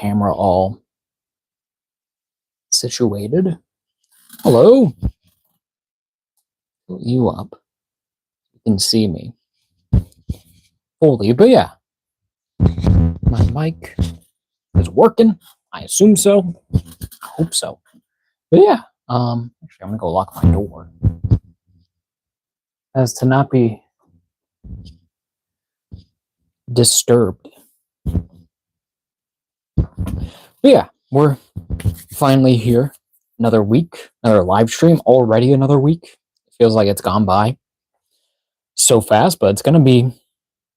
camera all situated. Hello. Put you up. You can see me fully, but yeah, my mic is working. I assume so. I hope so. But yeah, actually, I'm gonna go lock my door as to not be disturbed. But yeah, we're finally here. Another week, another live stream. Already another week. It feels like it's gone by so fast, but it's gonna be,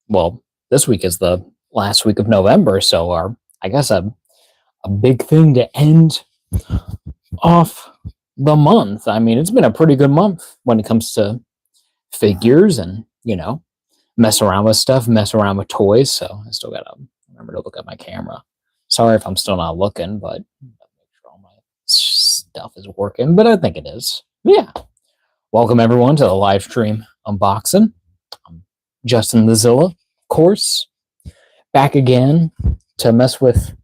well, this week is the last week of November, so I guess a big thing to end off the month. I mean, it's been a pretty good month when it comes to figures and, mess around with stuff, mess around with toys. So I still gotta remember to look at my camera. Sorry if I'm still not looking, but make sure all my stuff is working, but I think it is. Yeah. Welcome everyone to the live stream unboxing. I'm Justin the Zilla, of course, back again to mess with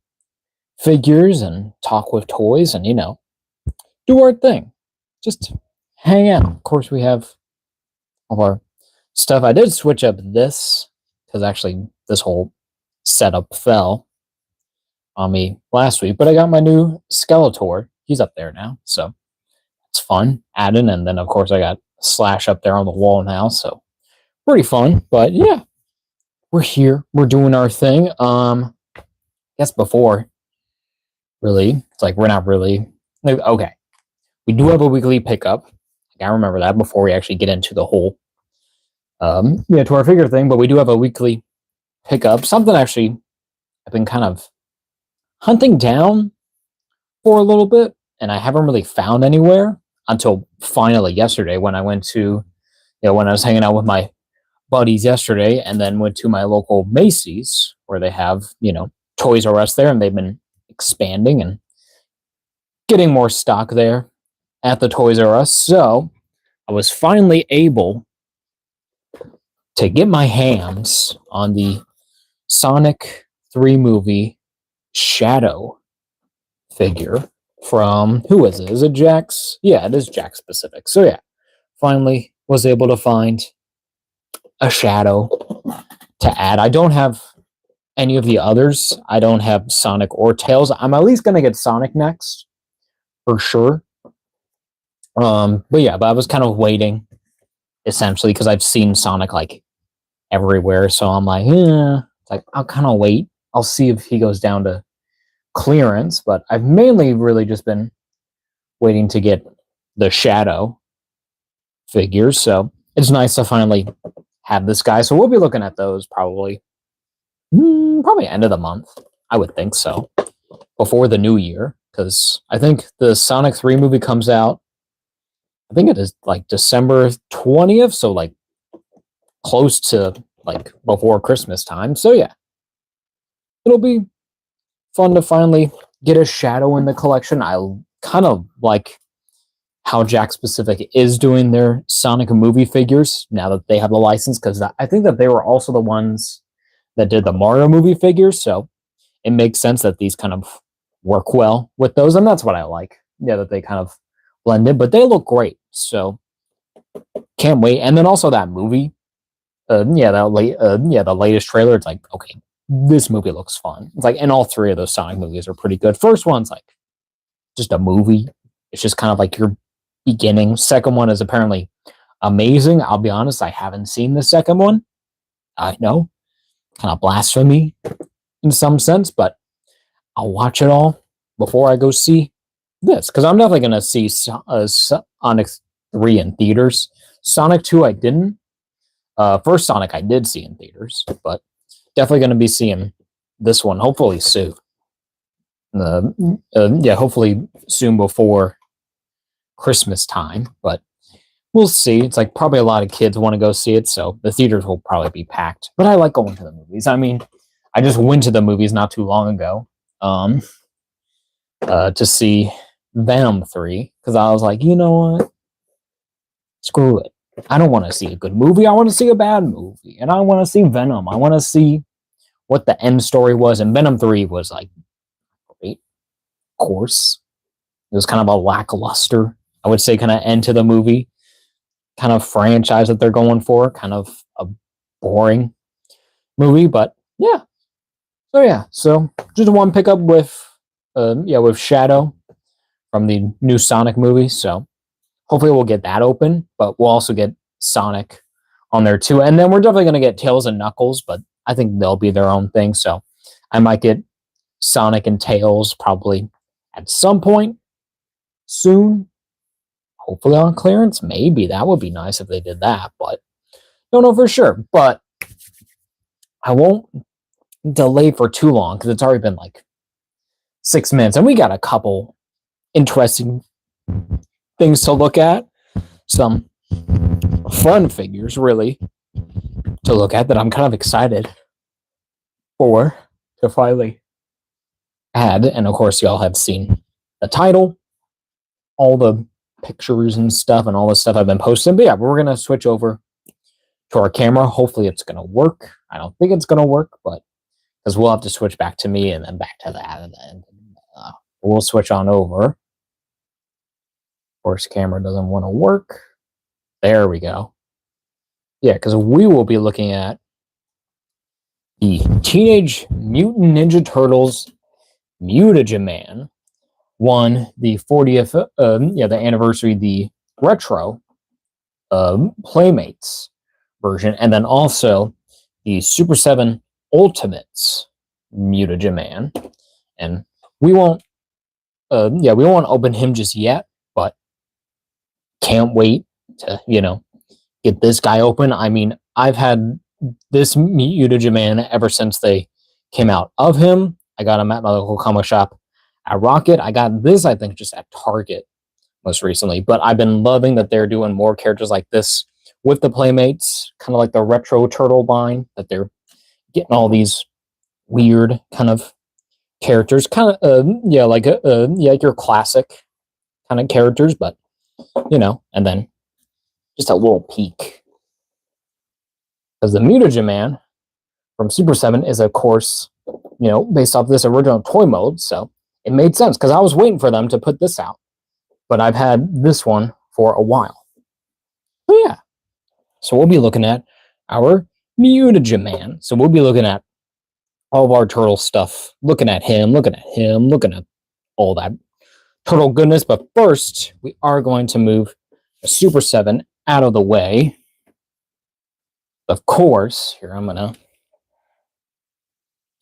figures and talk with toys and, do our thing. Just hang out. Of course, we have all our stuff. I did switch up this because actually this whole setup fell on me last week, but I got my new Skeletor. He's up there now, so it's fun adding. And then of course I got Slash up there on the wall now, so pretty fun. But yeah, we're here, we're doing our thing. Guess before, really, it's like we're not really okay. We do have a weekly pickup. I gotta remember that before we actually get into the whole to our figure thing, but we do have a weekly pickup. Something actually I've been kind of hunting down for a little bit, and I haven't really found anywhere until finally yesterday when I went to, when I was hanging out with my buddies yesterday, and then went to my local Macy's where they have, Toys R Us there, and they've been expanding and getting more stock there at the Toys R Us. So I was finally able to get my hands on the Sonic 3 movie Shadow figure from, who is it? Is it Jax? Yeah, it is Jax specific. So yeah, finally was able to find a Shadow to add. I don't have any of the others. I don't have Sonic or Tails. I'm at least going to get Sonic next for sure. But I was kind of waiting essentially because I've seen Sonic like everywhere, so I'm like, it's like I'll kind of wait. I'll see if he goes down to clearance, but I've mainly really just been waiting to get the Shadow figures, so it's nice to finally have this guy. So we'll be looking at those probably end of the month. I would think so, before the new year, because I think the Sonic 3 movie comes out, I think it is like December 20th, so like close to like before Christmas time. So yeah, it'll be fun to finally get a Shadow in the collection. I kind of like how Jack Specific is doing their Sonic movie figures now that they have the license, because I think that they were also the ones that did the Mario movie figures, so it makes sense that these kind of work well with those, and that's what I like. Yeah, that they kind of blend in, but they look great, so can't wait. And then also that movie, the latest trailer. It's like, okay, this movie looks fun. It's like, and all three of those Sonic movies are pretty good. First one's like just a movie. It's just kind of like your beginning. Second one is apparently amazing. I'll be honest, I haven't seen the second one. I know, kind of blasphemy in some sense, but I'll watch it all before I go see this, because I'm definitely going to see Sonic 3 in theaters. Sonic 2 I didn't. First Sonic I did see in theaters, but definitely going to be seeing this one hopefully soon. Hopefully soon before Christmas time, but we'll see. It's like probably a lot of kids want to go see it, so the theaters will probably be packed. But I like going to the movies. I mean, I just went to the movies not too long ago to see Venom 3, because I was like, you know what? Screw it. I don't want to see a good movie. I want to see a bad movie. And I want to see Venom. I want to see what the end story was. And Venom 3 was like course. It was kind of a lackluster, I would say, kind of end to the movie, kind of franchise that they're going for, kind of a boring movie, but yeah. So just one pickup with with Shadow from the new Sonic movie. So hopefully we'll get that open, but we'll also get Sonic on there too. And then we're definitely going to get Tails and Knuckles, but I think they'll be their own thing. So I might get Sonic and Tails probably at some point soon. Hopefully on clearance. Maybe that would be nice if they did that, but don't know for sure. But I won't delay for too long because it's already been like 6 minutes and we got a couple interesting things to look at. Some fun figures, really, to look at that I'm kind of excited for to finally add. And of course, y'all have seen the title, all the pictures and stuff, and all the stuff I've been posting. But yeah, we're going to switch over to our camera. Hopefully it's going to work. I don't think it's going to work, but because we'll have to switch back to me and then back to that. And then we'll switch on over. Of course, camera doesn't want to work. There we go. Yeah, because we will be looking at the Teenage Mutant Ninja Turtles Mutagen Man. One, the 40th, the anniversary, the retro Playmates version, and then also the Super7 Ultimates Mutagen Man. And we won't, we won't open him just yet, but can't wait to, get this guy open. I mean, I've had this Mutagen Man ever since they came out of him. I got him at my local comic shop at Rocket. I got this, I think, just at Target most recently. But I've been loving that they're doing more characters like this with the Playmates, kind of like the retro turtle line, that they're getting all these weird kind of characters, kind of, like your classic kind of characters, but, and then just a little peek. Because the Mutagen Man from Super7 is, of course, based off this original toy mode, so it made sense, because I was waiting for them to put this out. But I've had this one for a while. So yeah. So we'll be looking at our Mutagen Man. So we'll be looking at all of our turtle stuff, looking at him, looking at all that turtle goodness. But first, we are going to move a Super7 out of the way. Of course, here I'm going to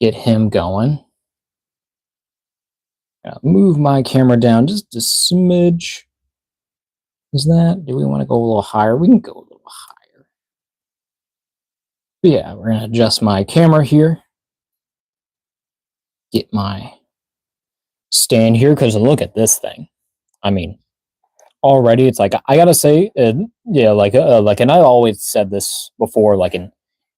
get him going. Move my camera down just a smidge. Is that? Do we want to go a little higher? We can go a little higher. But yeah, we're going to adjust my camera here. Get my stand here, because look at this thing. I mean, already it's like, I gotta say, and I always said this before, like in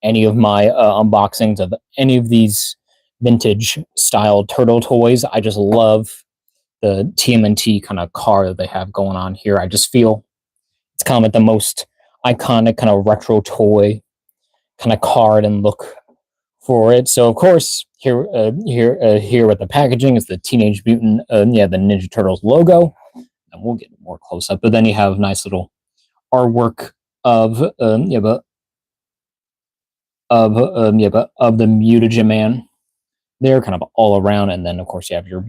any of my unboxings of any of these vintage style turtle toys, I just love the TMNT kind of car that they have going on here. I just feel it's kind of like the most iconic kind of retro toy kind of card and look for it. So of course, here with the packaging is the Teenage Mutant, the Ninja Turtles logo, and we'll get more close up. But then you have nice little artwork of the Mutagen Man there, kind of all around, and then of course you have your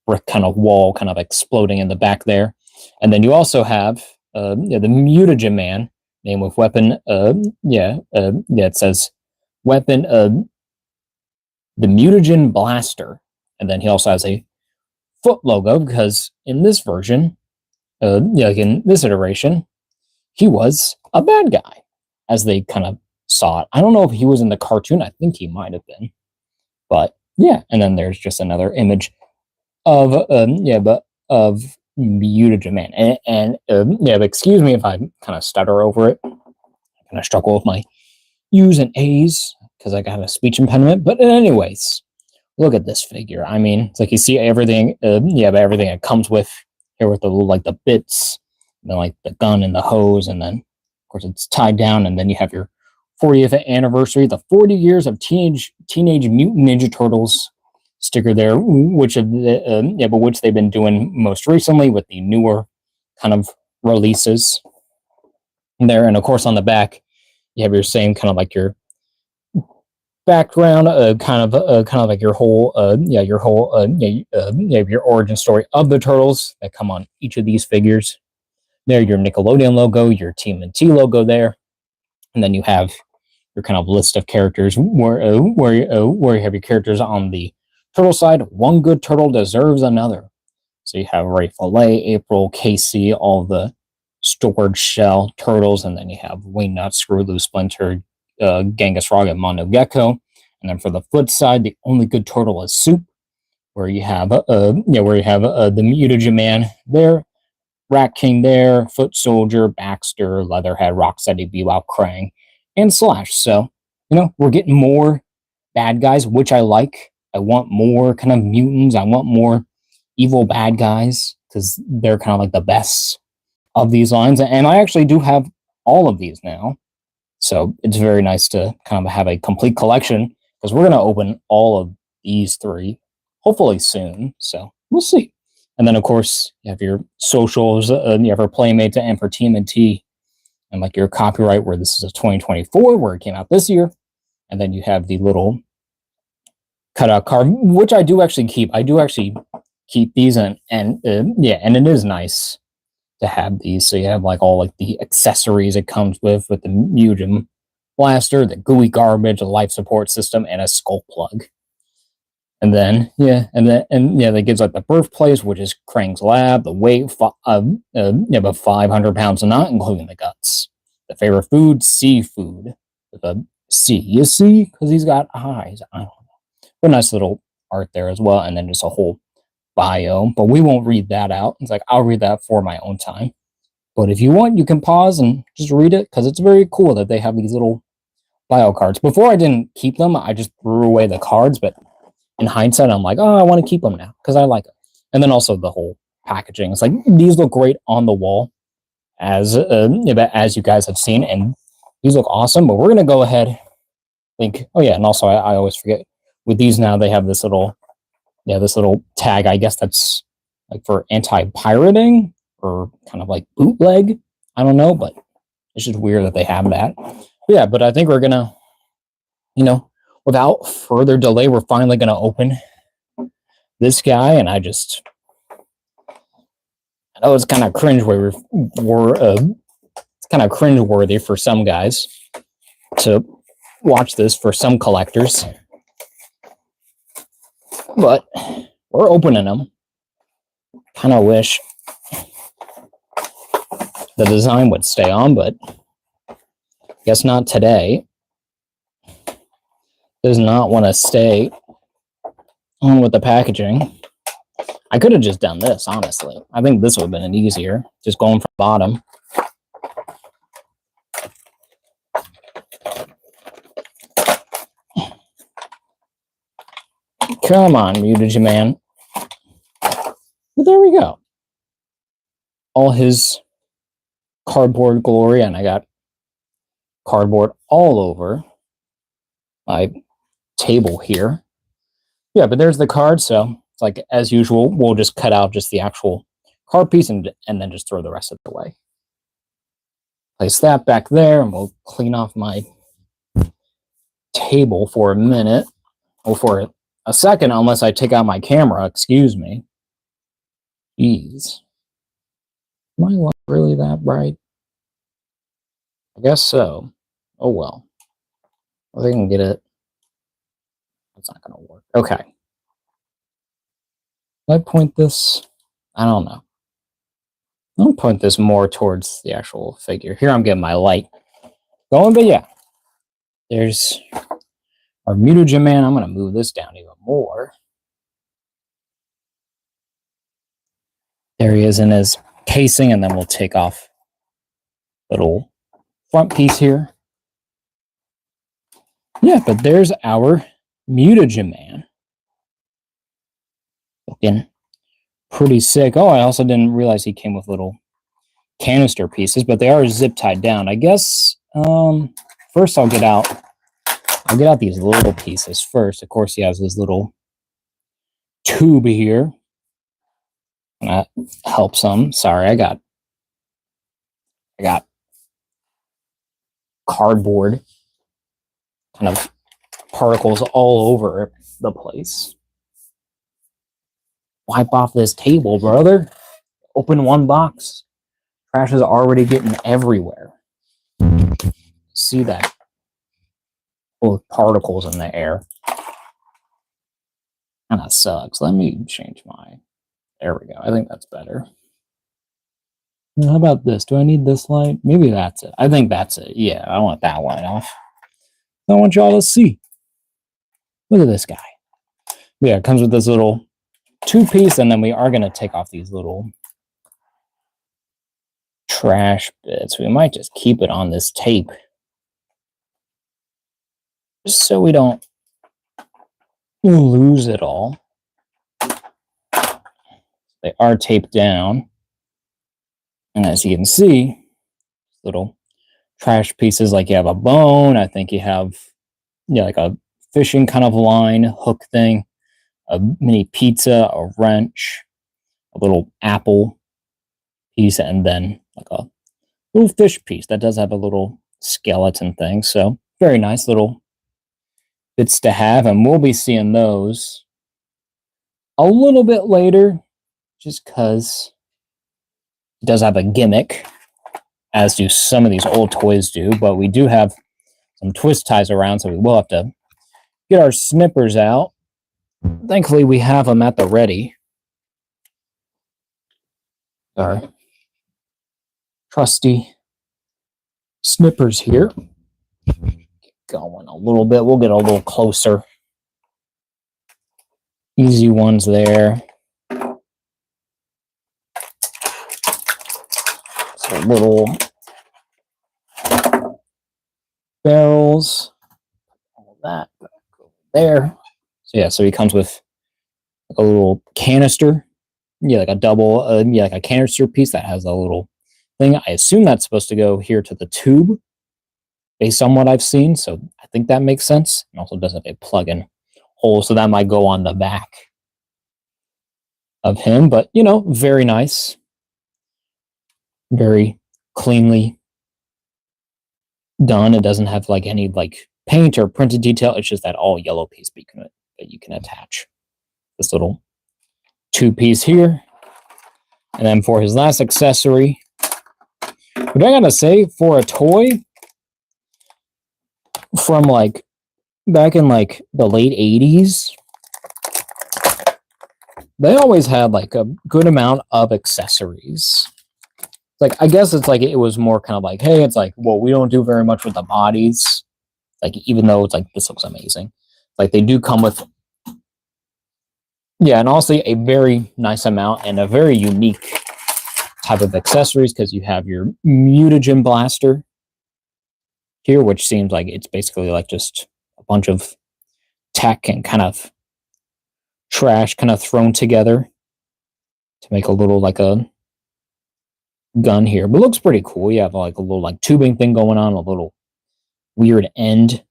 brick kind of wall kind of exploding in the back there, and then you also have the Mutagen Man name with weapon. It says weapon, the Mutagen Blaster, and then he also has a foot logo, because in this version, in this iteration, he was a bad guy, as they kind of saw it. I don't know if he was in the cartoon. I think he might have been, but yeah. And then there's just another image of Mutagen Man, and excuse me if I kind of stutter over it. I kind of struggle with my U's and A's because I got a speech impediment. But anyways, look at this figure. I mean, it's like you see everything, everything it comes with here, with the little, like, the bits, and then like the gun and the hose, and then of course it's tied down, and then you have your 40th anniversary, the 40 years of Teenage Mutant Ninja Turtles sticker there, which they've been doing most recently with the newer kind of releases there. And of course, on the back, you have your same kind of like your background, kind of like your whole, your origin story of the turtles that come on each of these figures. There, your Nickelodeon logo, your TMNT logo there, and then you have your kind of list of characters where you have your characters on the turtle side. One good turtle deserves another. So you have Ray Fillet, April, Casey, all the stored shell turtles, and then you have Wingnut, Screw Loose, Splinter, Genghis Frog, and Mondo Gecko. And then for the foot side, the only good turtle is Soup, where you have the Mutagen Man there, Rat King there, Foot Soldier, Baxter, Leatherhead, Rocksteady, Bebop, Krang, and Slash. So, we're getting more bad guys, which I like. I want more kind of mutants. I want more evil bad guys because they're kind of like the best of these lines. And I actually do have all of these now. So it's very nice to kind of have a complete collection because we're going to open all of these three hopefully soon. So we'll see. And then, of course, you have your socials, you have for Playmates and for TMNT, and like your copyright where this is a 2024, where it came out this year. And then you have the little cutout card, which I do actually keep. I do actually keep these, and it is nice to have these. So you have like all like the accessories it comes with the Mutagen blaster, the gooey garbage, a life support system, and a skull plug. And then, that gives like the birthplace, which is Krang's lab, the weight, about 500 pounds a not, including the guts. The favorite food, seafood. With a C. You see? Because he's got eyes. I don't know. But nice little art there as well. And then just a whole bio. But we won't read that out. It's like, I'll read that for my own time. But if you want, you can pause and just read it, because it's very cool that they have these little bio cards. Before I didn't keep them. I just threw away the cards, but in hindsight, I'm like, oh, I want to keep them now because I like it. And then also the whole packaging. It's like, these look great on the wall, as you guys have seen, and these look awesome. But we're gonna go ahead. Oh yeah, and also I always forget with these now they have this little tag. I guess that's like for anti-pirating or kind of like bootleg. I don't know, but it's just weird that they have that. But yeah, but I think we're gonna, without further delay, we're finally going to open this guy, and I know it's kind of cringeworthy. It's kind of cringeworthy for some guys to watch this, for some collectors, but we're opening them. Kind of wish the design would stay on, but guess not today. Does not want to stay on with the packaging. I could have just done this, honestly. I think this would have been an easier, just going from the bottom. Come on, Mutagen Man. But there we go. All his cardboard glory, and I got cardboard all over my table here. Yeah, but there's the card. So it's like, as usual, we'll just cut out just the actual card piece and then just throw the rest of it away. Place that back there, and we'll clean off my table for a minute, or for a second, unless I take out my camera. Excuse me. Jeez. Am I light really that bright? I guess so. Oh well. I think I can get it. It's not going to work. Okay. Can I point this? I don't know. I'll point this more towards the actual figure. Here I'm getting my light going, but yeah. There's our Mutagen Man. I'm going to move this down even more. There he is in his casing, and then we'll take off little front piece here. Yeah, but there's our Mutagen Man. Looking pretty sick. Oh, I also didn't realize he came with little canister pieces, but they are zip tied down. I guess first I'll get out these little pieces first. Of course, he has his little tube here. That helps some. Sorry, I got cardboard kind of particles all over the place. Wipe off this table, brother. Open one box. Trash is already getting everywhere. See that? Full of particles in the air. Kind of sucks. Let me change my... There we go. I think that's better. How about this? Do I need this light? Maybe that's it. I think that's it. Yeah, I want that light off. I want y'all to see. Look at this guy. Yeah, it comes with this little two-piece, and then we are going to take off these little trash bits. We might just keep it on this tape, just so we don't lose it all. They are taped down, and as you can see, little trash pieces, like you have a bone, I think you have, yeah, like a fishing kind of line hook thing, a mini pizza, a wrench, a little apple piece, and then like a little fish piece that does have a little skeleton thing. So very nice little bits to have, and we'll be seeing those a little bit later, just because it does have a gimmick, as do some of these old toys do. But we do have some twist ties around, so we will have to get our snippers out. Thankfully, we have them at the ready. Our trusty snippers here. Get going a little bit. We'll get a little closer. Easy ones there. So little barrels. All that there. So yeah, so he comes with a little canister. Yeah, like a double, yeah, like a canister piece that has a little thing. I assume that's supposed to go here to the tube, based on what I've seen. So I think that makes sense. It also does have a plug-in hole, so that might go on the back of him. But, you know, very nice. Very cleanly done. It doesn't have like any like paint or printed detail. It's just that all yellow piece that you can attach. This little two-piece here. And then for his last accessory, what I gotta say, for a toy from like back in like the late 80s, they always had like a good amount of accessories. Like, I guess it's like it was more kind of like, hey, it's like, well, we don't do very much with the bodies. Like, even though it's like, this looks amazing. Like, they do come with, yeah, and also a very nice amount and a very unique type of accessories, because you have your mutagen blaster here, which seems like it's basically like just a bunch of tech and kind of trash kind of thrown together to make a little like a gun here. But it looks pretty cool. You have like a little like tubing thing going on, a little weird end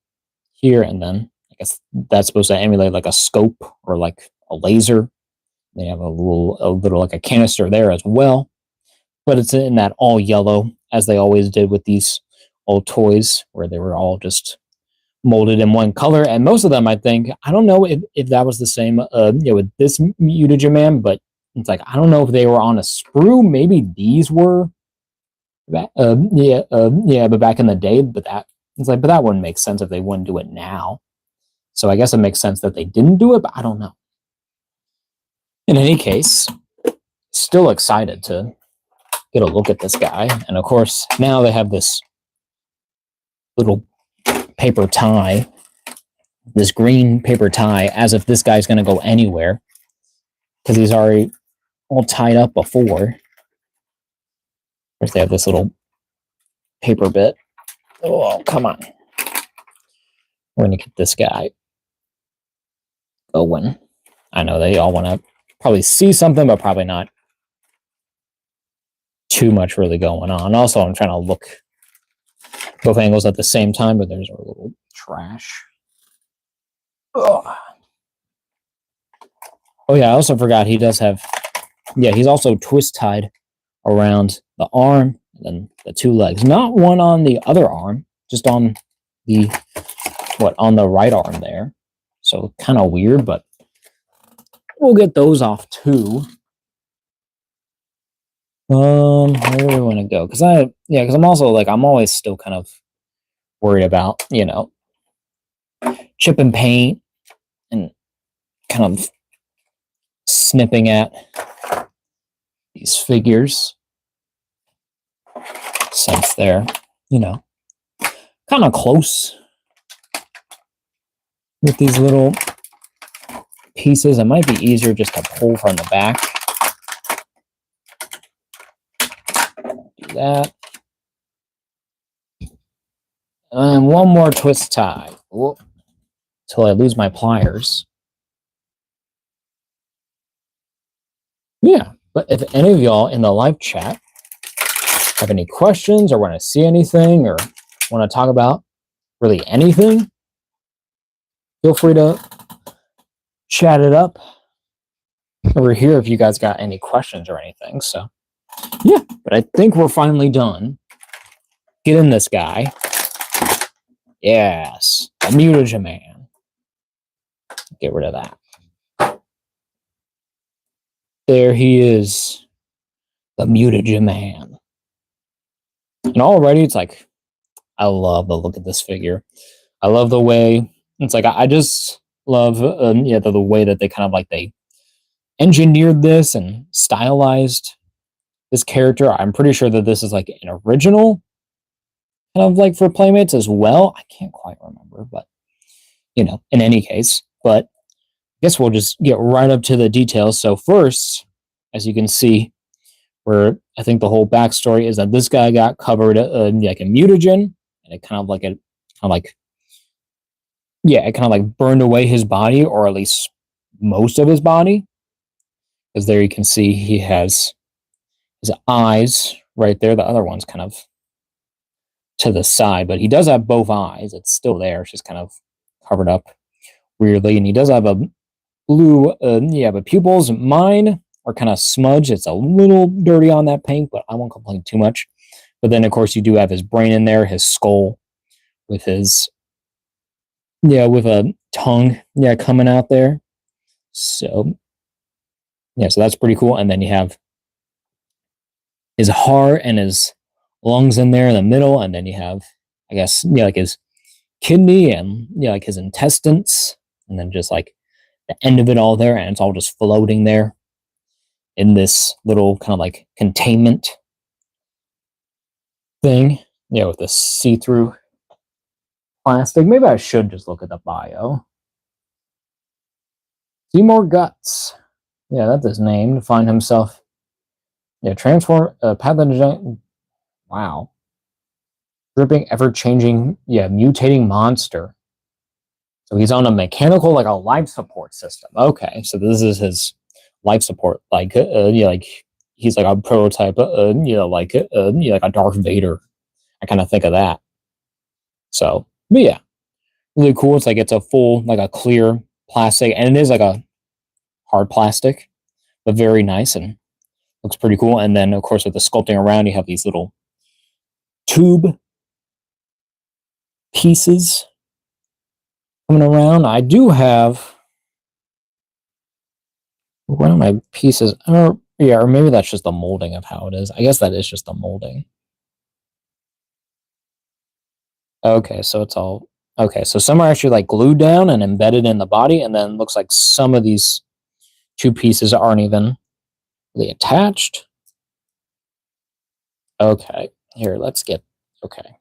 here, and then I guess that's supposed to emulate like a scope or like a laser. They have a little like a canister there as well, but it's in that all yellow, as they always did with these old toys, where they were all just molded in one color. And most of them, I think, I don't know if that was the same with this Mutagen Man, but it's like, I don't know if they were on a sprue. Maybe these were but back in the day. But that wouldn't make sense if they wouldn't do it now. So I guess it makes sense that they didn't do it, but I don't know. In any case, still excited to get a look at this guy. And of course, now they have this little paper tie, this green paper tie, as if this guy's going to go anywhere, because he's already all tied up before. Of course, they have this little paper bit. Oh, come on. We're going to get this guy going. I know they all want to probably see something, but probably not too much really going on. Also, I'm trying to look both angles at the same time, but there's our little trash. Ugh. Oh yeah, I also forgot he does have. Yeah, he's also twist tied around the arm and then the two legs. Not one on the other arm, just on the on the right arm there. So kind of weird, but we'll get those off too. Where do we want to go? Because I'm also like I'm always still kind of worried about chip and paint and kind of snipping at these figures since they're kind of close with these little pieces. It might be easier just to pull from the back. Do that. And one more twist tie. Whoop. Till I lose my pliers. Yeah, but if any of y'all in the live chat have any questions or want to see anything or want to talk about really anything, feel free to chat it up over here if you guys got any questions or anything. So yeah, but I think we're finally done. Get in this guy. Yes, the Mutagen Man. Get rid of that. There he is, the Mutagen Man. And already it's like, I love the look of this figure. I love the way, it's like, I just love, the way that they kind of like, they engineered this and stylized this character. I'm pretty sure that this is like an original kind of like for Playmates as well. I can't quite remember, but in any case, but I guess we'll just get right up to the details. So first, as you can see, where I think the whole backstory is that this guy got covered like a mutagen, and it kind of like it kind of like burned away his body, or at least most of his body. Because there you can see he has his eyes right there. The other one's kind of to the side, but he does have both eyes. It's still there. It's just kind of covered up weirdly, and he does have a blue. But pupils. Mine are kind of smudged. It's a little dirty on that paint, but I won't complain too much. But then, of course, you do have his brain in there, his skull, with his with a tongue coming out there. So so that's pretty cool. And then you have his heart and his lungs in there in the middle, and then you have, I guess, like his kidney and like his intestines, and then just like the end of it all there, and it's all just floating there in this little kind of like containment thing, with the see-through plastic. Maybe I should just look at the bio. See more guts. Yeah, that's his name. To find himself. Transform pathogen. Wow. Dripping, ever-changing, mutating monster. So he's on a mechanical, like a life support system. Okay, so this is his life support, like he's like a prototype, like a Darth Vader. I kind of think of that. So, but yeah, really cool. It's like it's a full, like a clear plastic, and it is like a hard plastic, but very nice and looks pretty cool. And then, of course, with the sculpting around, you have these little tube pieces coming around. I do have one of my pieces, or maybe that's just the molding of how it is. I guess that is just the molding. Okay, so it's all okay. So some are actually like glued down and embedded in the body, and then looks like some of these two pieces aren't even really attached. Okay, here, let's get okay.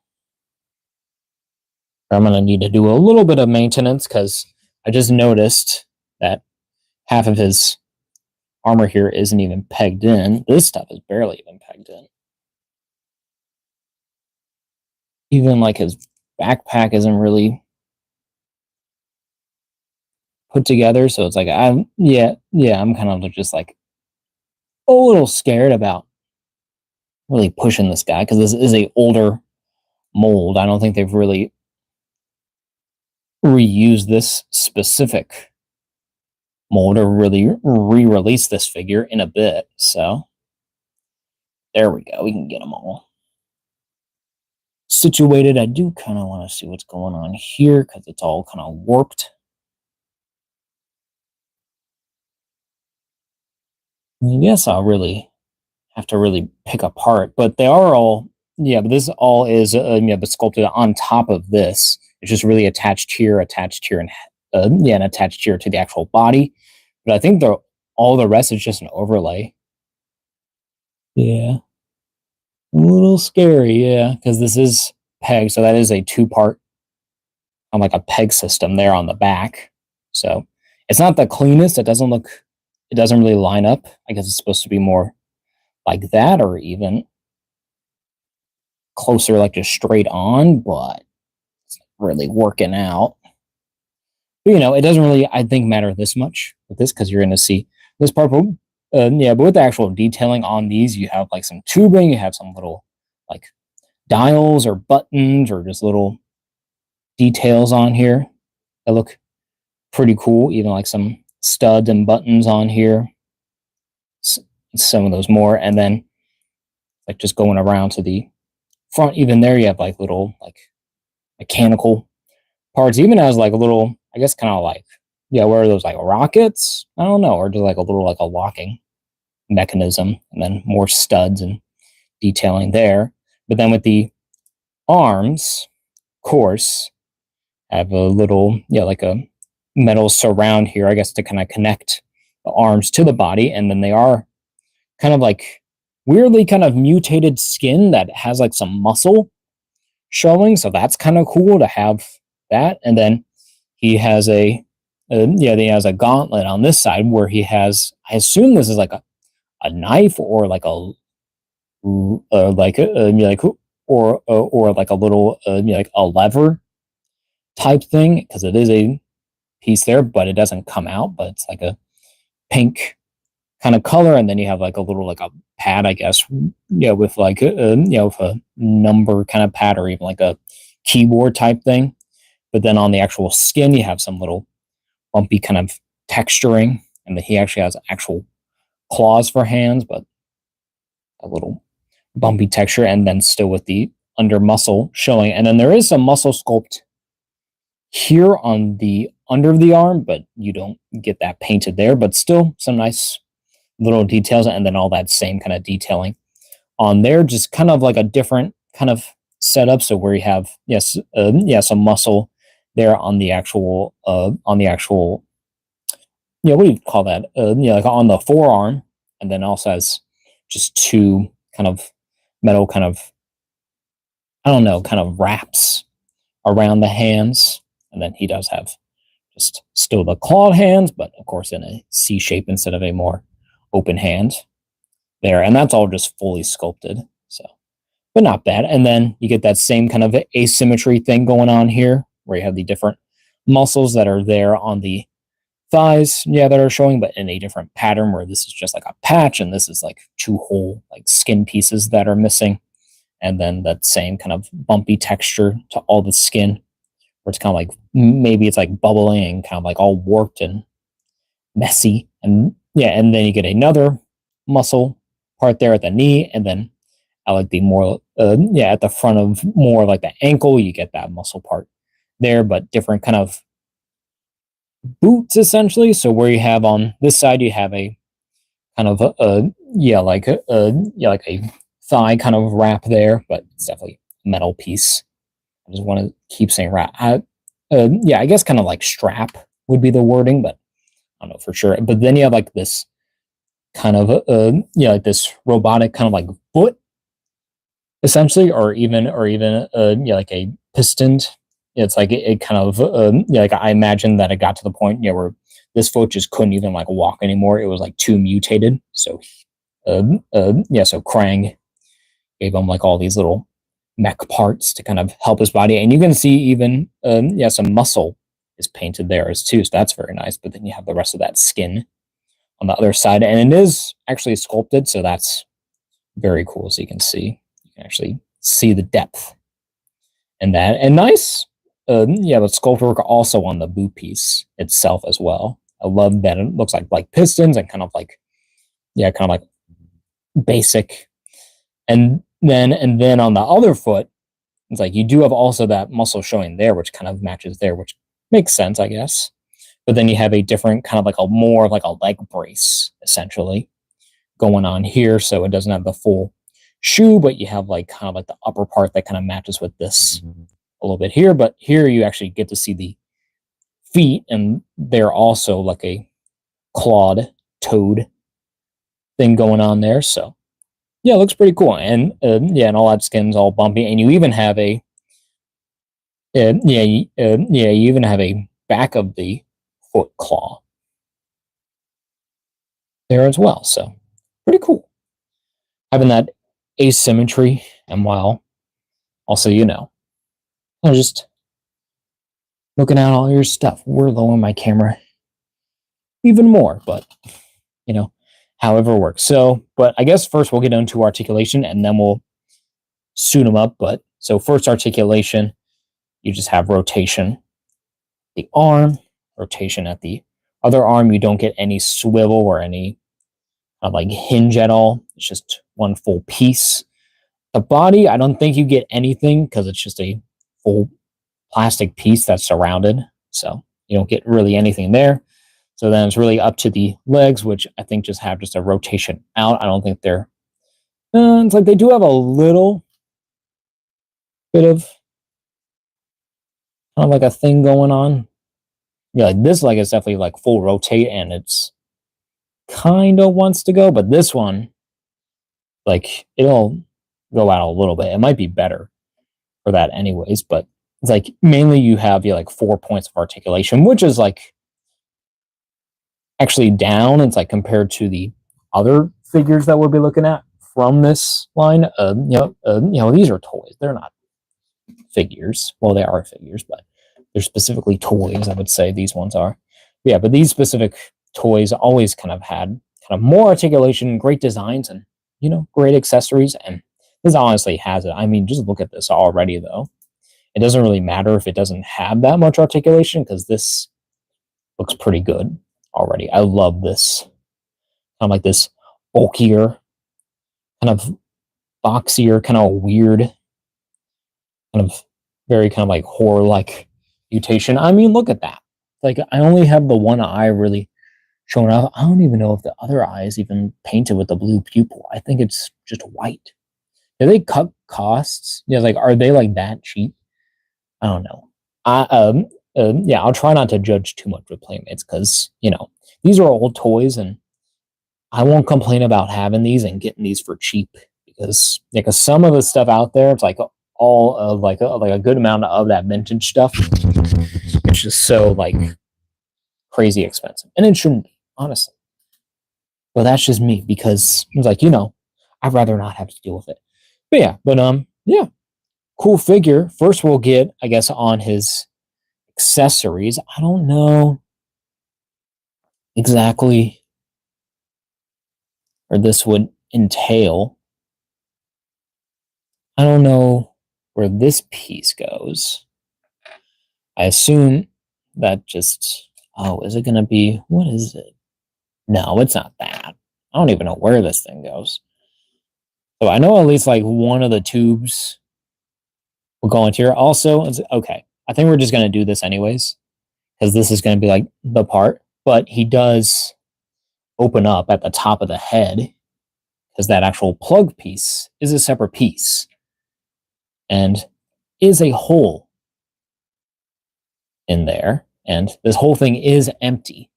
I'm gonna need to do a little bit of maintenance because I just noticed that half of his armor here isn't even pegged in. This stuff is barely even pegged in. Even like his backpack isn't really put together, so it's like I'm kind of just like a little scared about really pushing this guy because this is a older mold. I don't think they've really reused this specific mold to really re-release this figure in a bit. So there we go. We can get them all situated. I do kind of want to see what's going on here because it's all kind of warped. I guess I'll really have to really pick apart, but they are all, yeah, but this all is, yeah, but sculpted on top of this. It's just really attached here, and yeah, and attached here to the actual body. But I think all the rest is just an overlay. Yeah, a little scary, yeah, because this is peg, so that is a two-part on like a peg system there on the back. So it's not the cleanest. It doesn't really line up. I guess it's supposed to be more like that, or even closer, like just straight on, but it's not really working out. But, it doesn't really, I think, matter this much with this because you're going to see this part. Yeah, but with the actual detailing on these, you have like some tubing, you have some little like dials or buttons or just little details on here that look pretty cool. Even like some studs and buttons on here, some of those more, and then like just going around to the front. Even there, you have like little like mechanical parts, even as like a little, I guess, kind of like, yeah, where are those, like rockets? I don't know, or just like a little like a locking mechanism, and then more studs and detailing there. But then with the arms, of course, have a little, yeah, like a metal surround here, I guess, to kind of connect the arms to the body, and then they are kind of like weirdly kind of mutated skin that has like some muscle showing, so that's kind of cool to have that. And then he has he has a gauntlet on this side where he has, I assume this is like a knife or like a or like a little like a lever type thing, because it is a piece there, but it doesn't come out, but it's like a pink kind of color, and then you have like a little like a pad, I guess, yeah, with like with a number kind of pad or even like a keyboard type thing. But then on the actual skin, you have some little bumpy kind of texturing, and then he actually has actual claws for hands, but a little bumpy texture, and then still with the under muscle showing. And then there is some muscle sculpt here on the under of the arm, but you don't get that painted there, but still some nice little details, and then all that same kind of detailing on there, just kind of like a different kind of setup. So where you have, yes, some muscle there on the actual what do you call that, like on the forearm, and then also has just two kind of metal kind of, I don't know, kind of wraps around the hands. And then he does have just still the clawed hands, but of course in a C shape instead of a more open hand there. And that's all just fully sculpted. So, but not bad. And then you get that same kind of asymmetry thing going on here where you have the different muscles that are there on the thighs, yeah, that are showing, but in a different pattern, where this is just like a patch and this is like two whole like skin pieces that are missing. And then that same kind of bumpy texture to all the skin, where it's kind of like, maybe it's like bubbling and kind of like all warped and messy. And yeah, and then you get another muscle part there at the knee, and then I like the more at the front of more like the ankle, you get that muscle part there, but different kind of boots essentially. So where you have on this side, you have a kind of like like a thigh kind of wrap there, but it's definitely a metal piece. I just want to keep saying wrap. I guess kind of like strap would be the wording, but I don't know for sure. But then you have like this kind of like this robotic kind of like foot essentially, or even like a pistoned. It's like it kind of like I imagine that it got to the point where this foot just couldn't even like walk anymore. It was like too mutated. So so Krang gave him like all these little mech parts to kind of help his body, and you can see even some muscle is painted there as too. So that's very nice. But then you have the rest of that skin on the other side, and it is actually sculpted, so that's very cool. So you can actually see the depth in that, and nice. But sculpt work also on the boot piece itself as well. I love that it looks like pistons and kind of like basic. And then on the other foot, it's like you do have also that muscle showing there, which kind of matches there, which makes sense, I guess. But then you have a different kind of like a more of like a leg brace essentially going on here, so it doesn't have the full shoe, but you have like kind of like the upper part that kind of matches with this a little bit here. But here you actually get to see the feet, and they're also like a clawed toed thing going on there. So yeah, it looks pretty cool. And yeah, and all that skin's all bumpy, and you even have a you even have a back of the foot claw there as well. So pretty cool having that asymmetry. And while also, I'm just looking at all your stuff. We're low on my camera even more, but you know, however it works. So, but I guess first we'll get into articulation and then we'll suit them up. But so first articulation, you just have rotation the arm, rotation at the other arm. You don't get any swivel or any like hinge at all. It's just one full piece. The body, I don't think you get anything because it's just a full plastic piece that's surrounded. So you don't get really anything there. So then it's really up to the legs, which I think just have just a rotation out. I don't think they're, it's like they do have a little bit of kind of like a thing going on. Yeah, like this leg is definitely like full rotate and it's kind of wants to go, but this one, like it'll go out a little bit. It might be better for that anyways, but it's like mainly you have like 4 points of articulation, which is like actually down. It's like compared to the other figures that we'll be looking at from this line. These are toys. They're not figures. Well, they are figures, but they're specifically toys. I would say these ones are. Yeah, but these specific toys always kind of had kind of more articulation, great designs, and great accessories. And this honestly has it. I mean, just look at this already, though. It doesn't really matter if it doesn't have that much articulation because this looks pretty good already. I love this. Kind of like this bulkier, kind of boxier, kind of weird, kind of very kind of like horror-like mutation. I mean, look at that. Like, I only have the one eye really showing up. I don't even know if the other eye is even painted with the blue pupil. I think it's just white. Do they cut costs? Yeah, like, are they like that cheap? I don't know. I'll try not to judge too much with Playmates because these are old toys, and I won't complain about having these and getting these for cheap because some of the stuff out there, it's like all of like a good amount of that vintage stuff. It's just so like crazy expensive, and it shouldn't be, honestly. But that's just me because it's like I'd rather not have to deal with it. But cool figure. First, we'll get I guess on his accessories. I don't know exactly where this would entail. I don't know where this piece goes. I assume that just, is it going to be, what is it? No, it's not that. I don't even know where this thing goes. So I know at least like one of the tubes will go into here. Also, okay, I think we're just going to do this anyways because this is going to be like the part. But he does open up at the top of the head because that actual plug piece is a separate piece and is a hole in there. And this whole thing is empty.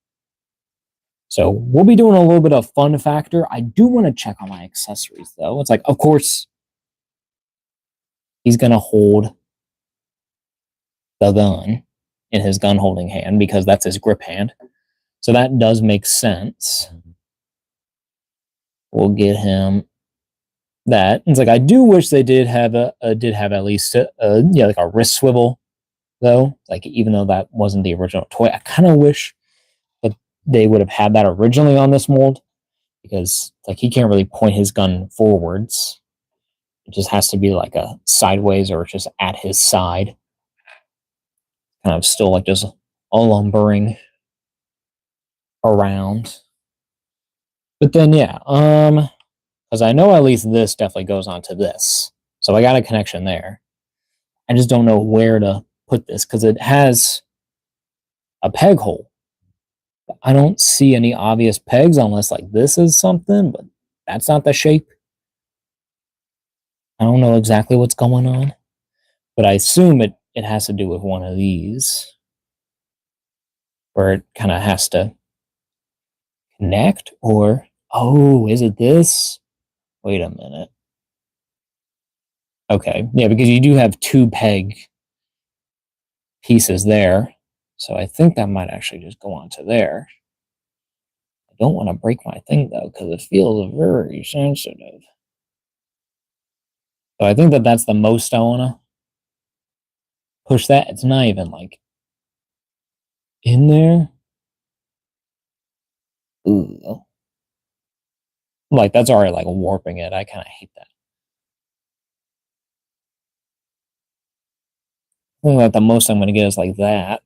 So we'll be doing a little bit of fun factor. I do want to check on my accessories, though. It's like, of course, he's going to hold the gun in his gun holding hand because that's his grip hand. So that does make sense. We'll get him that. It's like I do wish they did have at least like a wrist swivel, though. Like even though that wasn't the original toy, I kind of wish that they would have had that originally on this mold because like he can't really point his gun forwards. It just has to be like a sideways or just at his side. Kind of still like just a lumbering around. But then, yeah, because I know at least this definitely goes onto this. So I got a connection there. I just don't know where to put this because it has a peg hole. I don't see any obvious pegs unless like this is something, but that's not the shape. I don't know exactly what's going on, but I assume it has to do with one of these where it kind of has to connect or, oh, is it this? Wait a minute. Okay, yeah, because you do have two peg pieces there. So I think that might actually just go onto there. I don't want to break my thing though, because it feels very sensitive. So I think that that's the most I want to push that. It's not even like in there. Ooh. Like that's already like warping it. I kind of hate that. I think that the most I'm going to get is like that.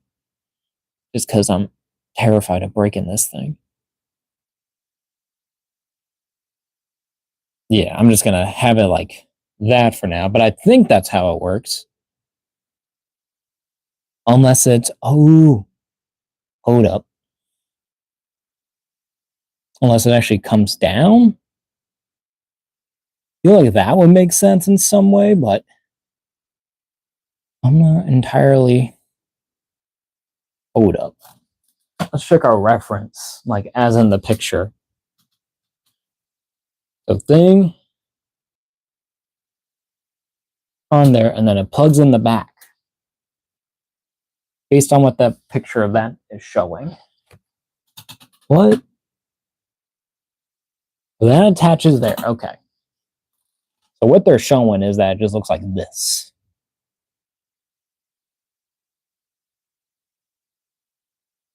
Just because I'm terrified of breaking this thing. Yeah, I'm just going to have it like that for now. But I think that's how it works. Unless it's, oh, hold up. Unless it actually comes down. I feel like that would make sense in some way, but I'm not entirely. Hold up. Let's check our reference, like as in the picture. The thing on there, and then it plugs in the back based on what that picture of that is showing. What? That attaches there. Okay. So what they're showing is that it just looks like this.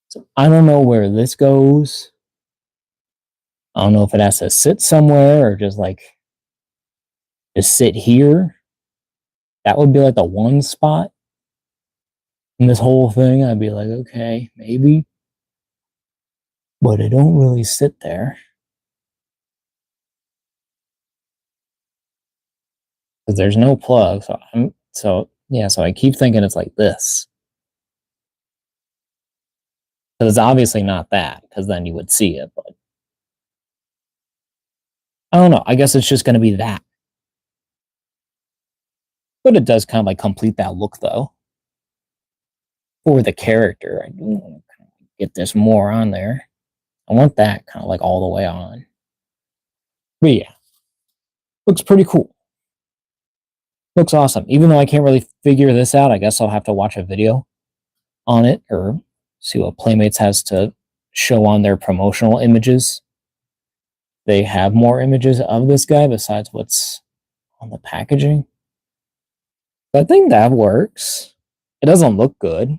So I don't know where this goes. I don't know if it has to sit somewhere or just like just sit here. That would be like the one spot in this whole thing. I'd be like, okay, maybe. But it don't really sit there. Because there's no plug. So I keep thinking it's like this. Because it's obviously not that, because then you would see it, but I don't know. I guess it's just gonna be that. But it does kind of like complete that look though. For the character. I do want to kind of get this more on there. I want that kind of like all the way on. But yeah. Looks pretty cool. Looks awesome. Even though I can't really figure this out, I guess I'll have to watch a video on it or see what Playmates has to show on their promotional images. They have more images of this guy besides what's on the packaging. But I think that works. It doesn't look good.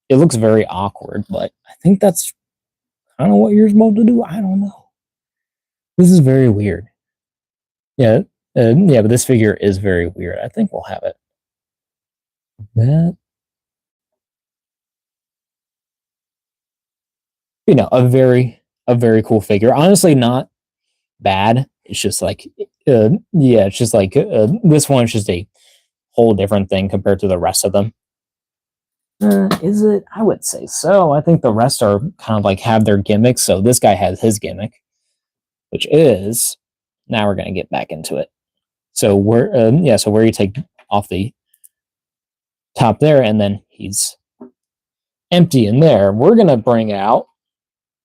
It looks very awkward, but I think that's kind of what you're supposed to do. I don't know. This is very weird. Yeah, yeah, but this figure is very weird. I think we'll have it. That, a very cool figure. Honestly, not bad. It's just like, yeah, it's just like this one's just a whole different thing compared to the rest of them. Is it? I would say so. I think the rest are kind of like have their gimmicks. So this guy has his gimmick, which is now we're gonna get back into it. So so where you take off the top there, and then he's empty in there. We're gonna bring out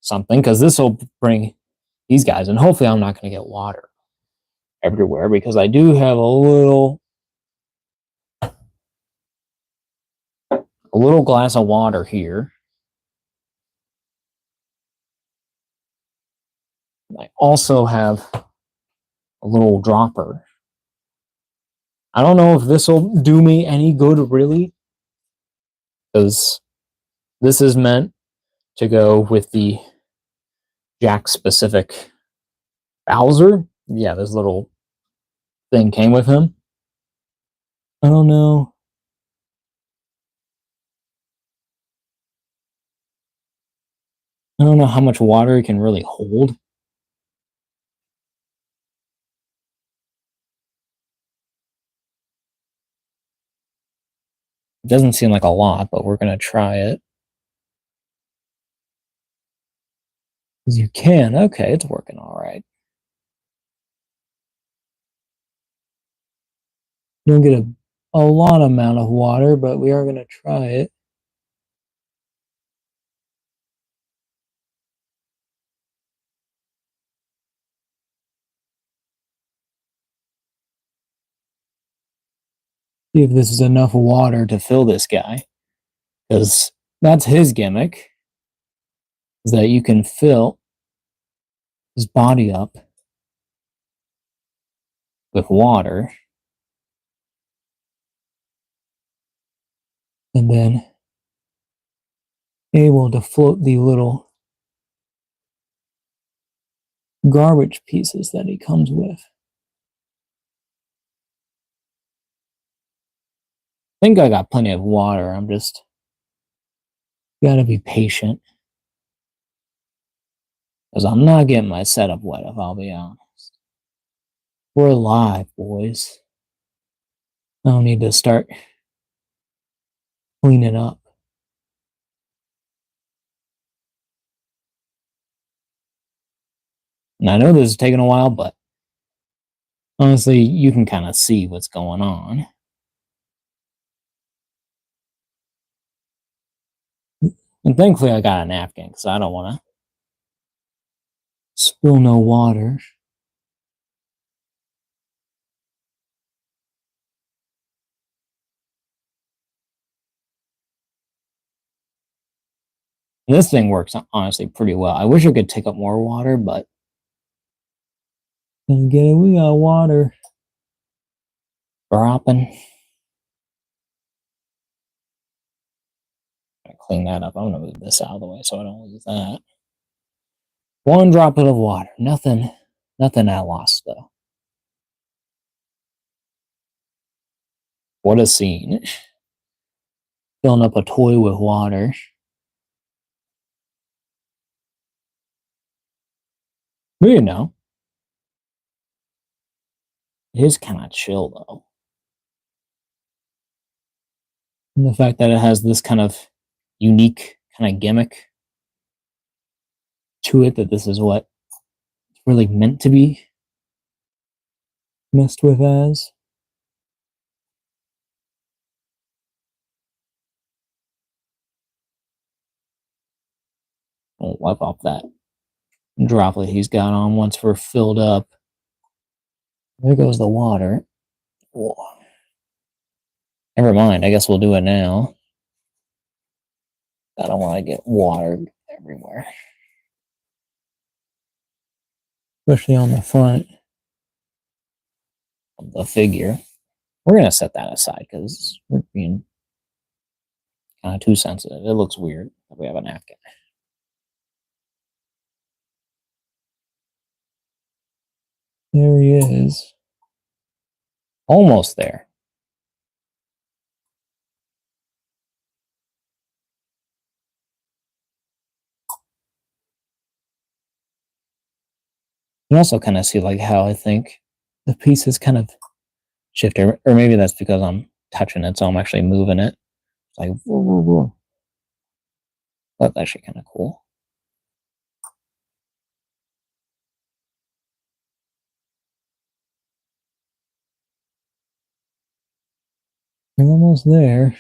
something because this will bring these guys, and hopefully I'm not gonna get water everywhere because I do have a little glass of water here. I also have a little dropper. I don't know if this will do me any good, really, because this is meant to go with the Jack specific Bowser. Yeah, this little thing came with him. I don't know. I don't know how much water it can really hold. It doesn't seem like a lot, but we're going to try it. Because you can. Okay, it's working all right. You don't get a lot amount of water, but we are going to try it. See if this is enough water to fill this guy. Because that's his gimmick. Is that you can fill his body up with water. And then able to float the little garbage pieces that he comes with. I think I got plenty of water. I'm just gotta be patient. Because I'm not getting my setup wet, if I'll be honest. We're live, boys. I don't need to start cleaning up. And I know this is taking a while, but honestly, you can kind of see what's going on. And thankfully, I got a napkin because I don't want to spill no water. And this thing works honestly pretty well. I wish I could take up more water, but get it. We got water dropping. Clean that up. I'm gonna move this out of the way so I don't lose that. One droplet of water. Nothing I lost though. What a scene. Filling up a toy with water. But you know, it is kind of chill though. And the fact that it has this kind of unique kind of gimmick to it, that this is what it's really meant to be messed with as. I'll wipe off that droplet he's got on once we're filled up. There goes the water. Whoa. Never mind, I guess we'll do it now. I don't want to get water everywhere. Especially on the front of the figure. We're going to set that aside because we're being kind of too sensitive. It looks weird if we have a napkin. There he is. Almost there. You can also kind of see like how I think the pieces kind of shift, or maybe that's because I'm touching it, so I'm actually moving it. It's like, whoa, whoa, whoa. That's actually kind of cool. We're almost there.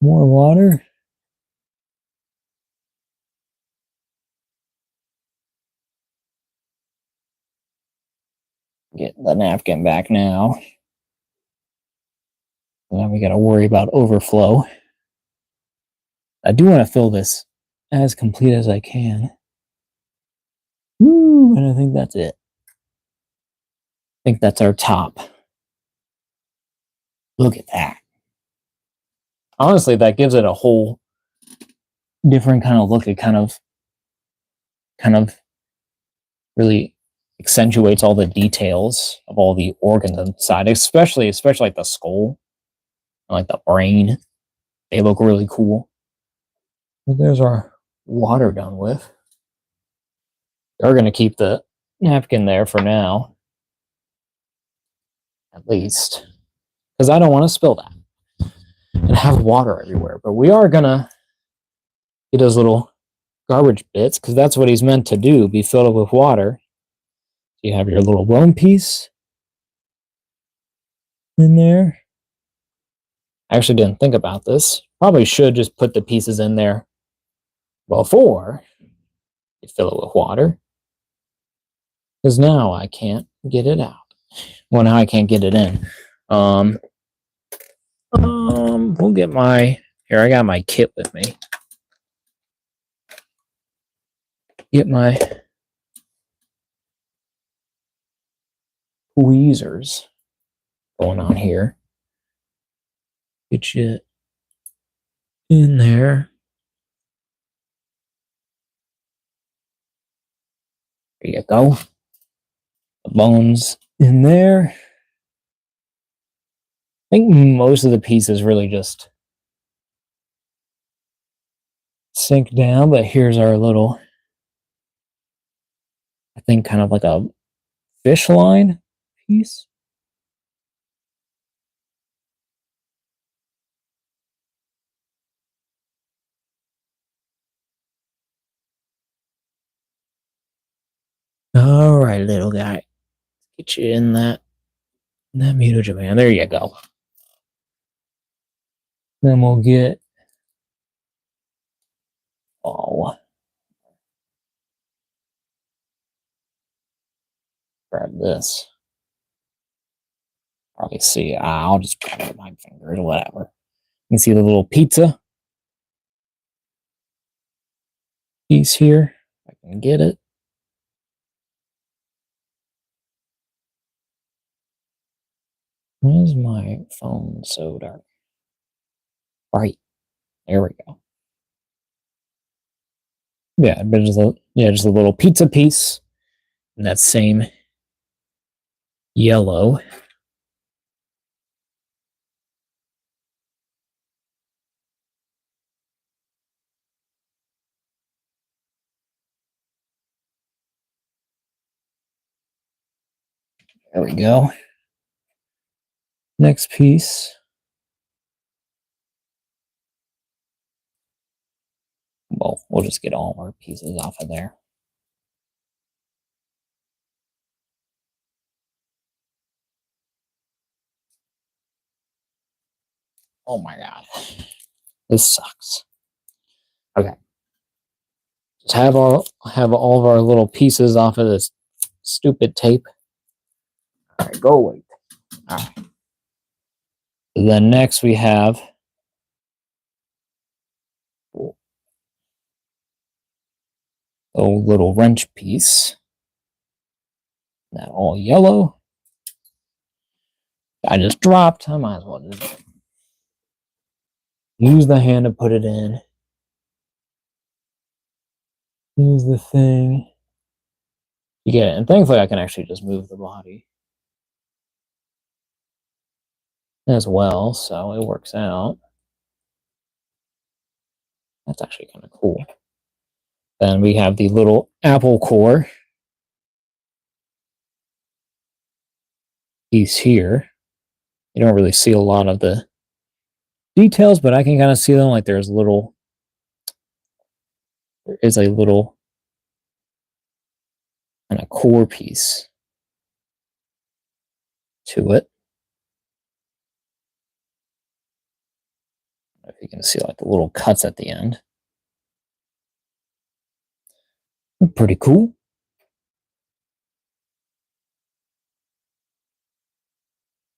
More water. Get the napkin back now. And then we got to worry about overflow. I do want to fill this as complete as I can. Woo, and I think that's it. I think that's our top. Look at that. Honestly, that gives it a whole different kind of look. It kind of really accentuates all the details of all the organs inside, especially like the skull and like the brain. They look really cool. But there's our water done with. They're going to keep the napkin there for now, at least, because I don't want to spill that and have water everywhere. But we are going to get those little garbage bits, because that's what he's meant to do, be filled with water. You have your little bone piece in there. I actually didn't think about this. Probably should just put the pieces in there before you fill it with water, because now I can't get it out. Well, now I can't get it in. We'll get my, here, I got my kit with me. Get my tweezers going on here. Get you in there. There you go. The bones in there. I think most of the pieces really just sink down, but here's our little, I think kind of like a fish line piece. All right, little guy. Get you in that Mutagen Man. There you go. Then we'll get, grab this. Probably see. I'll just grab it with my fingers, whatever. You can see the little pizza piece here. If I can get it. Why is my phone so dark? Right. There we go. Yeah, but just a little pizza piece. And that same yellow. There we go. Next piece. Well, we'll just get all our pieces off of there. Oh my god. This sucks. Okay. Just have all of our little pieces off of this stupid tape. Alright, go away. Alright. Then next we have a little wrench piece. That all yellow. I just dropped. I might as well just use the hand to put it in. Use the thing. You get it. And thankfully I can actually just move the body as well, so it works out. That's actually kind of cool. Then we have the little apple core piece here. You don't really see a lot of the details, but I can kind of see them. Like there is a little kind of core piece to it. If you can see like the little cuts at the end. Pretty cool.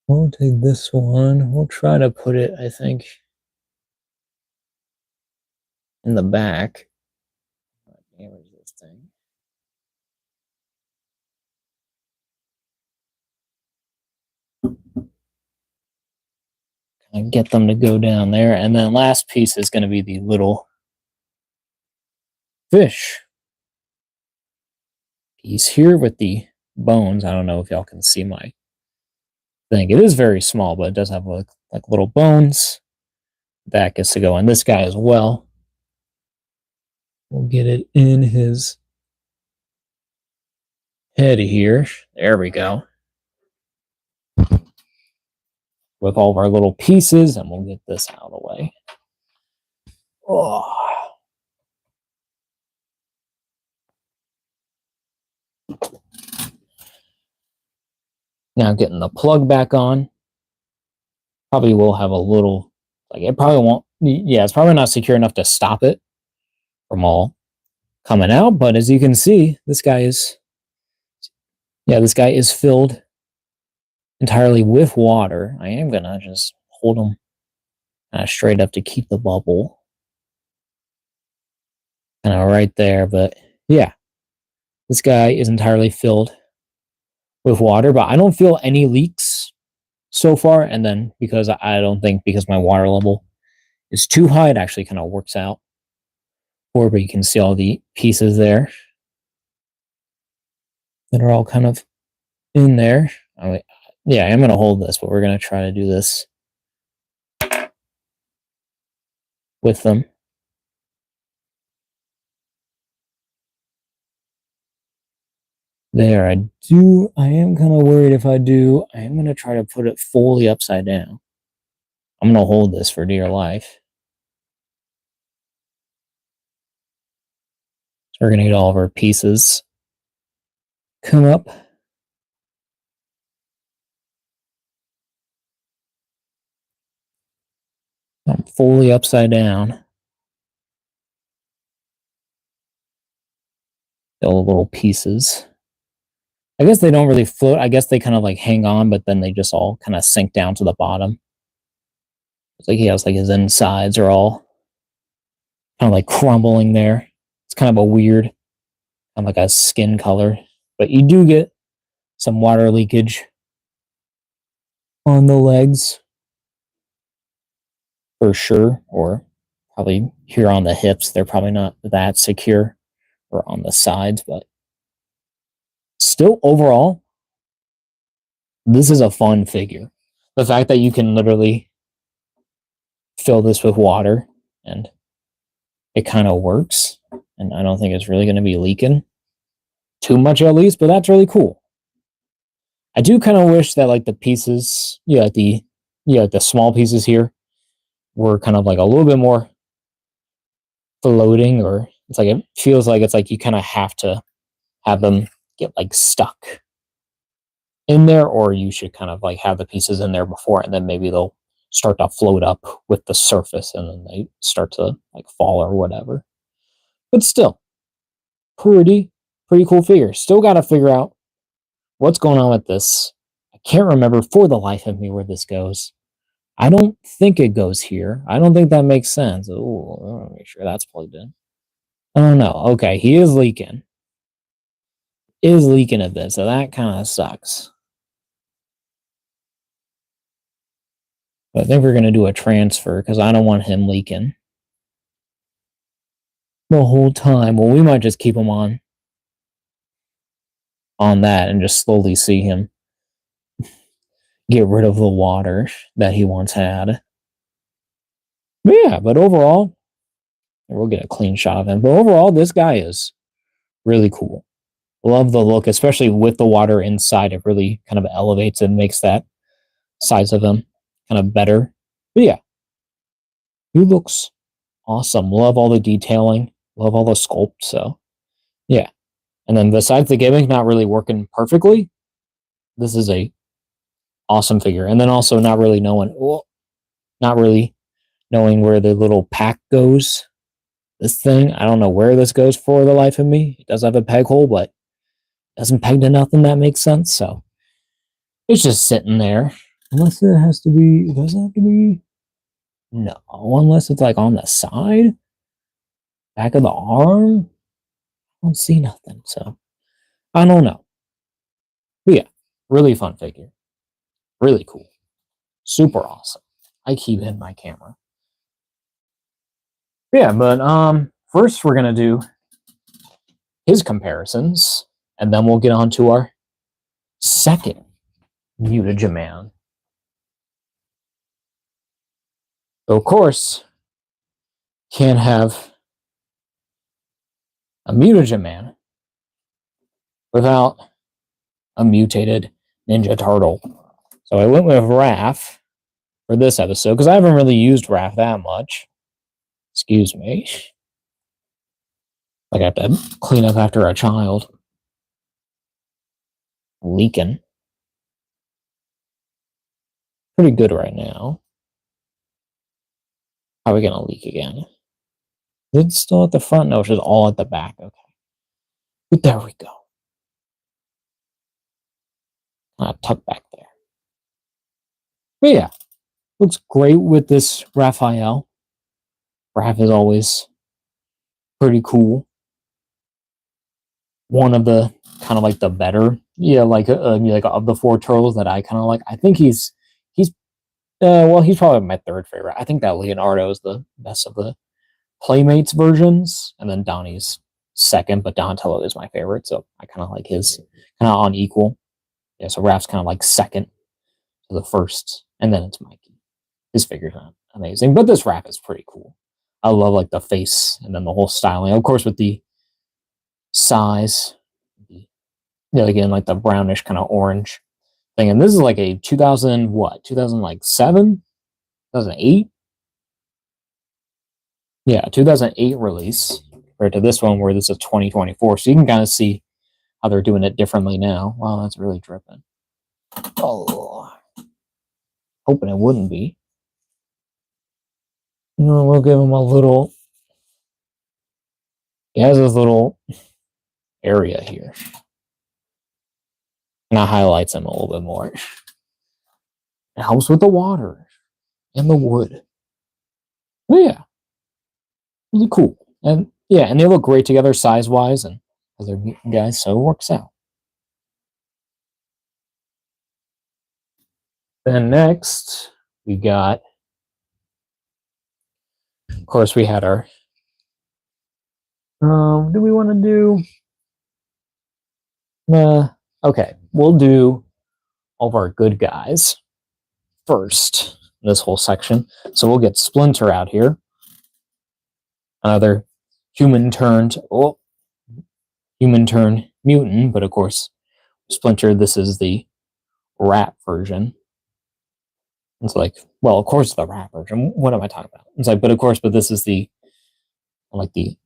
We'll take this one. We'll try to put it, I think, in the back. Where's this thing? And get them to go down there. And then last piece is going to be the little fish piece here with the bones. I don't know if y'all can see my thing. It is very small, but it does have like little bones. That gets to go in this guy as well. We'll get it in his head here. There we go. With all of our little pieces, and we'll get this out of the way. Oh. Now getting the plug back on. Probably will have a little, like it probably won't, yeah, it's probably not secure enough to stop it from all coming out. But as you can see, this guy is filled entirely with water. I am gonna just hold him straight up to keep the bubble kind of right there. But yeah, this guy is entirely filled with water, but I don't feel any leaks so far. And then because I don't think, because my water level is too high, it actually kind of works out. But you can see all the pieces there that are all kind of in there. Yeah, I'm going to hold this, but we're going to try to do this with them. There, I am kind of worried if I do. I am going to try to put it fully upside down. I'm going to hold this for dear life. So we're going to get all of our pieces come up. I'm fully upside down. All the little pieces. I guess they don't really float. I guess they kind of like hang on, but then they just all kind of sink down to the bottom. It's like he has like his insides are all kind of like crumbling there. It's kind of a weird, kind of like a skin color. But you do get some water leakage on the legs for sure, or probably here on the hips. They're probably not that secure, or on the sides, but still overall, this is a fun figure. The fact that you can literally fill this with water and it kind of works, and I don't think it's really going to be leaking too much at least, but that's really cool. I do kind of wish that like the pieces, the small pieces here were kind of like a little bit more floating, or it's like it feels like it's like you kind of have to have them get like stuck in there, or you should kind of like have the pieces in there before, and then maybe they'll start to float up with the surface and then they start to like fall or whatever. But still, pretty cool figure. Still got to figure out what's going on with this. I can't remember for the life of me where this goes. I don't think it goes here. I don't think that makes sense. Oh, I want to make sure that's plugged in. I don't know. Okay, he is leaking. Is leaking a bit, so that kind of sucks. But I think we're going to do a transfer because I don't want him leaking the whole time. Well, we might just keep him on that and just slowly see him get rid of the water that he once had. But yeah, but overall, we'll get a clean shot of him. But overall, this guy is really cool. Love the look, especially with the water inside. It really kind of elevates and makes that size of him kind of better. But yeah, he looks awesome. Love all the detailing. Love all the sculpt. So yeah. And then besides the gimmick not really working perfectly, this is a awesome figure. And then also not really knowing where the little pack goes. This thing, I don't know where this goes for the life of me. It does have a peg hole, but doesn't peg to nothing that makes sense. So it's just sitting there. Unless it has to be, it doesn't have to be. No, unless it's like on the side, back of the arm. I don't see nothing. So I don't know. But yeah, really fun figure. Really cool. Super awesome. I keep hitting my camera. Yeah, but first we're gonna do his comparisons, and then we'll get on to our second Mutagen Man. So of course, can't have a Mutagen Man without a mutated Ninja Turtle. So I went with Raph for this episode because I haven't really used Raph that much. Excuse me. Like I have to clean up after a child. Leaking. Pretty good right now. How are we gonna leak again? Is it still at the front? No, it's just all at the back. Okay. But there we go. Tuck back there. But yeah, looks great with this Raphael. Raph is always pretty cool. One of the kind of like the better, like of the four turtles that I kind of like. I think he's he's probably my third favorite. I think that Leonardo is the best of the Playmates versions, and then Donnie's second, but Donatello is my favorite, so I kind of like his kind of on equal. Yeah, so Raph's kind of like second to the first, and then it's Mikey. His figure's not amazing, but this Raph is pretty cool. I love like the face and then the whole styling, of course, with the size. Again, like the brownish kind of orange thing, and this is like a 2007, 2008. Yeah, 2008 release compared to this one where this is 2024. So you can kind of see how they're doing it differently now. Wow, that's really dripping. Oh, hoping it wouldn't be. We'll give him a little. He has this little area here. And that highlights him a little bit more. It helps with the water and the wood. But yeah, really cool. And yeah, and they look great together size-wise and as they're mutant guys, so it works out. Then next, we got, of course, we had our, do we want to do, okay, we'll do all of our good guys first in this whole section. So we'll get Splinter out here. Another human turned mutant, but of course, Splinter, this is the rat version. It's like, well, of course, the rat version. What am I talking about? It's like, but this is the like the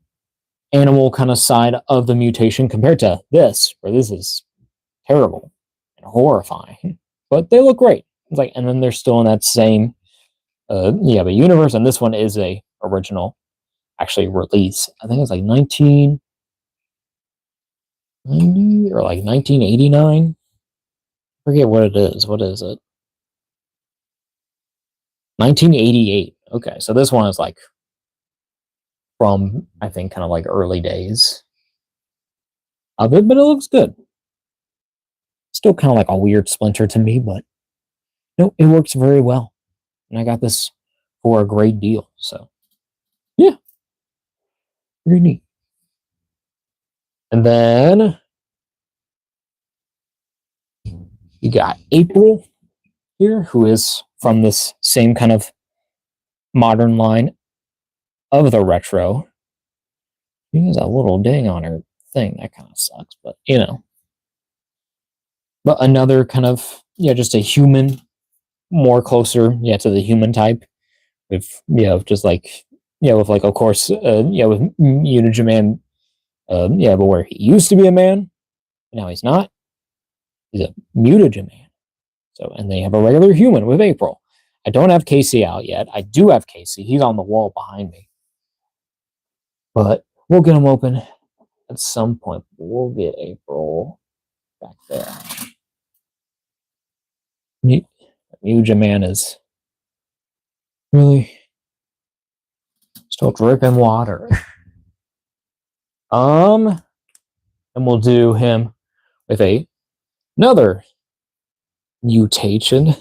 animal kind of side of the mutation compared to this, where this is terrible and horrifying. But they look great. It's like, and then they're still in that same, but universe. And this one is a original, actually release. I think it's like 1990 or like 1989. Forget what it is. What is it? 1988. Okay, so this one is like from, I think, kind of like early days of it, but it looks good. Still kind of like a weird Splinter to me, but no, it works very well. And I got this for a great deal. So, yeah, pretty neat. And then you got April here, who is from this same kind of modern line of the retro. She has a little ding on her thing. That kind of sucks, but But another kind of, just a human, more closer, to the human type. With, just like, with like, of course, with Mutagen Man, but where he used to be a man, now he's not. He's a Mutagen Man. So, and they have a regular human with April. I don't have Casey out yet. I do have Casey. He's on the wall behind me. But we'll get him open at some point. We'll get April back there. Mutagen Man is really still dripping water. And we'll do him with another mutation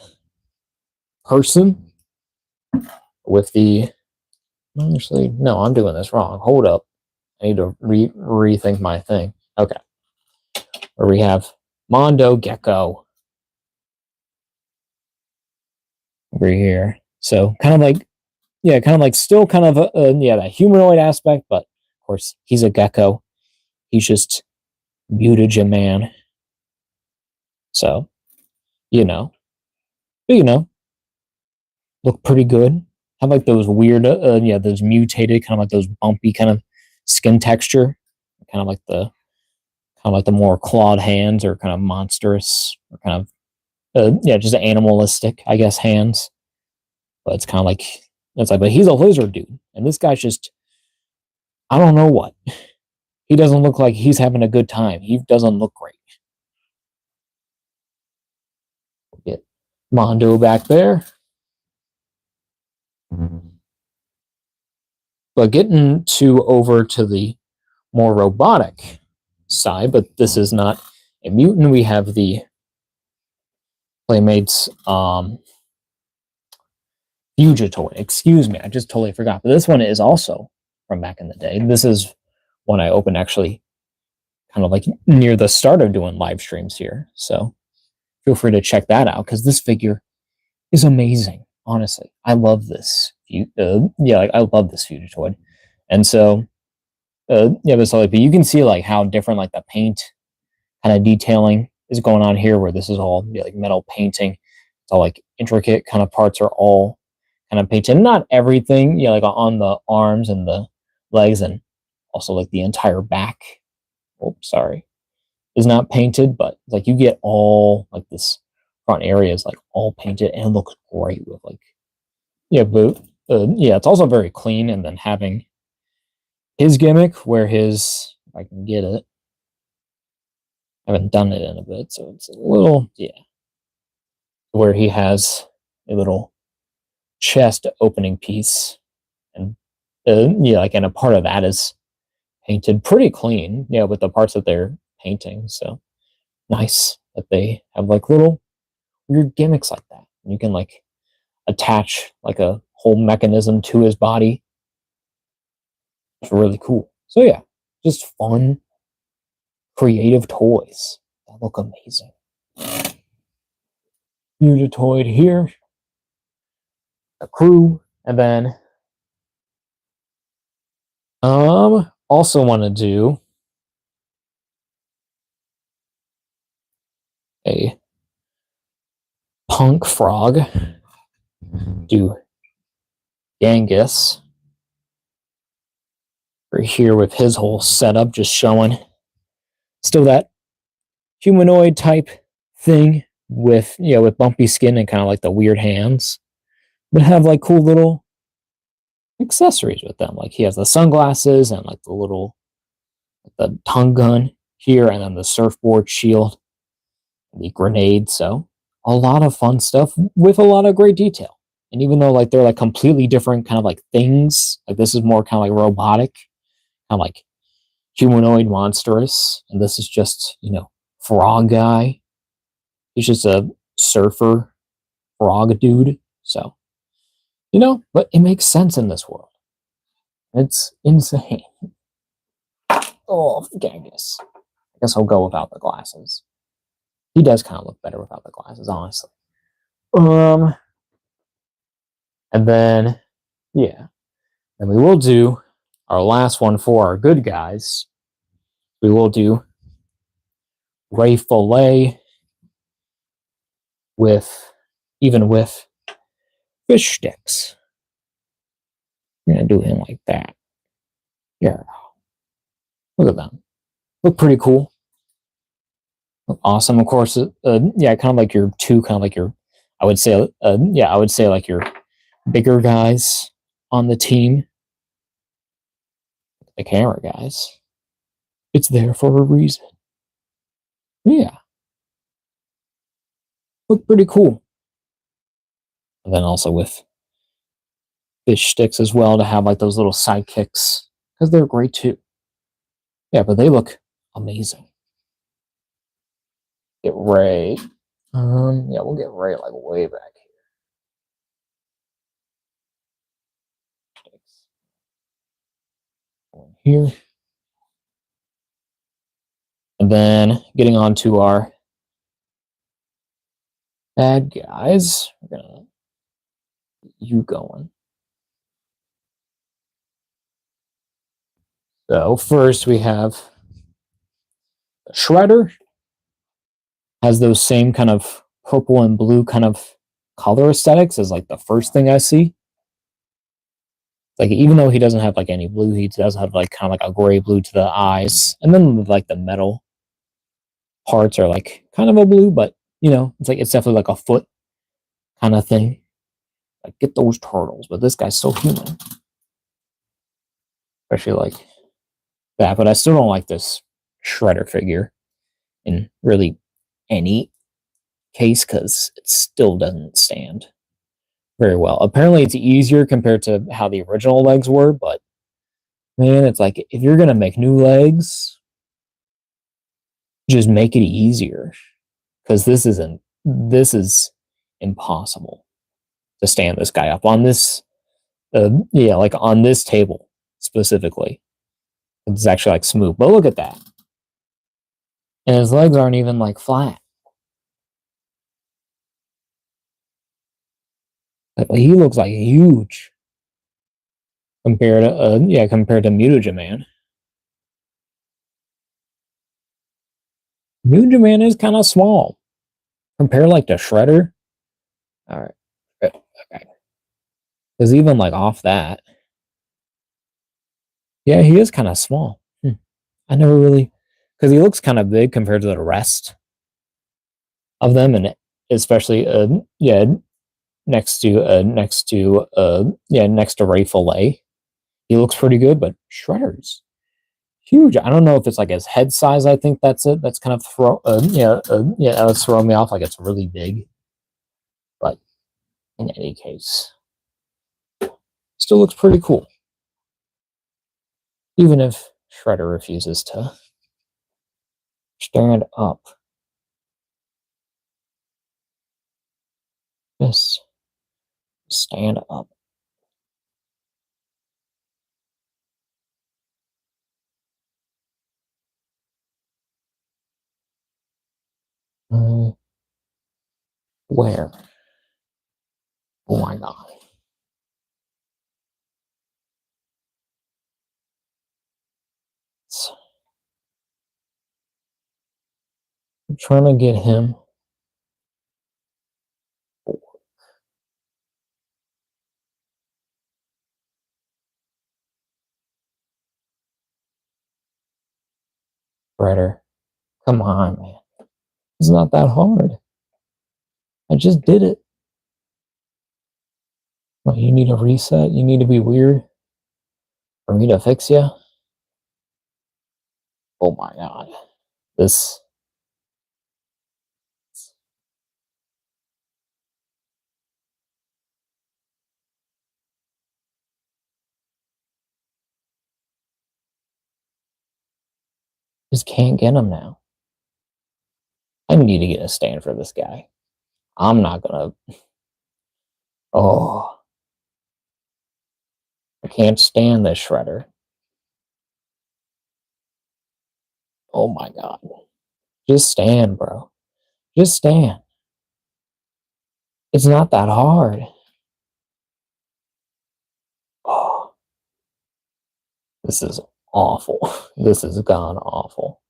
person with the. Actually, no, I'm doing this wrong. Hold up. I need to rethink my thing. Okay. Where we have Mondo Gecko over here. So kind of like, yeah, kind of like still kind of yeah, that humanoid aspect, but of course he's a gecko. He's just Mutagen Man. So you know, but, look pretty good. Have like those weird, yeah, those mutated kind of like those bumpy kind of skin texture, kind of like the more clawed hands or kind of monstrous or kind of yeah, just animalistic, I guess, hands. But it's kind of like it's like, but he's a lizard dude, and this guy's just I don't know what. He doesn't look like he's having a good time. He doesn't look great. Get Mondo back there. But getting to over to the more robotic side, but this is not a mutant. We have the Playmates Fugitoid. Excuse me, I just totally forgot. But this one is also from back in the day. This is one I opened actually kind of like near the start of doing live streams here. So feel free to check that out because this figure is amazing. Honestly, I love this. Yeah, like I love this Fugitoid. And so, yeah, but you can see like how different like the paint kind of detailing is going on here, where this is all like metal painting. It's all like intricate kind of parts are all kind of painted. Not everything, like on the arms and the legs, and also like the entire back. Oh, sorry, is not painted, but like you get all like this front area is like all painted and it looks great with like but yeah, it's also very clean. And then having his gimmick where his if I can get it, I haven't done it in a bit, so it's a little where he has a little chest opening piece, and like and a part of that is painted pretty clean, with the parts that they're painting. So nice that they have like little weird gimmicks like that. And you can like attach like a whole mechanism to his body. It's really cool. So yeah, just fun, creative toys that look amazing. Unitoid here, a crew, and then also want to do a punk frog, do Genghis right here with his whole setup, just showing still that humanoid type thing with with bumpy skin and kind of like the weird hands, but have like cool little accessories with them. Like he has the sunglasses and like the tongue gun here, and then the surfboard shield, the grenade. So a lot of fun stuff with a lot of great detail. And even though like they're like completely different kind of like things, like this is more kind of like robotic, kind of like humanoid monstrous, and this is just frog guy. He's just a surfer frog dude. So but it makes sense in this world. It's insane. Oh, Genghis. I guess I'll go without the glasses. He does kind of look better without the glasses, honestly. And then and we will do our last one for our good guys. We will do Ray Fillet with fish sticks. We're gonna do him like that. Yeah, look at them. Look pretty cool. Look awesome. Of course, kind of like your two, kind of like your, I would say, I would say like your bigger guys on the team, the camera guys. It's there for a reason. Yeah, look pretty cool. And then also with fish sticks as well to have like those little sidekicks because they're great too. Yeah, but they look amazing. Get Ray. Yeah, we'll get Ray like way back here. And then getting on to our bad guys. We're gonna get you going. So first we have the Shredder. Has those same kind of purple and blue kind of color aesthetics as like the first thing I see. Like even though he doesn't have like any blue, he does have like kind of like a gray blue to the eyes, and then like the metal parts are like kind of a blue, but you know it's definitely like a foot kind of thing. Like get those turtles, but this guy's so human, especially like that. But I still don't like this Shredder figure in really any case because it still doesn't stand very well. Apparently, it's easier compared to how the original legs were, but man, it's like if you're gonna make new legs, just make it easier because this is impossible to stand this guy up on this. Yeah, like on this table specifically, it's actually like smooth. But look at that, and his legs aren't even like flat. Like, he looks like huge compared to compared to Mutagen Man. Mutagen Man is kind of small compared like to Shredder. All right, okay, because even like off that, yeah, he is kind of small. I never really because he looks kind of big compared to the rest of them, and especially next to Ray Fillet, he looks pretty good, but Shredder's huge. I don't know if it's like his head size. I think that's it. That's kind of that's throwing me off. Like it's really big, but in any case, still looks pretty cool. Even if Shredder refuses to stand up, just stand up. Where? Oh my god. I'm trying to get him. Shredder. Come on, man. It's not that hard. I just did it. Well, you need a reset? You need to be weird for me to fix you? Oh my god. This just can't get him now. I need to get a stand for this guy. I'm not gonna. Oh, I can't stand this Shredder. Oh my god. Just stand, bro. Just stand. It's not that hard. Oh, this is awful. This has gone awful.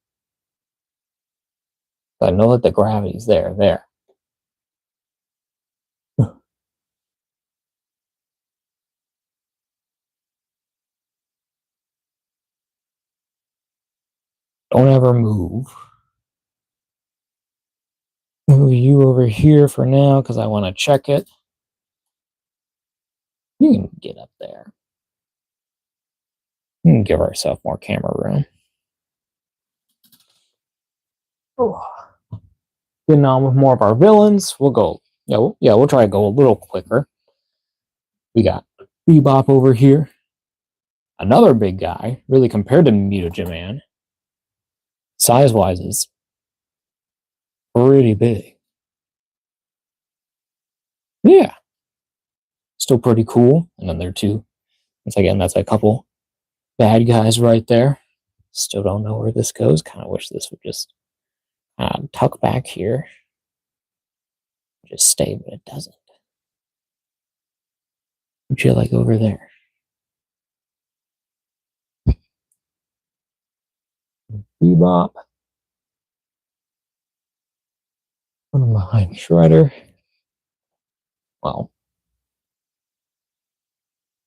I know that the gravity's there. There. Don't ever move. Move you over here for now because I want to check it. You can get up there. We can give ourselves more camera room. Oh. Getting on with more of our villains. We'll go. We'll try to go a little quicker. We got Bebop over here. Another big guy, really compared to Mutagen Man. Size-wise is pretty big. Yeah. Still pretty cool. And then there too. That's a couple bad guys right there. Still don't know where this goes. Kind of wish this would just tuck back here. just stay, but it doesn't. Would you like over there? Bebop. One behind Shredder. Well,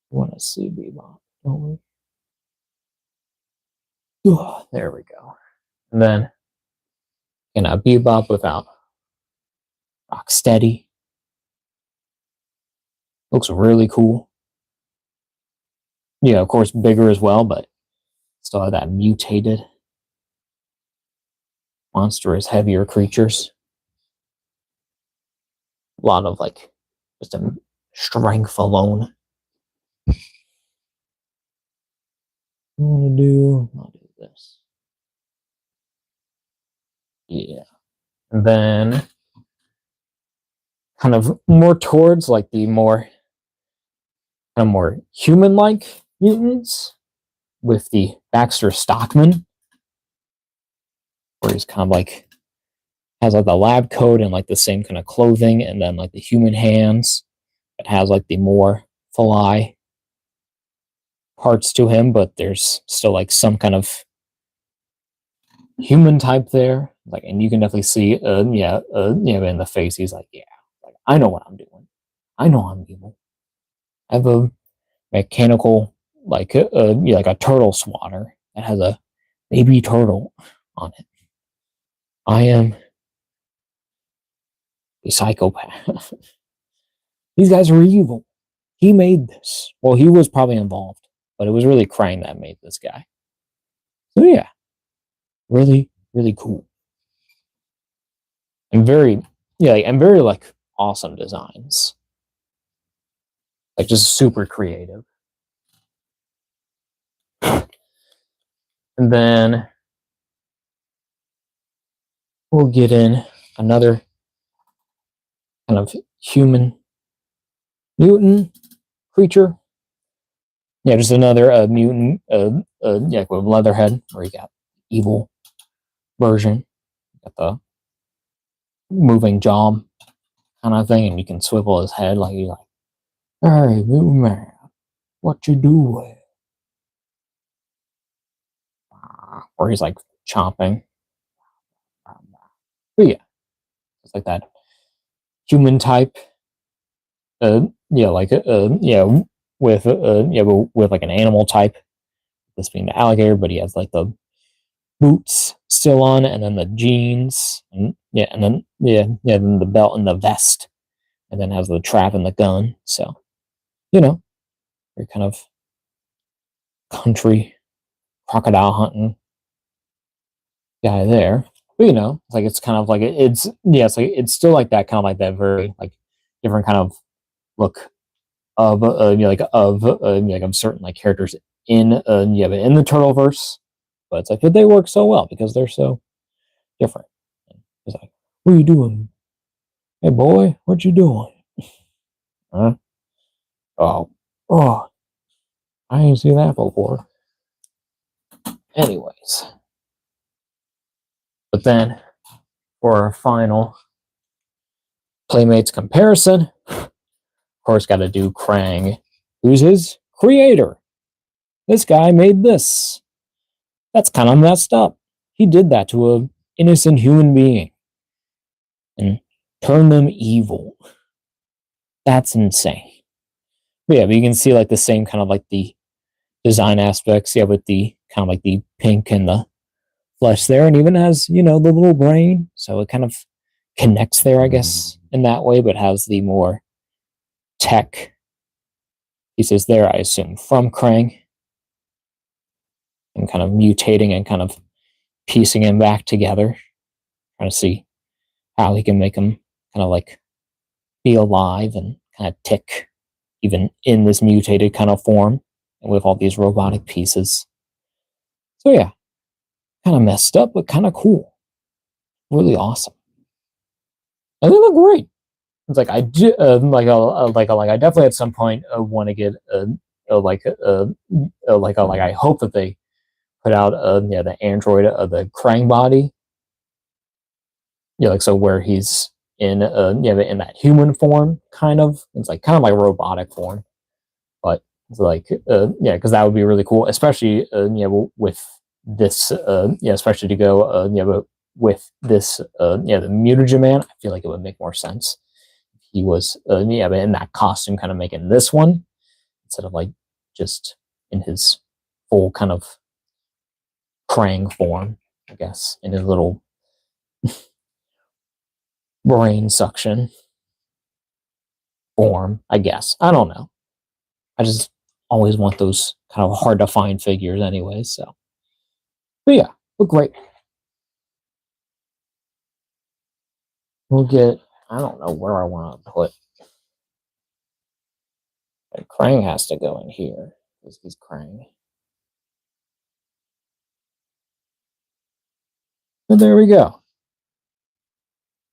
we want to see Bebop, don't we? Oh, there we go. And then, Bebop without Rocksteady. Looks really cool. Yeah, of course, bigger as well, but still have that mutated monstrous, heavier creatures. A lot of just a strength alone. I'll do this. Yeah. And then kind of more towards the more human-like mutants with the Baxter Stockman, where he's kind of has the lab coat and the same kind of clothing, and then the human hands. It has the more fly parts to him, but there's still some kind of human type there. And you can definitely see, in the face, he's I know what I'm doing. I know I'm evil. I have a mechanical, a turtle swatter that has a baby turtle on it. I am a psychopath. These guys are evil. He made this. Well, he was probably involved, but it was really Krang that made this guy. So yeah, really, really cool. And very, and very awesome designs. Just super creative. And then we'll get in another kind of human mutant creature. Yeah, just another mutant, with Leatherhead, where you got evil version. Got the moving jaw kind of thing, and you can swivel his head he's hey, mutant man, what you doing? Or he's chomping. But yeah, it's that human type. With an animal type. This being the alligator, but he has the boots still on, and then the jeans, and then the belt and the vest, and then has the trap and the gun. So, very kind of country crocodile hunting guy there. But it's kind of it's still that kind of that very different kind of look of of certain characters in in the Turtleverse, but it's but they work so well because they're so different. It's what are you doing? Hey boy, what you doing? Huh? Oh, I ain't seen that before. Anyways, but then for our final Playmates comparison, of course, got to do Krang, who's his creator. This guy made this. That's kind of messed up. He did that to an innocent human being and turned them evil. That's insane. But yeah, but you can see the same kind of the design aspects, with the kind of the pink and the flesh there, and even has the little brain, so it kind of connects there, I guess, in that way, but has the more tech pieces there, I assume, from Krang, and kind of mutating and kind of piecing him back together, trying to see how he can make him kind of be alive and kind of tick even in this mutated kind of form and with all these robotic pieces. So yeah, kind of messed up, but kind of cool. Really awesome. And they look great. It's I do I definitely at some point want to get I hope that they put out the android of the Krang body. So where he's in in that human form, kind of. It's like kind of like robotic form, but it's like because that would be really cool, especially with this especially to go with this the Mutagen Man. I feel like it would make more sense if he was in that costume, kind of making this one instead of like just in his full kind of Krang form, I guess, in his little brain suction form, I guess. I don't know. I just always want those kind of hard to find figures anyway, so. But yeah, look great. We'll get, I don't know where I want to put. Krang has to go in here, because he's Krang. But there we go.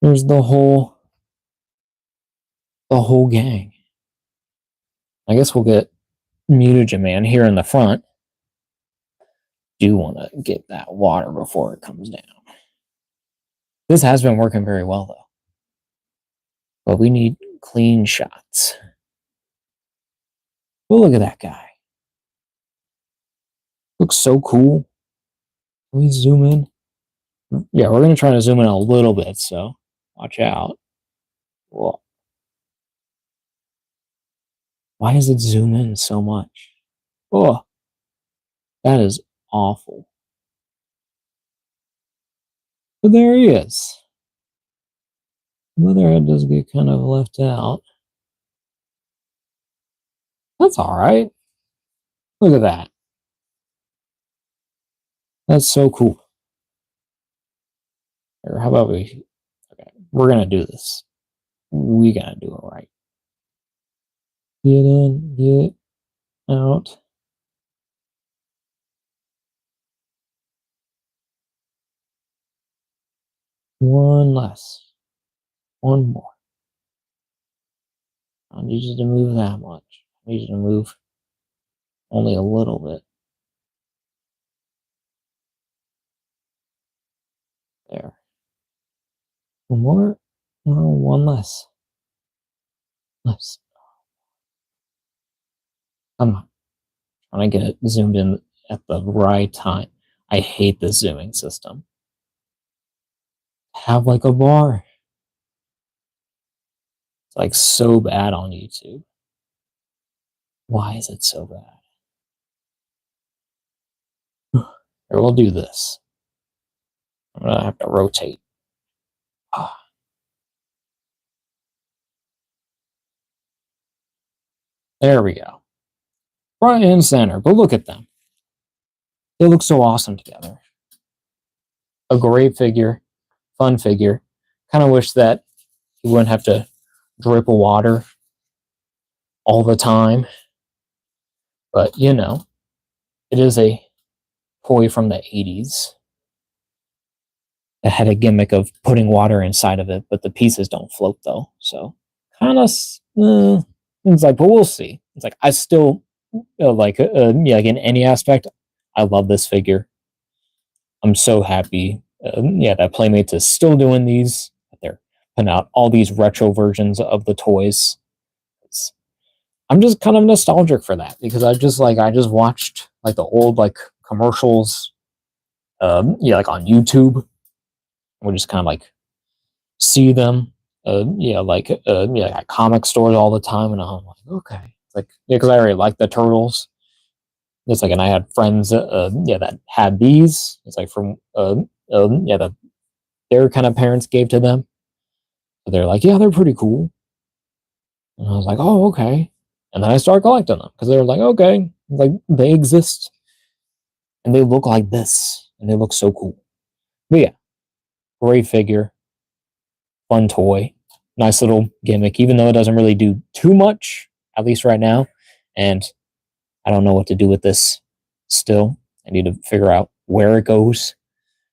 There's the whole gang. I guess we'll get Mutagen Man here in the front. Do want to get that water before it comes down. This has been working very well, though. But we need clean shots. Well, look at that guy. Looks so cool. Can we zoom in? Yeah, we're going to try to zoom in a little bit, so watch out. Whoa. Why does it zoom in so much? Oh, that is awful. But there he is. Motherhead does get kind of left out. That's all right. Look at that. That's so cool. Or how about we... Okay, we're going to do this. We got to do it right. Get in, get out. One less. One more. I need you to move that much. I need you to move only a little bit. There. One more. Oh, one less. Less. I'm trying to get it zoomed in at the right time. I hate the zooming system. Have like a bar. It's like so bad on YouTube. Why is it so bad? Here, we'll do this. I'm gonna have to rotate. There we go. Front and center, but look at them. They look so awesome together. A great figure, fun figure. Kind of wish that you wouldn't have to drip water all the time. But, you know, it is a toy from the 80s that had a gimmick of putting water inside of it, but the pieces don't float, though. So, kind of, it's like, but we'll see. It's like, I still, like in any aspect, I love this figure. I'm so happy, that Playmates is still doing these. They're putting out all these retro versions of the toys. I'm just kind of nostalgic for that because I just watched like the old like commercials, like on YouTube. We just kind of like see them, at comic stores all the time, and I'm like, okay, it's like because I already like the Turtles. It's like, and I had friends, that had these. It's like from, that their kind of parents gave to them. So they're like, yeah, they're pretty cool. And I was like, oh, okay. And then I started collecting them because they were like, okay, like they exist and they look like this and they look so cool. But yeah, great figure, fun toy, nice little gimmick, even though it doesn't really do too much, at least right now. And I don't know what to do with this still. I need to figure out where it goes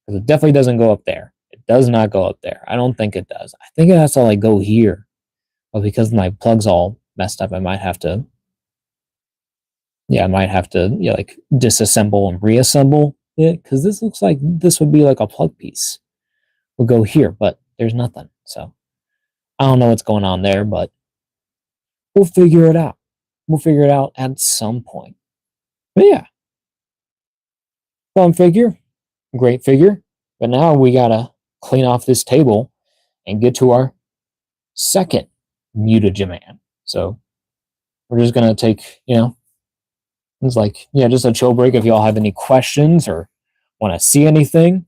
because it definitely doesn't go up there. It does not go up there. I don't think it does. I think it has to like go here. But because my plug's all messed up, I might have to, like disassemble and reassemble it because this looks like this would be like a plug piece. We'll go here, but there's nothing. So I don't know what's going on there, but we'll figure it out. We'll figure it out at some point. But yeah, fun figure, great figure. But now we gotta clean off this table and get to our second Mutagen Man. So we're just gonna take, it's like, just a chill break. If y'all have any questions or want to see anything,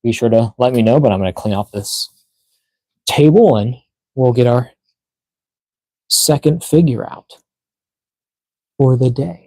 be sure to let me know. But I'm gonna clean off this table and we'll get our second figure out for the day.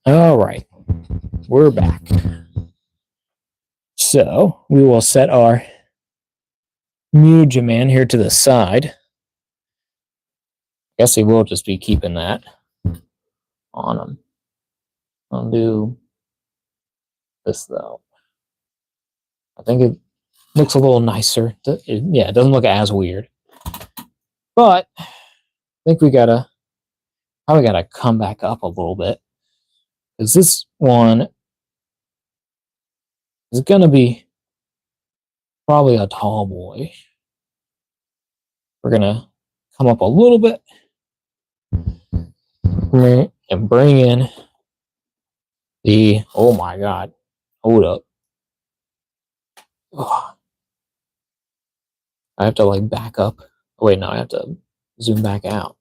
All right, we're back. So we will set our Mutagen Man here to the side. Guess he will just be keeping that on him. I'll do this though. I think it looks a little nicer. It doesn't look as weird. But I think we probably gotta come back up a little bit. Because this one is gonna be probably a tall boy. We're gonna come up a little bit and bring in the, oh my god, hold up. Ugh. I have to like back up. Oh, wait, no, I have to zoom back out.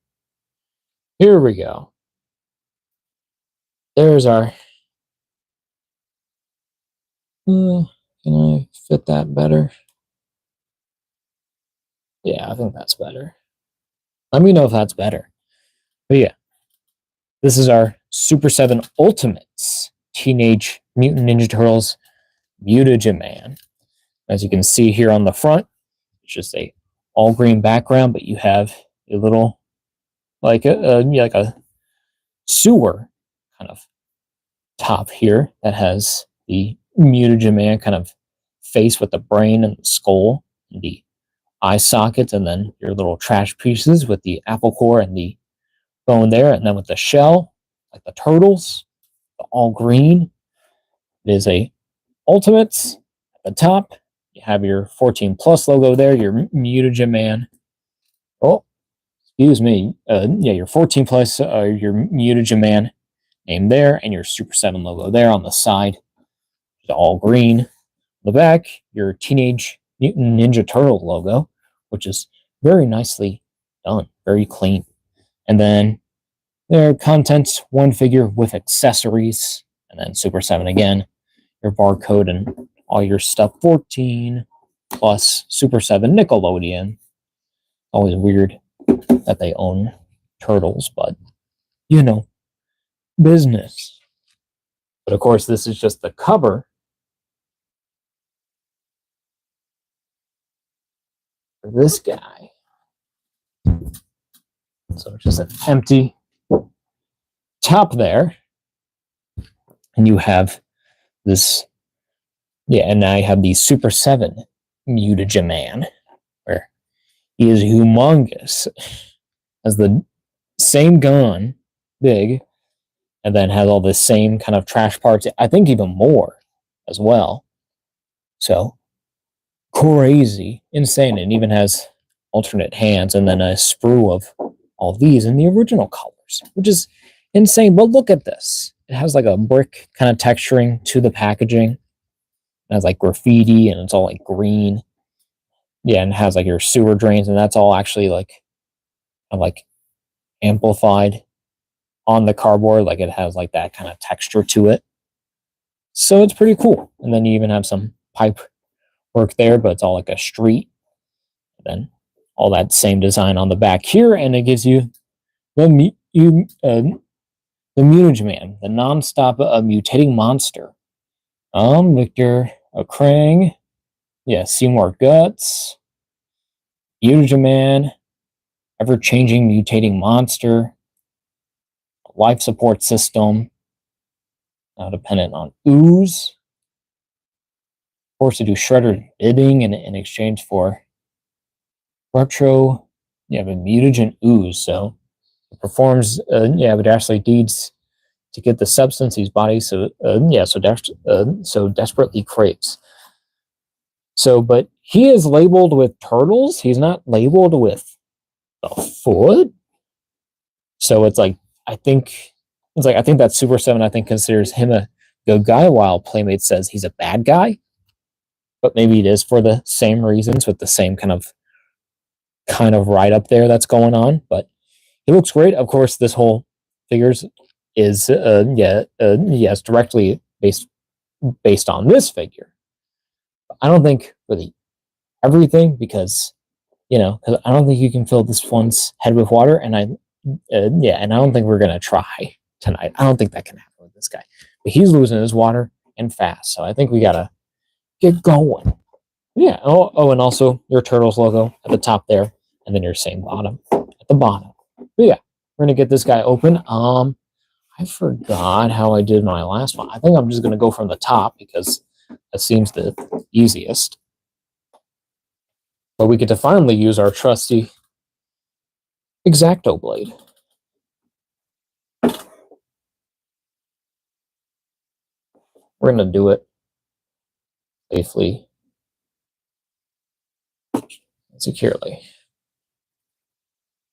Here we go. There's our, can I fit that better? Yeah, I think that's better. Let me know if that's better. But yeah, this is our Super 7 Ultimates Teenage Mutant Ninja Turtles Mutagen Man. As you can see here on the front, it's just a all green background, but you have a little like a sewer kind of top here that has the Mutagen Man kind of face with the brain and the skull and the eye sockets, and then your little trash pieces with the apple core and the bone there, and then with the shell, like the turtles, all green. It is a Ultimates at the top. You have your 14 plus logo there, your Mutagen Man. Oh, excuse me. Your 14 plus, your Mutagen Man name there, and your Super 7 logo there on the side. It's all green. On the back, your Teenage Mutant Ninja Turtle logo, which is very nicely done, very clean. And then their contents, one figure with accessories, and then Super 7 again, your barcode and all your stuff, 14 plus Super 7 Nickelodeon. Always weird that they own Turtles, but business. But of course, this is just the cover for this guy. So it's just an empty top there. And you have this, and now you have the Super 7 Mutagen Man, where he is humongous, has the same gun, big, and then has all the same kind of trash parts. I think even more as well. So crazy, insane, and even has alternate hands and then a sprue of all these in the original colors, which is insane. But look at this. It has like a brick kind of texturing to the packaging. It has like graffiti and it's all like green. Yeah, and it has like your sewer drains, and that's all actually like amplified on the cardboard. Like it has like that kind of texture to it. So it's pretty cool. And then you even have some pipe work there, but it's all like a street. And then all that same design on the back here, and it gives you the the Mutagen Man, the non-stop mutating monster. Victor Krang, yeah, Seymour Guts, Mutagen Man, ever-changing mutating monster, life support system, now dependent on ooze, forced to do shredder bidding in exchange for retro. You have a mutagen ooze, so it performs but actually deeds to get the substance his body so desperately craves. So, but he is labeled with turtles. He's not labeled with the foot. So it's like I think I think that Super7 I think considers him a good guy, while Playmates says he's a bad guy. But maybe it is for the same reasons, with the same kind of right up there that's going on. But it looks great. Of course, this whole figures is yes, directly based on this figure. I don't think really everything, because because I don't think you can fill this one's head with water, and and I don't think we're gonna try tonight. I don't think that can happen with this guy. But he's losing his water and fast, so I think we gotta get going. Yeah. And also your Turtles logo at the top there, and then your same bottom at the bottom. But yeah, we're gonna get this guy open. I forgot how I did my last one. I think I'm just gonna go from the top because that seems the easiest. But we get to finally use our trusty X-Acto blade. We're gonna do it safely and securely.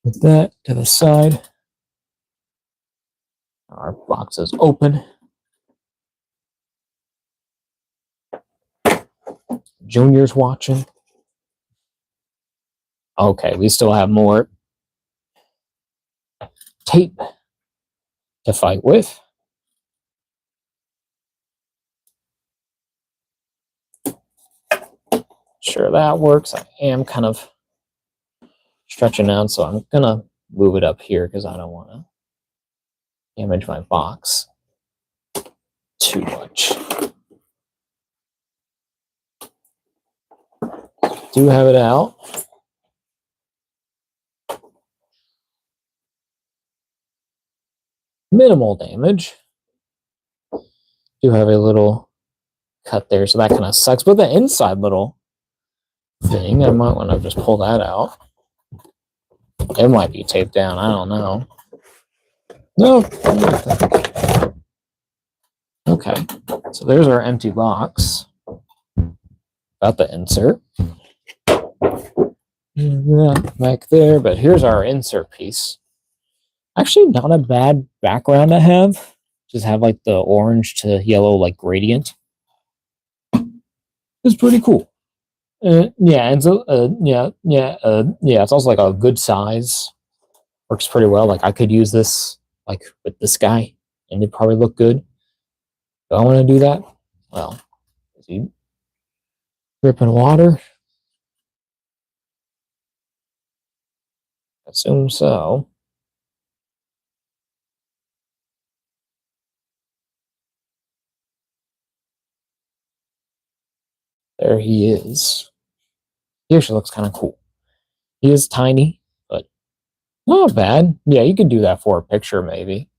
Put that to the side. Our box is open. Junior's watching. Okay, we still have more tape to fight with. Sure, that works. I am kind of stretching out, so I'm gonna move it up here because I don't want to damage my box too much. Do have it out. Minimal damage. Do have a little cut there, so that kind of sucks. But the inside little thing, I might want to just pull that out. It might be taped down. I don't know. No. Okay. So there's our empty box. Got the insert. Yeah, back there. But here's our insert piece. Actually, not a bad background to have. Just have like the orange to yellow like gradient. It's pretty cool. And so it's also like a good size. Works pretty well. Like I could use this like with this guy, and it'd probably look good. Do I want to do that? Well, is he dripping water? Assume so. There he is. He actually looks kind of cool. He is tiny, but not bad. Yeah, you could do that for a picture, maybe.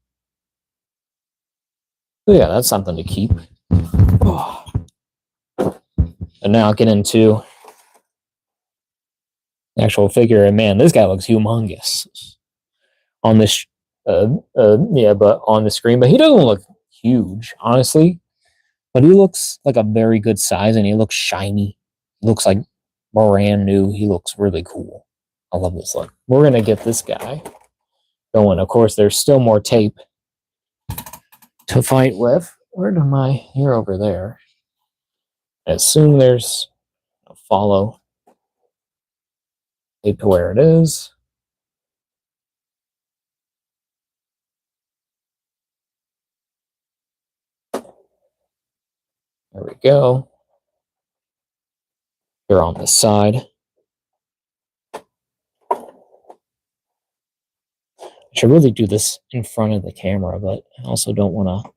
So yeah, that's something to keep. Oh. And now get into actual figure, and man, this guy looks humongous on this. Yeah, but on the screen, but he doesn't look huge, honestly. But he looks like a very good size, and he looks shiny. He looks like brand new. He looks really cool. I love this look. We're gonna get this guy going. Of course, there's still more tape to fight with. Where am I? You're over there. As soon there's a follow tape to where it is. There we go. Here on this side. I should really do this in front of the camera, but I also don't want to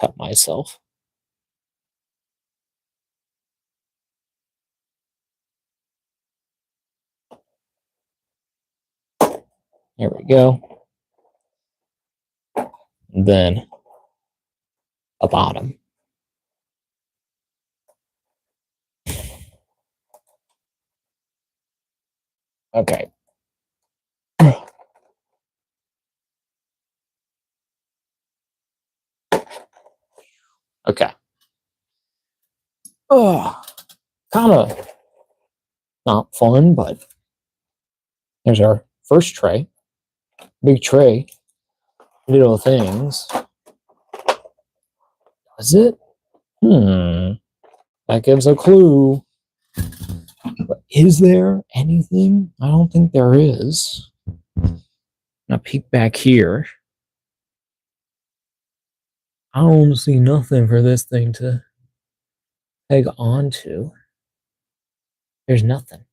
cut myself. There we go. And then a bottom. Okay. Okay. Oh, kind of not fun, but there's our first tray. Big tray. Little things. Is it? That gives a clue. But is there anything? I don't think there is. Now peek back here. I don't see nothing for this thing to peg onto. There's nothing.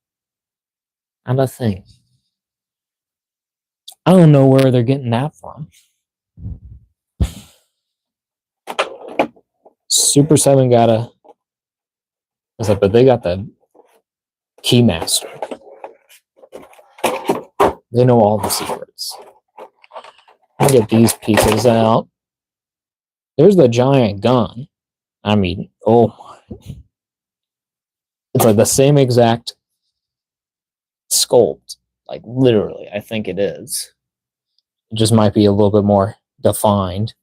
Not a thing. I don't know where they're getting that from. Super7 got a... But they got the Keymaster. They know all the secrets. I'll get these pieces out. There's the giant gun. I mean, oh. It's like the same exact sculpt. Like, literally, I think it is. It just might be a little bit more defined.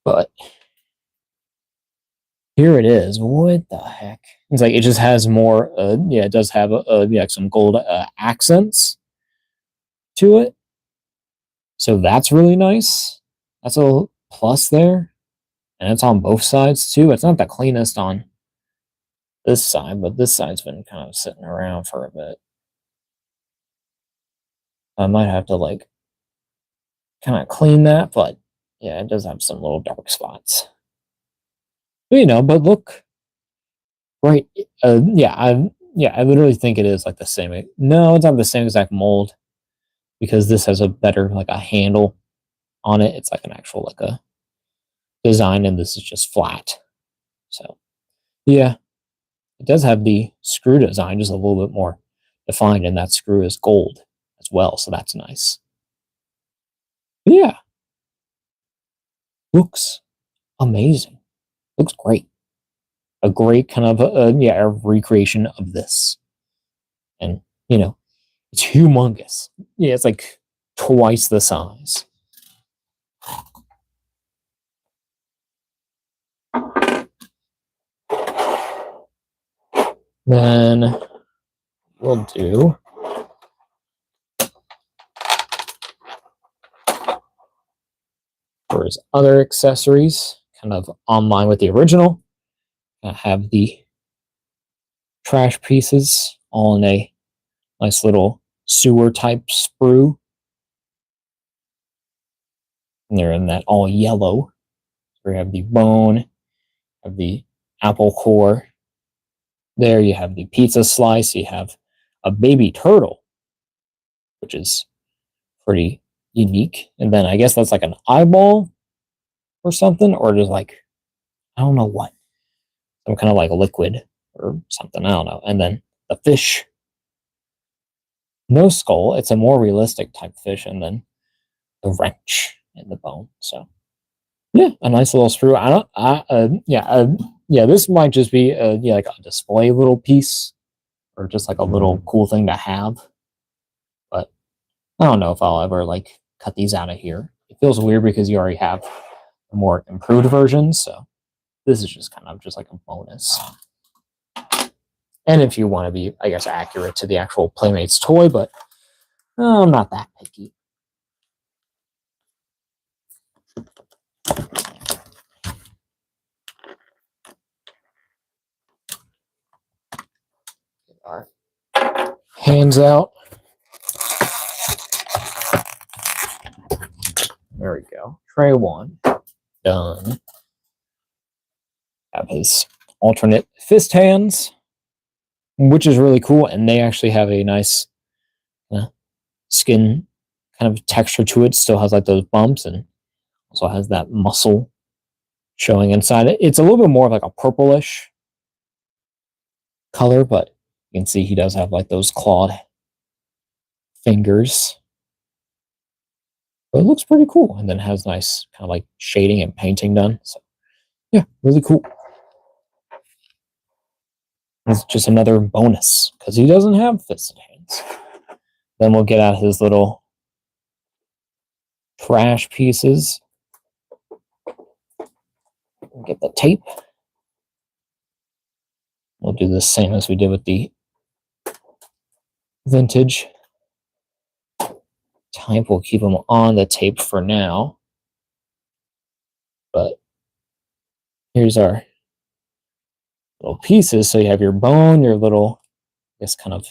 But here it is. What the heck? It's like it just has more, yeah, it does have some gold accents to it. So that's really nice. That's a plus there. And it's on both sides too. It's not the cleanest on this side, but this side's been kind of sitting around for a bit. I might have to like kind of clean that, but yeah, it does have some little dark spots. But, you know, but look, right? Yeah, I literally think it is like the same. No, it's not the same exact mold because this has a better like a handle on it. It's like an actual like a design, and this is just flat. So yeah, it does have the screw design just a little bit more defined, and that screw is gold as well, so that's nice. But yeah, looks amazing. Looks great. A great kind of a recreation of this, and you know, it's humongous. Yeah, it's like twice the size. Then we'll do for his other accessories, kind of online with the original. I have the trash pieces all in a nice little sewer type sprue. And they're in that all yellow. So we have the bone, have the apple core. There you have the pizza slice. You have a baby turtle, which is pretty unique. And then I guess that's like an eyeball or something, or just like, I don't know what. Some kind of like liquid or something. I don't know. And then the fish. No skull. It's a more realistic type fish. And then the wrench in the bone. So yeah, a nice little screw. Yeah, this might just be yeah, like a display little piece or just like a little cool thing to have. But I don't know if I'll ever like cut these out of here. It feels weird because you already have a more improved version, so this is just kind of just like a bonus. And if you want to be, I guess, accurate to the actual Playmates toy, but I'm not that picky. All right. Hands out. There we go. Tray 1. Done. Have his alternate fist hands, which is really cool. And they actually have a nice skin kind of texture to it. Still has like those bumps and also has that muscle showing inside it. It's a little bit more of like a purplish color, but you can see he does have like those clawed fingers. But it looks pretty cool, and then has nice kind of like shading and painting done. So yeah, really cool. It's just another bonus because he doesn't have fisted hands. Then we'll get out his little trash pieces. We'll get the tape. We'll do the same as we did with the vintage type. We'll keep them on the tape for now. But here's our little pieces. So you have your bone, your little, I guess, kind of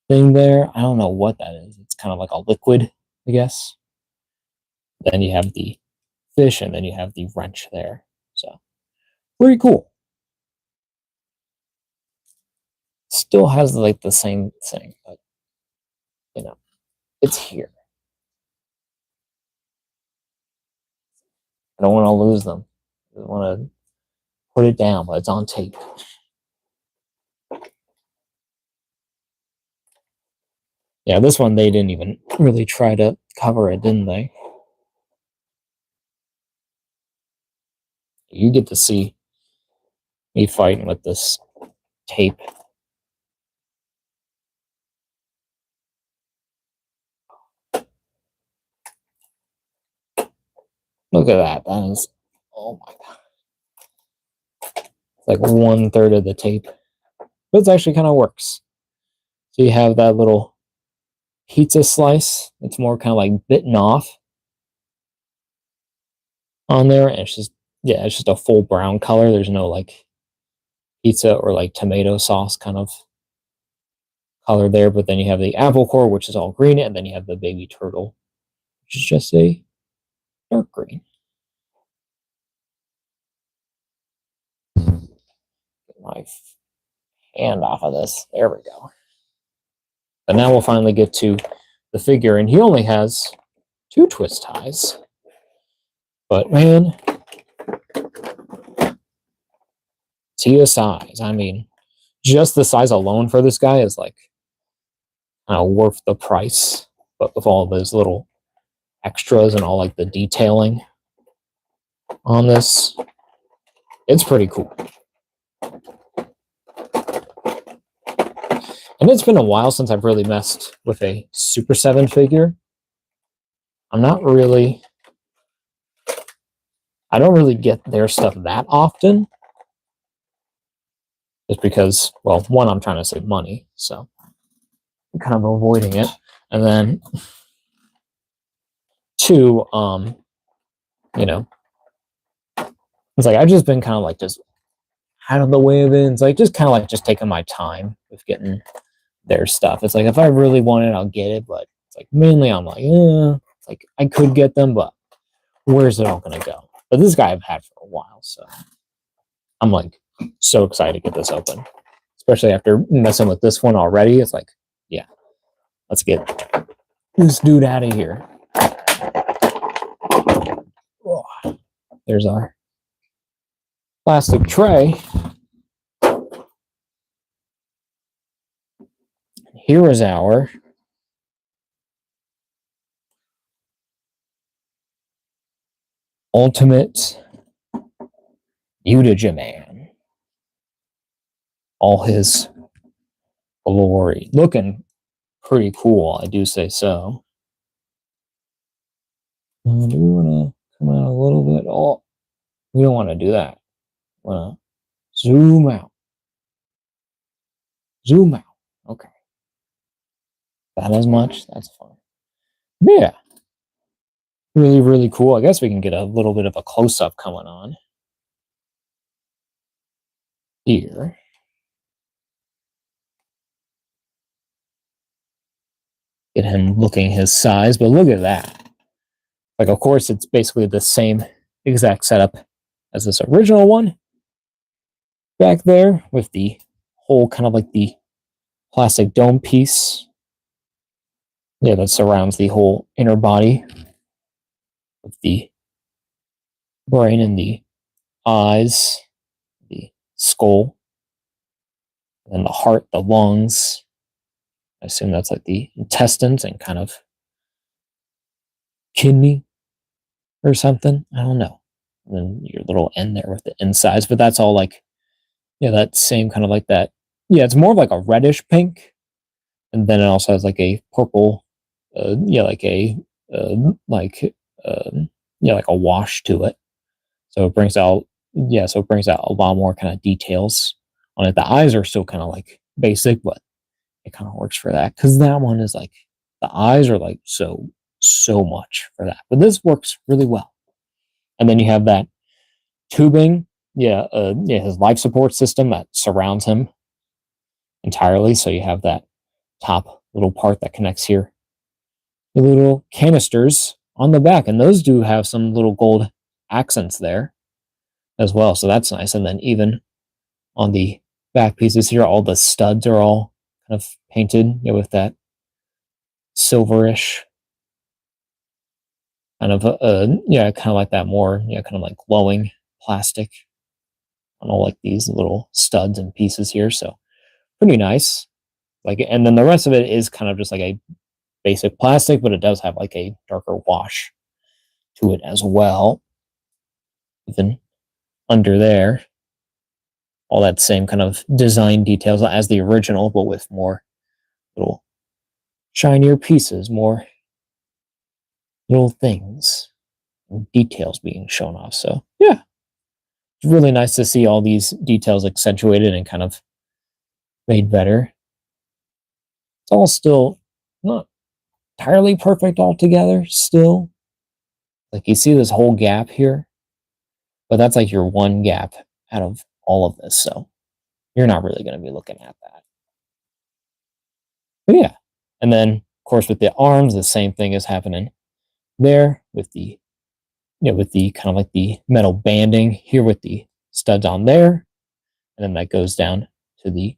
thing there. I don't know what that is. It's kind of like a liquid, I guess. Then you have the fish, and then you have the wrench there. So pretty cool. Still has like the same thing, but you know, it's here. I don't want to lose them. I want to put it down, but it's on tape. Yeah, this one they didn't even really try to cover it, didn't they? You get to see me fighting with this tape. Look at that. That is, oh my god. It's like 1/3 of the tape. But it actually kind of works. So you have that little pizza slice. It's more kind of like bitten off on there. And it's just, yeah, it's just a full brown color. There's no like pizza or like tomato sauce kind of color there. But then you have the apple core, which is all green. And then you have the baby turtle, which is just a dark green. Get my hand off of this. There we go. But now we'll finally get to the figure. And he only has 2 twist ties. But man, see the size. I mean, just the size alone for this guy is like worth the price. But with all those little extras and all like the detailing on this, it's pretty cool. And it's been a while since I've really messed with a Super7 figure. I don't really get their stuff that often. Just because, well, one, I'm trying to save money, so I'm kind of avoiding it. And then 2, you know, it's like I've just been kind of like just out of the way of it. It's like just kind of like just taking my time with getting their stuff. It's like if I really want it, I'll get it. But it's like mainly I'm like, it's like I could get them, but where's it all gonna go? But this guy I've had for a while, so I'm like so excited to get this open. Especially after messing with this one already. It's like, yeah, let's get this dude out of here. Oh, there's our plastic tray. Here is our ultimate Mutagen Man. All his glory. Looking pretty cool, I do say so. Do we want to come out a little bit? Oh, we don't want to do that. Want to zoom out. Zoom out. Okay. Not as much. That's fine. Yeah. Really, really cool. I guess we can get a little bit of a close-up coming on here. Get him looking his size, but look at that. Like, of course, it's basically the same exact setup as this original one back there with the whole kind of like the plastic dome piece. Yeah, that surrounds the whole inner body with the brain and the eyes, the skull, and then the heart, the lungs. I assume that's like the intestines and kind of kidney or something. I don't know. And then your little end there with the insides, but that's all like, yeah, that same kind of like that. Yeah, it's more of like a reddish pink, and then it also has like a purple, yeah, like a like yeah, like a wash to it. So it brings out, yeah, so it brings out a lot more kind of details on it. The eyes are still kind of like basic, but it kind of works for that because that one is like the eyes are like so much for that, but this works really well. And then you have that tubing, yeah, yeah, his life support system that surrounds him entirely. So you have that top little part that connects here, the little canisters on the back, and those do have some little gold accents there as well. So that's nice. And then even on the back pieces here, all the studs are all kind of painted, you know, with that silverish kind of yeah, kind of like that more, yeah, kind of like glowing plastic on all like these little studs and pieces here. So pretty nice. Like, and then the rest of it is kind of just like a basic plastic, but it does have like a darker wash to it as well. Even under there, all that same kind of design details as the original, but with more little shinier pieces, more little things and details being shown off. So yeah, it's really nice to see all these details accentuated and kind of made better. It's all still not entirely perfect altogether, still. Like you see this whole gap here, but that's like your one gap out of all of this. So you're not really going to be looking at that. But yeah. And then, of course, with the arms, the same thing is happening there with the, you know, with the kind of like the metal banding here with the studs on there. And then that goes down to the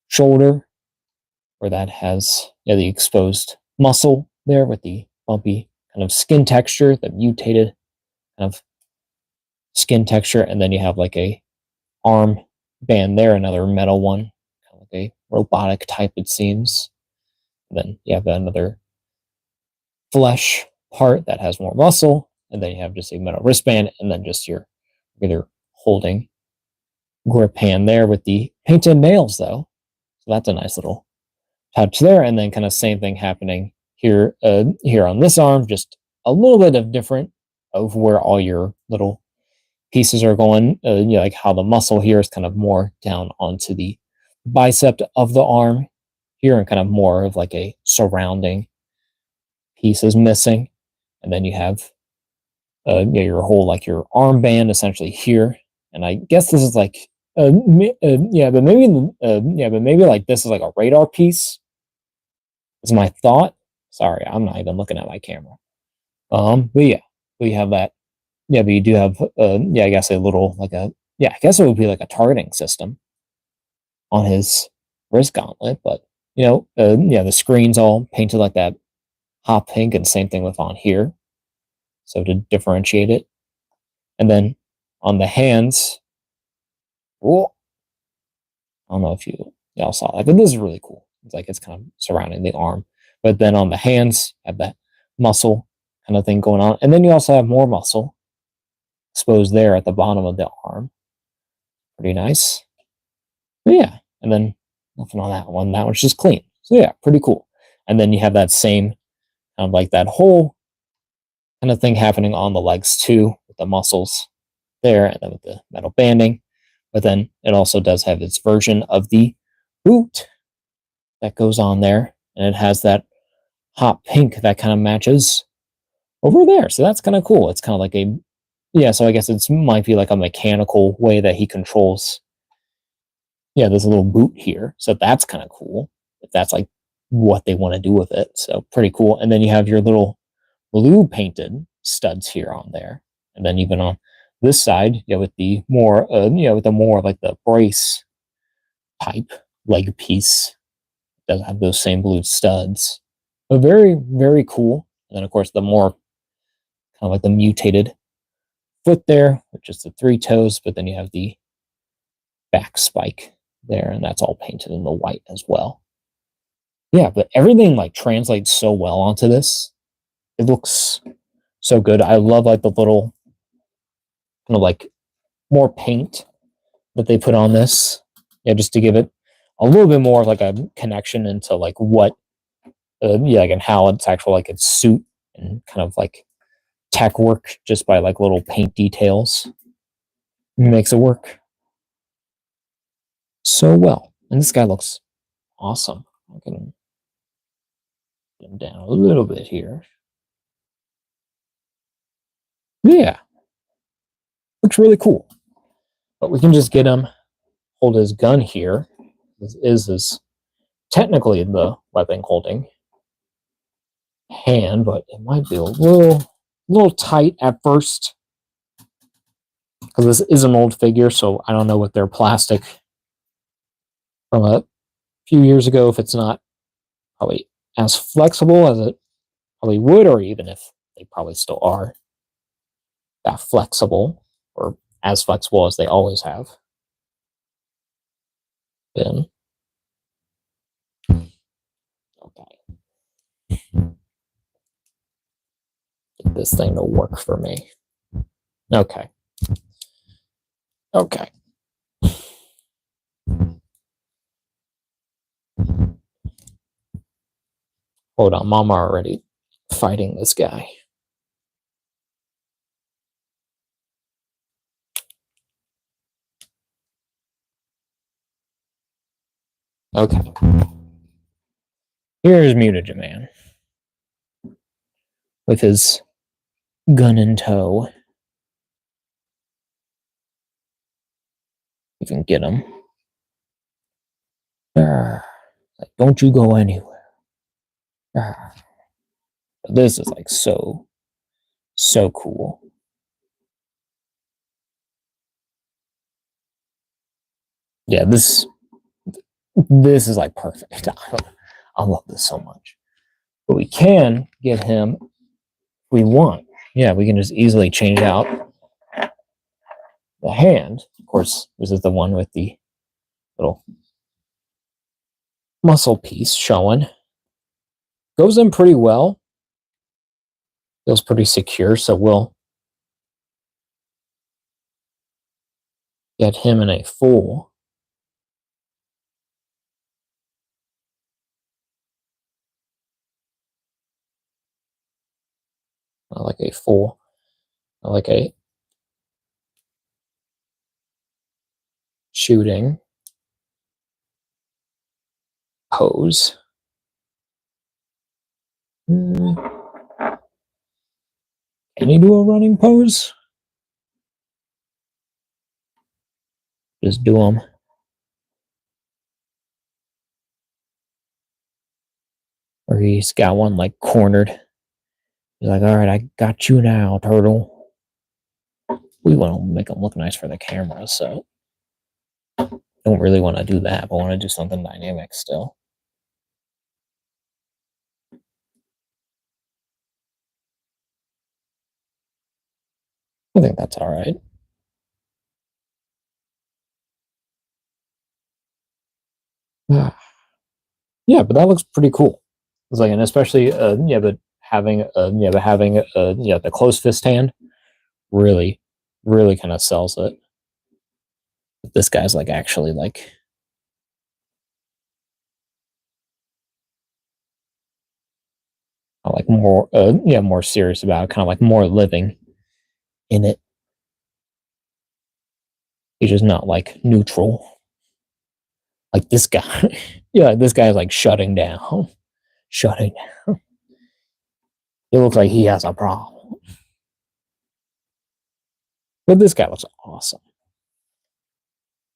shoulder where that has, yeah, the exposed muscle there with the bumpy kind of skin texture, the mutated kind of skin texture. And then you have like a arm band there, another metal one, kind of like a robotic type, it seems. And then you have another flesh part that has more muscle, and then you have just a metal wristband, and then just your regular holding grip hand there with the painted nails, though. So that's a nice little touch there, and then kind of same thing happening here, here on this arm, just a little bit of different of where all your little pieces are going. You know, like how the muscle here is kind of more down onto the bicep of the arm here, and kind of more of like a surrounding piece is missing. And then you have yeah, your whole like your armband essentially here. And I guess this is like yeah, but maybe yeah, but maybe like this is like a radar piece. Is my thought. Sorry, I'm not even looking at my camera. But yeah, we have that. Yeah, but you do have yeah, I guess a little like a, yeah, I guess it would be like a targeting system on his wrist gauntlet. But you know, yeah, the screen's all painted like that hot pink, and same thing with on here. So to differentiate it, and then on the hands, oh, I don't know if you y'all saw that, but this is really cool. It's like it's kind of surrounding the arm, but then on the hands, you have that muscle kind of thing going on, and then you also have more muscle exposed there at the bottom of the arm. Pretty nice. But yeah, and then nothing on that one. That one's just clean. So yeah, pretty cool. And then you have that same kind of like that whole kind of thing happening on the legs too, with the muscles there, and then with the metal banding. But then it also does have its version of the boot that goes on there, and it has that hot pink that kind of matches over there. So that's kind of cool. It's kind of like a, yeah, so I guess it might be like a mechanical way that he controls, yeah, this little boot here. So that's kind of cool if that's like what they want to do with it. So pretty cool. And then you have your little blue painted studs here on there. And then even on this side, yeah, with the more, with the more like the brace type leg piece, it does have those same blue studs. But very, very cool. And then of course the more kind of like the mutated foot there, which is the 3 toes, but then you have the back spike there, and that's all painted in the white as well. Yeah, but everything like translates so well onto this. It looks so good. I love like the little kind of like more paint that they put on this. Yeah, just to give it a little bit more of like a connection into like what, yeah, like and how it's actual like its suit and kind of like tech work just by like little paint details. It makes it work so well. And this guy looks awesome. I'm gonna get him down a little bit here. Yeah, looks really cool. But we can just get him, hold his gun here. This is technically the weapon holding hand, but it might be a little tight at first because this is an old figure, so I don't know what their plastic from a few years ago, if it's not probably as flexible as it probably would, or even if they probably still are that flexible or as flexible as they always have been. Okay. Get this thing to work for me. Okay. Okay. Hold on, Mama already fighting this guy. Okay. Here's Mutagen Man with his gun in tow. You can get him. Like, don't you go anywhere. This is like so cool. Yeah, this is like perfect. I love this so much. But we can get him if we want. Yeah, we can just easily change out the hand. Of course, this is the one with the little muscle piece showing. Goes in pretty well. Feels pretty secure, so we'll get him in a full. Like a full, like a shooting pose. Can he do a running pose? Just do them. Or he's got one like cornered. He's like, all right, I got you now, turtle. We want to make him look nice for the camera, so don't really want to do that, but want to do something dynamic still. I think that's all right. Yeah, but that looks pretty cool. It's like, and especially, but having, the closed fist hand really, really kind of sells it. This guy's like actually like like more, yeah, more serious about it, kind of like more living in it. He's just not like neutral. Like this guy, yeah, this guy is like shutting down, shutting down. It looks like he has a problem, but this guy looks awesome,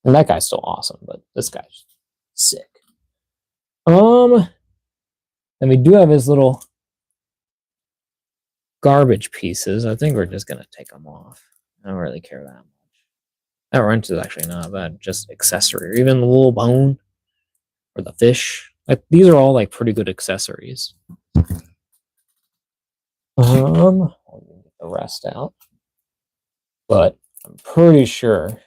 and that guy's still awesome, but this guy's sick. And we do have his little garbage pieces. I think we're just gonna take them off. I don't really care that much. That wrench is actually not bad, just accessory, or even the little bone or the fish. Like these are all like pretty good accessories. I'll get the rest out, but I'm pretty sure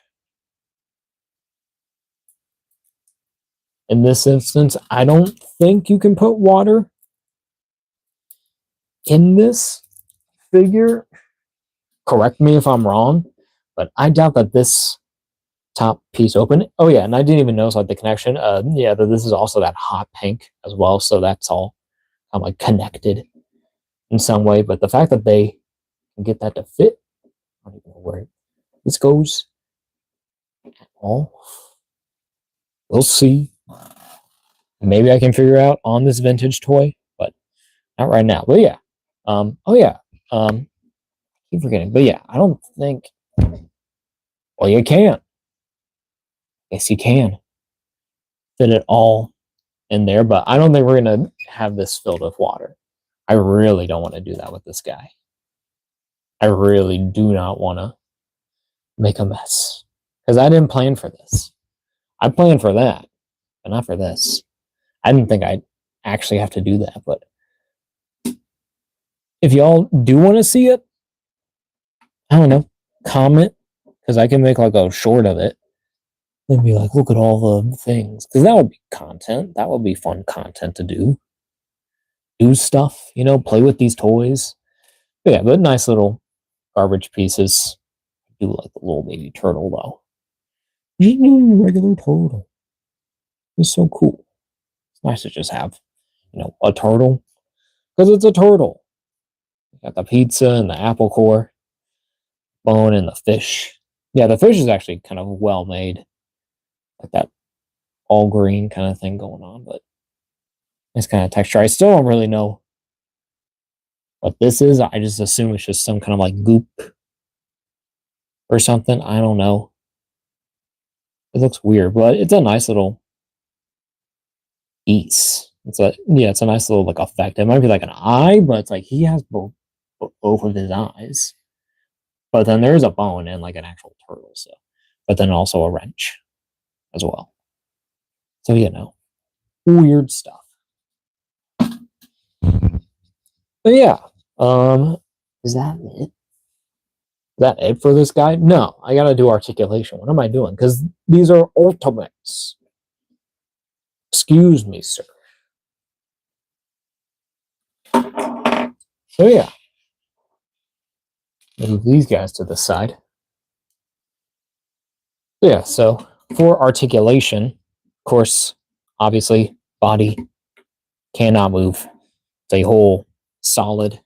in this instance, I don't think you can put water in this figure. Correct me if I'm wrong, but I doubt that this top piece open. Oh yeah, and I didn't even notice like the connection. Yeah, that this is also that hot pink as well, so that's all kind of like connected in some way. But the fact that they can get that to fit, I don't even know where this goes at all. We'll see. Maybe I can figure out on this vintage toy, but not right now. But yeah, oh yeah, keep forgetting. But yeah, I don't think. Well, you can. Yes, you can fit it all in there, but I don't think we're gonna have this filled with water. I really don't want to do that with this guy. I really do not want to make a mess because I didn't plan for this. I planned for that, but not for this. I didn't think I'd actually have to do that, but if y'all do want to see it, I don't know, comment because I can make like a short of it and be like, look at all the things because that would be content. That would be fun content to do. Do stuff, play with these toys. But yeah, but nice little garbage pieces. I do like the little baby turtle though. Regular turtle. It's so cool. It's nice to just have, a turtle because it's a turtle. You got the pizza and the apple core, bone and the fish. Yeah, the fish is actually kind of well made, like that all green kind of thing going on, but nice kind of texture. I still don't really know what this is. I just assume it's just some kind of like goop or something. I don't know. It looks weird, but it's a nice little piece. It's a nice little like effect. It might be like an eye, but it's like he has both of his eyes. But then there's a bone and like an actual turtle, so but then also a wrench as well. So weird stuff. But yeah, is that it? Is that it for this guy? No, I gotta do articulation. What am I doing? Because these are ultimates. Excuse me, sir. So yeah, move these guys to the side. Yeah, so for articulation, of course, obviously, body cannot move. It's a whole solid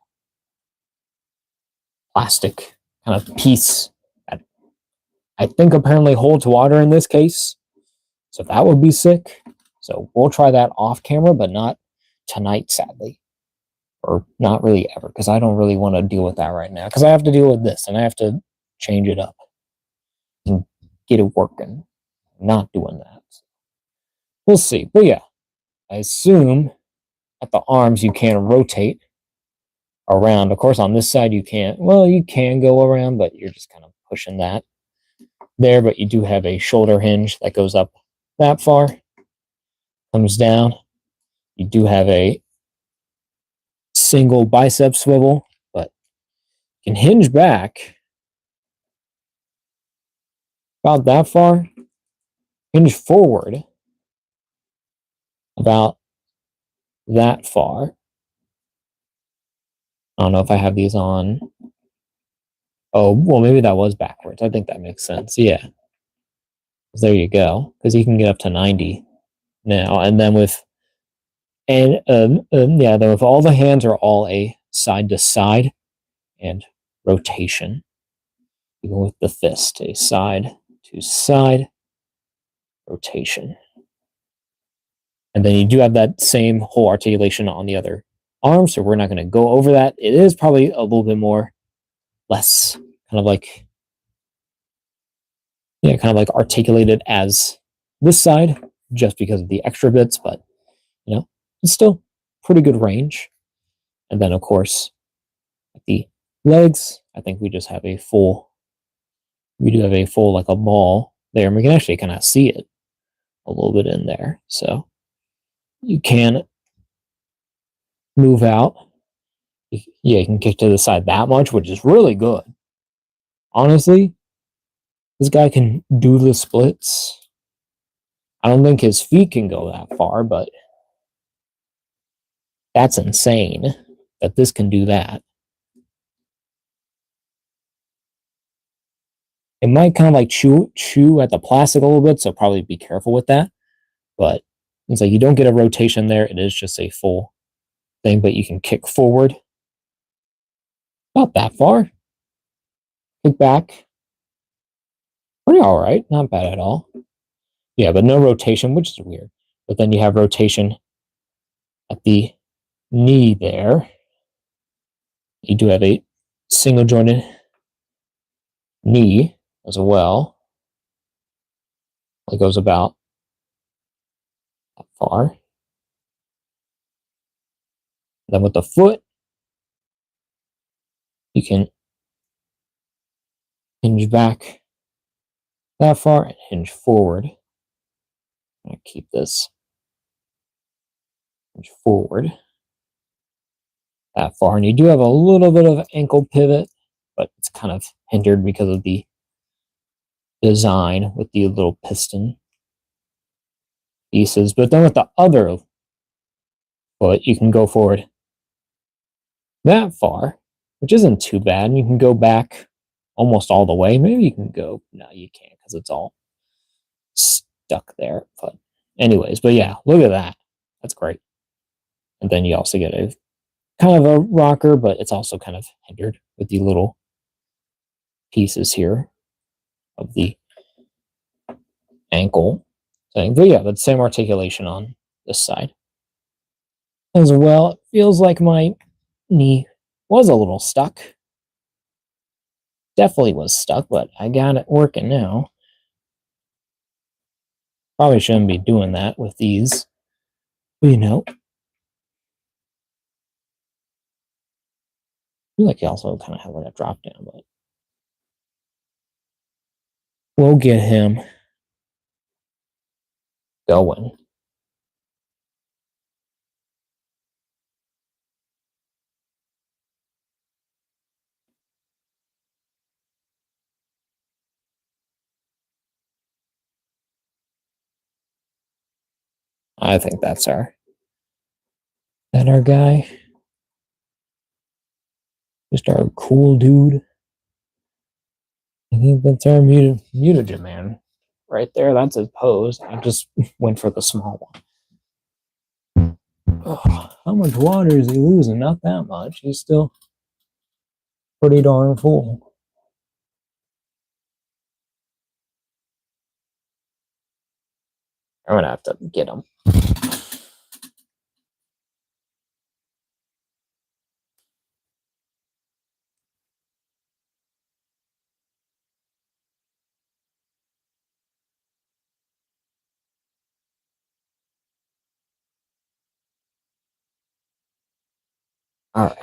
plastic kind of piece that I think apparently holds water in this case. So that would be sick. So we'll try that off camera, but not tonight, sadly. Or not really ever, because I don't really want to deal with that right now. Because I have to deal with this, and I have to change it up and get it working. I'm not doing that. We'll see. But yeah, I assume at the arms you can rotate around. Of course, on this side you can't. Well, you can go around, but you're just kind of pushing that there. But you do have a shoulder hinge that goes up that far, comes down. You do have a single bicep swivel, but you can hinge back about that far, hinge forward about that far. I don't know if I have these on. Oh, well, maybe that was backwards. I think that makes sense. Yeah. There you go. Because you can get up to 90 now. And then with And yeah, though, if all the hands are all a side to side and rotation, even with the fist, a side to side rotation. And then you do have that same whole articulation on the other arm, so we're not going to go over that. It is probably a little bit more less kind of like, yeah, kind of like articulated as this side just because of the extra bits, but it's still pretty good range. And then of course the legs, I think we just have a full, we do have a full like a ball there, and we can actually kind of see it a little bit in there. So you can move out. Yeah, you can kick to the side that much, which is really good. Honestly, this guy can do the splits. I don't think his feet can go that far, but that's insane that this can do that. It might kind of like chew at the plastic a little bit, so probably be careful with that. But it's like you don't get a rotation there. It is just a full thing, but you can kick forward. Not that far. Kick back. Pretty all right. Not bad at all. Yeah, but no rotation, which is weird. But then you have rotation at the knee there. You do have a single jointed knee as well. It goes about that far. Then with the foot, you can hinge back that far and hinge forward. I'm going to keep this hinge forward that far. And you do have a little bit of ankle pivot, but it's kind of hindered because of the design with the little piston pieces. But then with the other foot, you can go forward that far, which isn't too bad. And you can go back almost all the way. Maybe you can go, no, you can't because it's all stuck there. But anyways, but yeah, look at that. That's great. And then you also get a kind of a rocker, but it's also kind of hindered with the little pieces here of the ankle thing. But yeah, the same articulation on this side as well. It feels like my knee was a little stuck. Definitely was stuck, but I got it working now. Probably shouldn't be doing that with these, but I feel like you also kind of have like a drop down, but we'll get him going. I think that's our guy. Just our cool dude. I think that's our Mutagen Man right there. That's his pose. I just went for the small one. Oh, how much water is he losing? Not that much. He's still pretty darn full. I'm gonna have to get him. All right.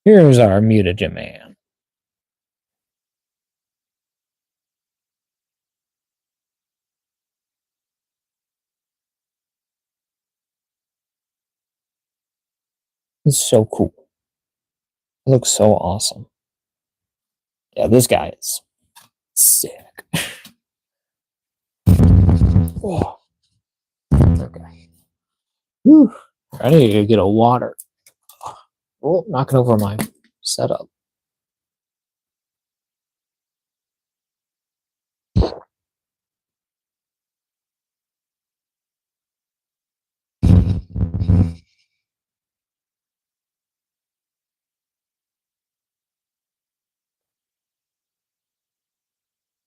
Here's our Mutagen Man. It's so cool. It looks so awesome. Yeah, this guy is sick. Oh, okay. Whew. I need to get a water. Oh, knocking over my setup.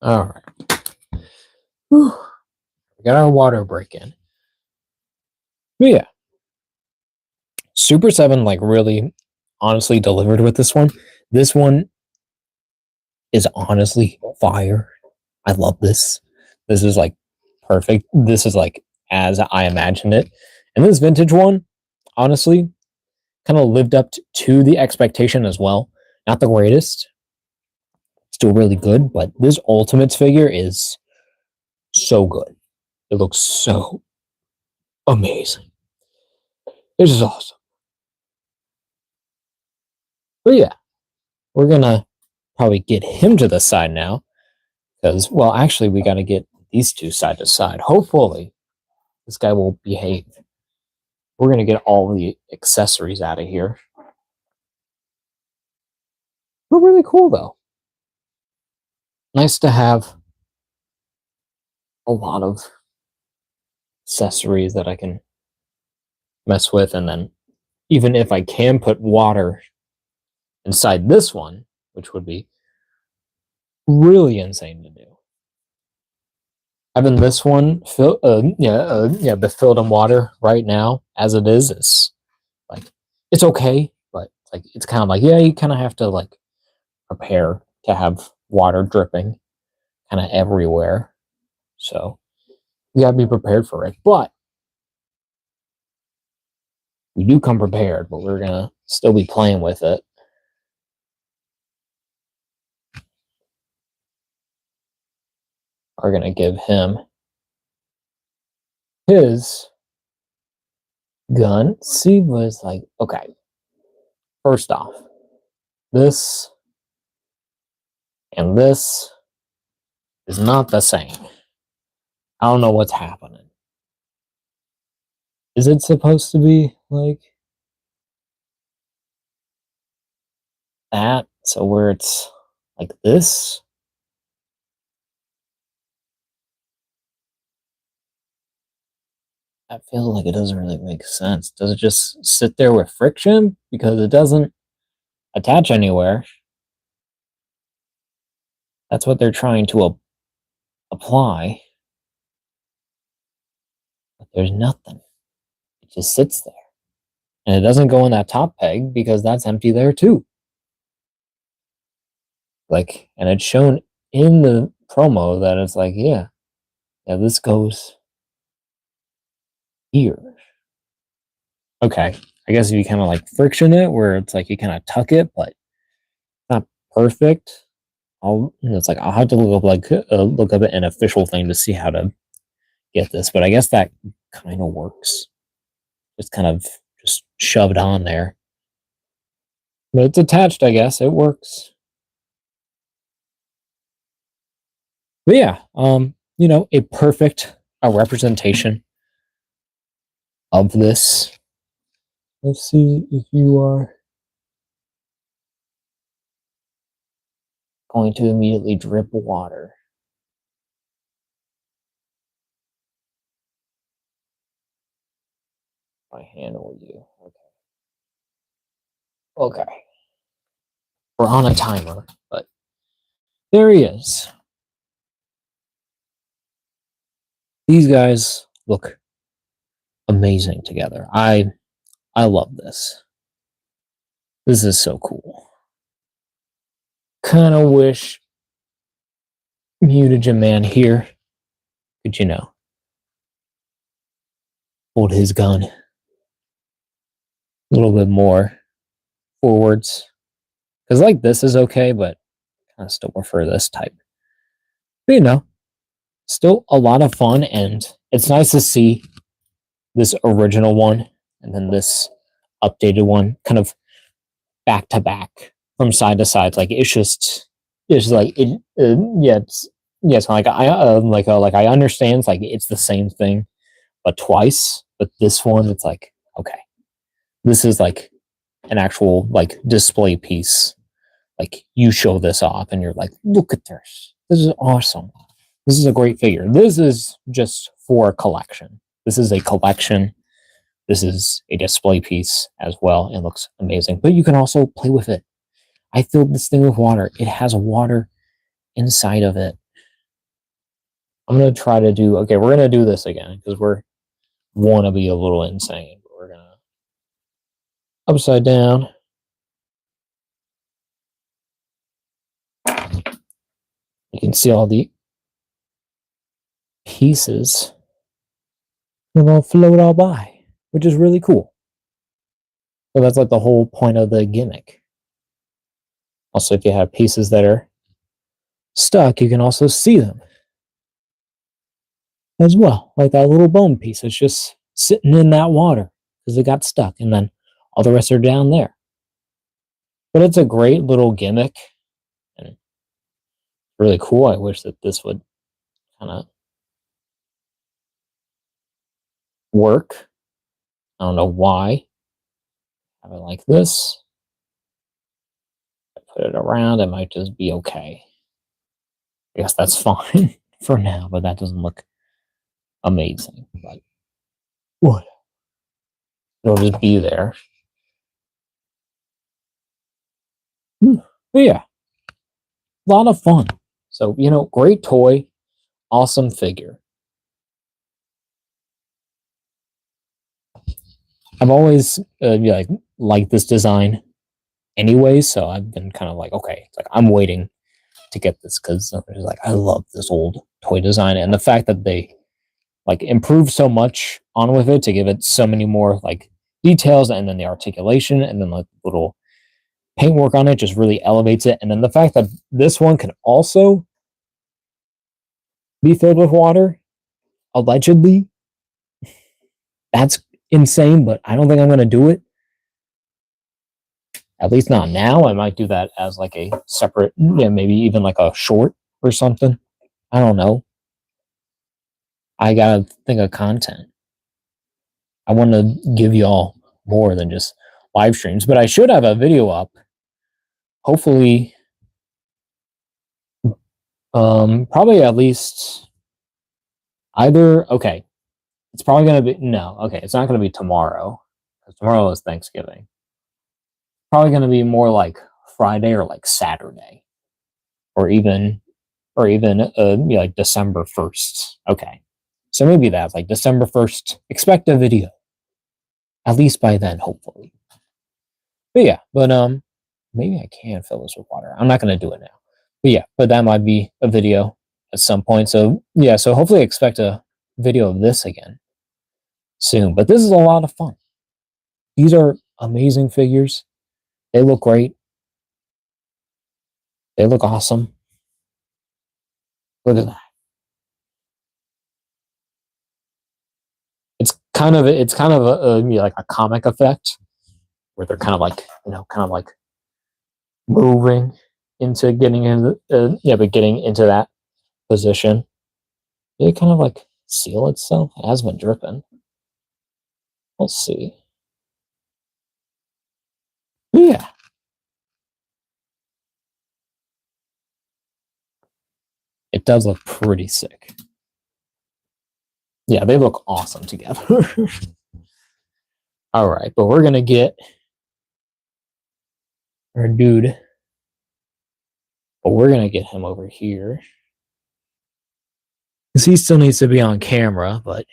All right. Whew. We got our water break in. But yeah, Super7 like really honestly delivered with this one. This one is honestly fire. I love this. This is like perfect. This is like as I imagined it. And this vintage one, honestly, kind of lived up to the expectation as well. Not the greatest, still really good, but this Ultimates figure is so good. It looks so amazing. It's just awesome. But yeah, we're gonna probably get him to the side now. Because, well, actually, we got to get these two side to side. Hopefully, this guy will behave. We're going to get all the accessories out of here. They're really cool, though. Nice to have a lot of accessories that I can mess with. And then, even if I can put water inside this one, which would be really insane to do. Having this one be filled in water right now as it is like it's okay, but like it's kind of like you kind of have to like prepare to have water dripping kind of everywhere. So you gotta be prepared for it. But we do come prepared, but we're gonna still be playing with it. We're gonna give him his gun. See was like, okay, first off, this and this is not the same. I don't know what's happening. Is it supposed to be like that? So where it's like this? I feel like it doesn't really make sense. Does it just sit there with friction? Because it doesn't attach anywhere. That's what they're trying to apply. But there's nothing. It just sits there. And it doesn't go in that top peg because that's empty there too. Like, and it's shown in the promo that it's like, yeah, this goes here. Okay. I guess if you kind of like friction it where it's like you kind of tuck it, but not perfect. It's like I'll have to look up an official thing to see how to get this, but I guess that kind of works. Just kind of just shoved on there. But it's attached, I guess. It works. But yeah, a perfect representation of this. Let's see if you are going to immediately drip water. I handle you. Okay. We're on a timer, but there he is. These guys look amazing together. I love this. This is so cool. Kind of wish Mutagen Man here could, hold his gun a little bit more forwards. Because like this is okay, but I still prefer this type. But still a lot of fun, and it's nice to see this original one and then this updated one kind of back to back from side to side. Like it's like it it's like I understand it's like it's the same thing but twice, but this one it's like okay, this is like an actual like display piece. Like you show this off and you're like, look at this is awesome, this is a great figure. This is just for a collection. This is a collection. This is a display piece as well. It looks amazing, but you can also play with it. I filled this thing with water. It has water inside of it. I'm gonna try to do. Okay, we're gonna do this again because we're want to be a little insane. But we're gonna upside down. You can see all the pieces. They'll float all by, which is really cool. So that's like the whole point of the gimmick. Also, if you have pieces that are stuck, you can also see them as well. Like that little bone piece, it's just sitting in that water because it got stuck, and then all the rest are down there. But it's a great little gimmick and really cool. I wish that this would kind of work. I don't know why. Have it like this. Put it around, it might just be okay. I guess that's fine for now, but that doesn't look amazing. But what? It'll just be there. But yeah, a lot of fun. So, great toy, awesome figure. I've always liked this design anyway, so I've been kind of like, okay, it's like I'm waiting to get this because I love this old toy design, and the fact that they like improved so much on with it to give it so many more like details, and then the articulation, and then like little paintwork on it just really elevates it. And then the fact that this one can also be filled with water, allegedly, that's insane, but I don't think I'm going to do it. At least not now. I might do that as like a separate, maybe even like a short or something. I don't know. I gotta think of content. I want to give y'all more than just live streams, but I should have a video up. Hopefully, probably at least okay. It's probably gonna be it's not gonna be tomorrow because tomorrow is Thanksgiving. Probably gonna be more like Friday or like Saturday, or even like December 1st. Okay, so maybe that's like December 1st. Expect a video, at least by then, hopefully. But yeah, maybe I can fill this with water. I'm not gonna do it now. But yeah, but that might be a video at some point. So yeah, so hopefully expect a video of this again soon. But this is a lot of fun. These are amazing figures. They look great. They look awesome. Look at that. It's kind of like a comic effect where they're kind of like moving into getting in but getting into that position. Did it kind of like seal itself? It has been dripping. We'll see. Yeah. It does look pretty sick. Yeah, they look awesome together. All right, but we're gonna get our dude. But we're gonna get him over here because he still needs to be on camera, but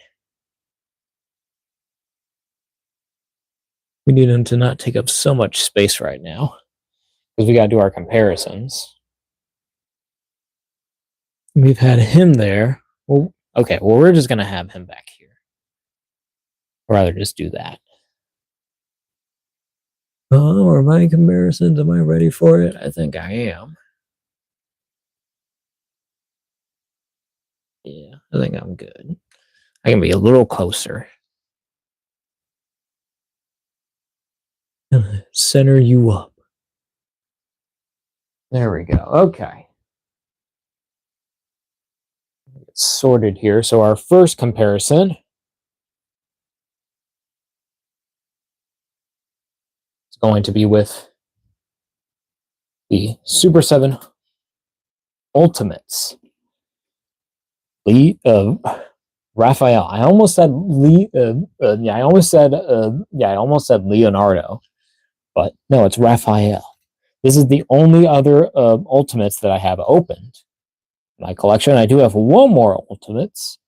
we need him to not take up so much space right now because we gotta do our comparisons. We've had him there. Well, okay, well, we're just gonna have him back here. I'd rather just do that. Oh, are my comparisons? Am I ready for it? I think I am. Yeah, I think I'm good. I can be a little closer. Center you up. There we go. Okay. Get sorted here. So our first comparison is going to be with the Super7 Ultimates. Raphael. I almost said I almost said Leonardo, but no, it's Raphael. This is the only other Ultimates that I have opened. my collection. I do have one more Ultimates,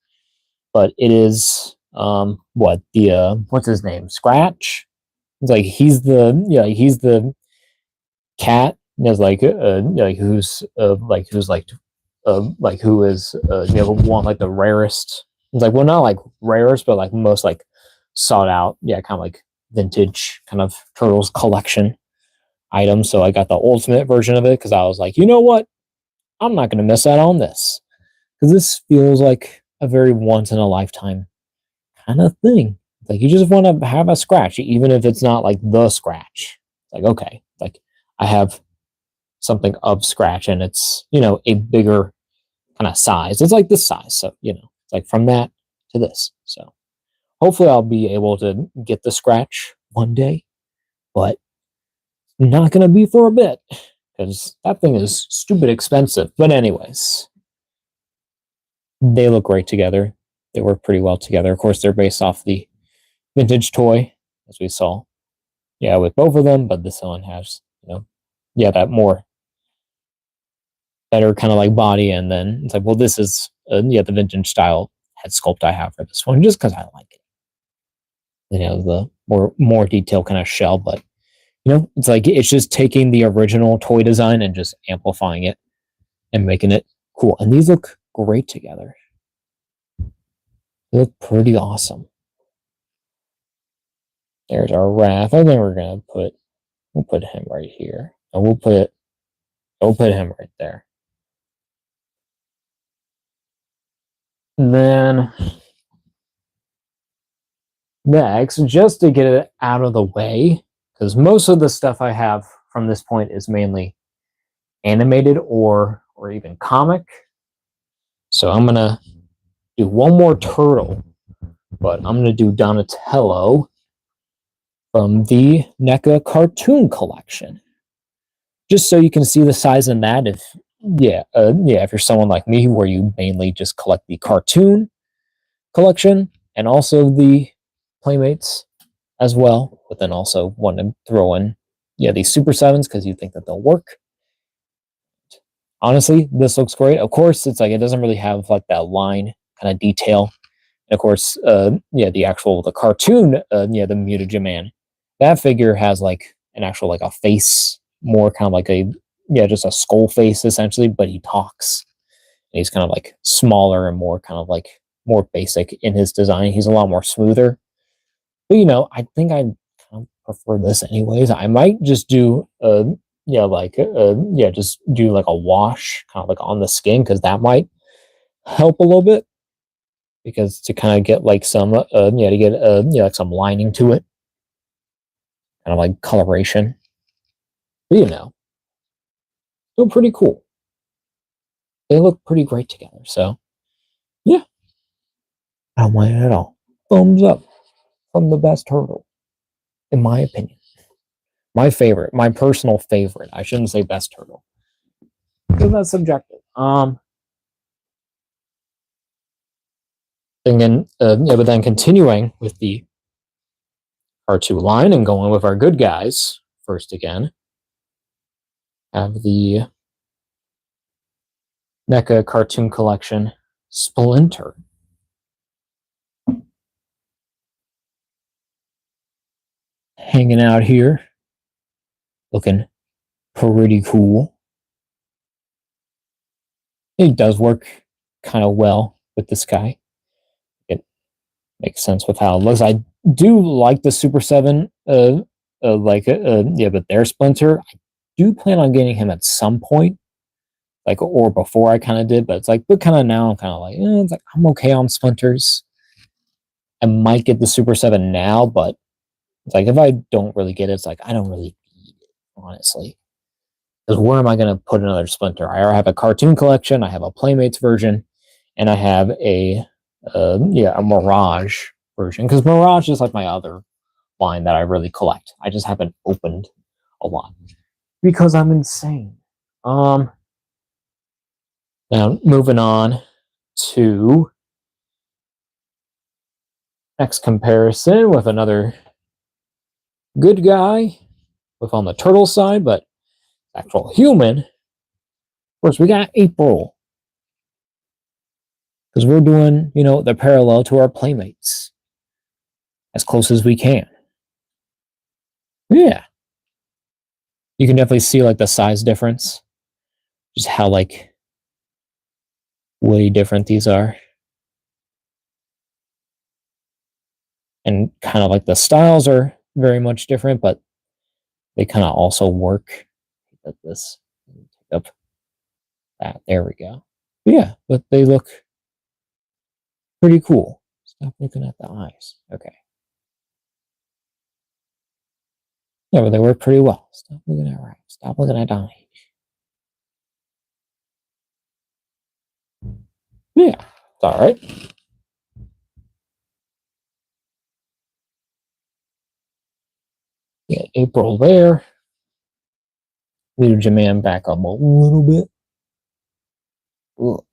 but it is what's his name? Scratch. It's like he's the cat. There's like who is one like the rarest. It's like, well, not like rarest, but like most like sought out. Yeah, kind of like vintage kind of Turtles collection item. So I got the ultimate version of it because I was like, you know what? I'm not gonna miss out on this because this feels like a very once in a lifetime kind of thing. Like you just want to have a scratch, even if it's not like the scratch. Like okay, like I have something of scratch and it's a bigger kind of size. It's like this size, so it's like from that to this. So hopefully I'll be able to get the scratch one day, but not gonna be for a bit because that thing is stupid expensive. But anyways, they look great together. They work pretty well together. Of course, they're based off the vintage toy, as we saw. Yeah, with both of them, but this one has, that more better kind of like body, and then it's like, well, this is the vintage style head sculpt I have for this one, just because I like it. The more detailed kind of shell, but it's like it's just taking the original toy design and just amplifying it and making it cool. And these look great together. They look pretty awesome. There's our Wrath. I think we'll put him right here. And we'll put him right there. And then next, just to get it out of the way, because most of the stuff I have from this point is mainly animated or even comic. So I'm gonna do one more turtle, but I'm gonna do Donatello from the NECA cartoon collection, just so you can see the size in that. If you're someone like me where you mainly just collect the cartoon collection and also the Playmates as well, but then also want to throw in these Super7s because you think that they'll work. Honestly, this looks great. Of course, it's like it doesn't really have like that line kind of detail. And of course, the cartoon, the Mutagen Man, that figure has like an actual like a face, more kind of like just a skull face essentially, but he talks. And he's kind of like smaller and more kind of like more basic in his design. He's a lot more smoother. But I think I kind of prefer this anyways. I might just do just do like a wash kind of like on the skin because that might help a little bit because to kind of get like some like some lining to it, kind of like coloration. But still pretty cool. They look pretty great together. So yeah, I don't mind it at all. Thumbs up from the best turtle, in my opinion. My favorite, my personal favorite. I shouldn't say best turtle because that's subjective. But then continuing with the R2 line and going with our good guys first again, have the NECA cartoon collection Splinter. Hanging out here, looking pretty cool. It does work kind of well with this guy. It makes sense with how it looks. I do like the Super7, but their Splinter. I do plan on getting him at some point, like or before I kind of did, but it's like, but kind of now I'm kind of like, it's like I'm okay on Splinters. I might get the Super7 now, but it's like if I don't really get it, it's like I don't really need it, honestly. Because where am I going to put another Splinter? I already have a cartoon collection, I have a Playmates version, and I have a Mirage version. Because Mirage is like my other line that I really collect. I just haven't opened a lot because I'm insane. Now moving on to next comparison with another good guy with on the turtle side, but actual human. Of course, we got April because we're doing, the parallel to our Playmates as close as we can. Yeah, you can definitely see like the size difference, just how like way different these are, and kind of like the styles are very much different, but they kind of also work. At this, up that. There we go. Yeah, but they look pretty cool. Stop looking at the eyes. Okay. Yeah, but they work pretty well. Stop looking at right. Stop looking at eyes. Yeah, it's all right. Yeah, April there. Mutagen Man back up a little bit. Ugh.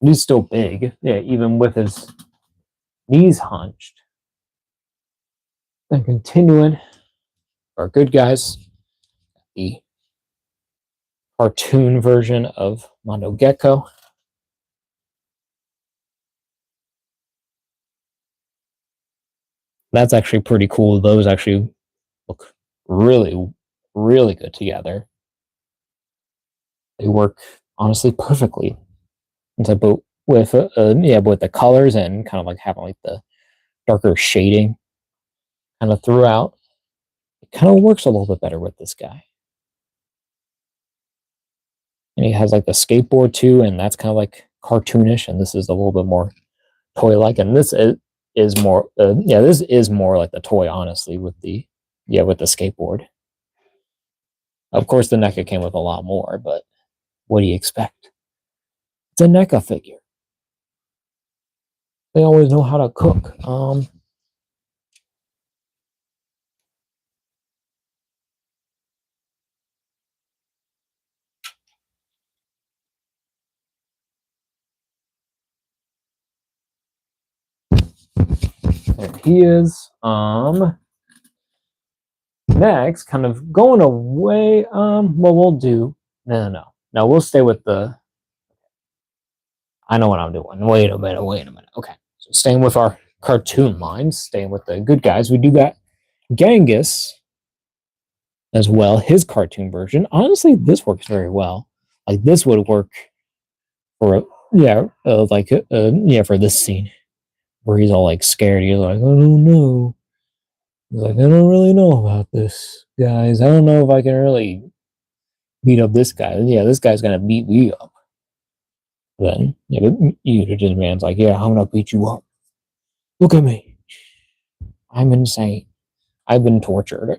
He's still big. Yeah, even with his knees hunched. And continuing our good guys, the cartoon version of Mondo Gecko. That's actually pretty cool. Those actually look really, really good together. They work honestly perfectly. But with with the colors and kind of like having like the darker shading kind of throughout, it kind of works a little bit better with this guy. And he has like the skateboard too, and that's kind of like cartoonish, and this is a little bit more toy-like, and is more this is more like the toy, honestly, with the skateboard. Of course, the NECA came with a lot more, but what do you expect? It's a NECA figure. They always know how to cook. There he is. Next, kind of going away. Well, we'll do. No. We'll stay with the. I know what I'm doing. Wait a minute. Okay, so staying with our cartoon lines, staying with the good guys. We do got Genghis as well. His cartoon version. Honestly, this works very well. Like this would work for for this scene where he's all like scared. He's like, I don't know. He's like, I don't really know about this, guys. I don't know if I can really beat up this guy. Yeah, this guy's gonna beat me up. Then Mutagen Man's like, yeah, I'm gonna beat you up. Look at me. I'm insane. I've been tortured.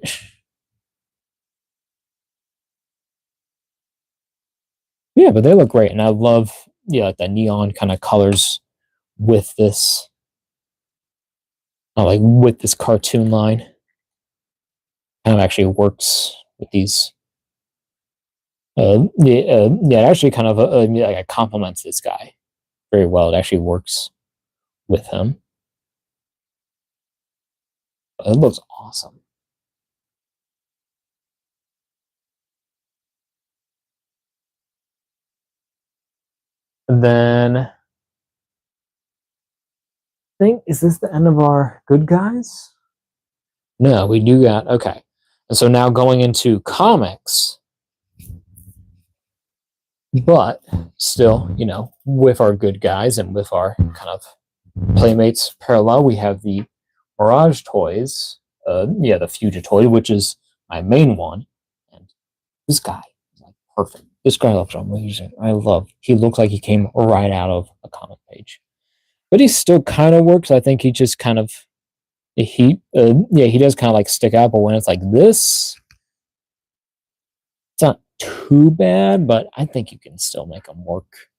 Yeah, but they look great, and I love like the neon kind of colors with this, like with this cartoon line. Kind of actually works with these. It actually kind of like it complements this guy very well. It actually works with him. It looks awesome. And then I think, is this the end of our good guys? No, we do got okay. And so now going into comics, but still, with our good guys and with our kind of Playmates parallel, we have the Mirage toys. The Future toy, which is my main one, and this guy is like perfect. This guy looks amazing. He looks like he came right out of a comic page, but he still kind of works. I think he just kind of he does kind of like stick out, but when it's like this, it's not too bad, but I think you can still make him work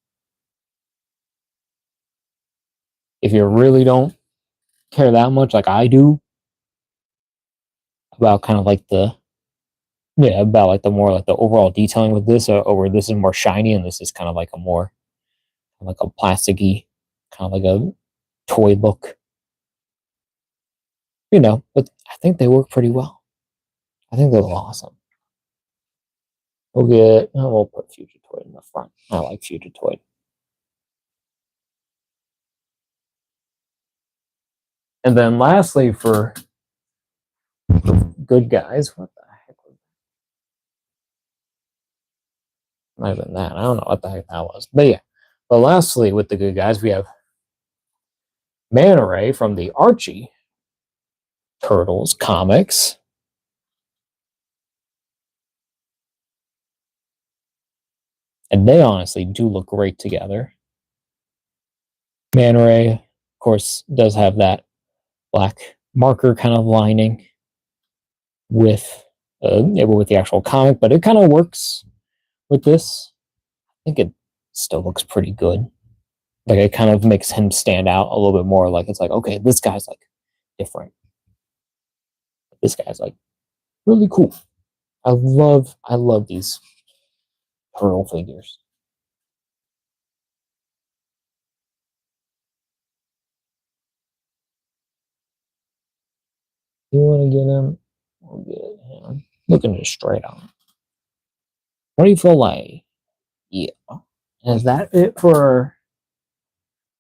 if you really don't care that much, like I do, about kind of like about like the more like the overall detailing with this, or where this is more shiny and this is kind of like a more like a plasticky kind of like a toy look, But I think they work pretty well. I think they look awesome. We'll put Future Toy in the front. I like Future Toy. And then lastly, for good guys, what the heck was that? Not even that. I don't know what the heck that was. But yeah. But lastly, with the good guys, we have Man Ray from the Archie Turtles comics. And they honestly do look great together. Man Ray, of course, does have that black marker kind of lining with the actual comic, but it kind of works with this. I think it still looks pretty good. Like it kind of makes him stand out a little bit more. Like it's like, okay, this guy's like different. This guy's like really cool. I love these turtle figures. You want to get him? We'll get him. Looking just straight on. What do you feel like? Yeah. Is that it for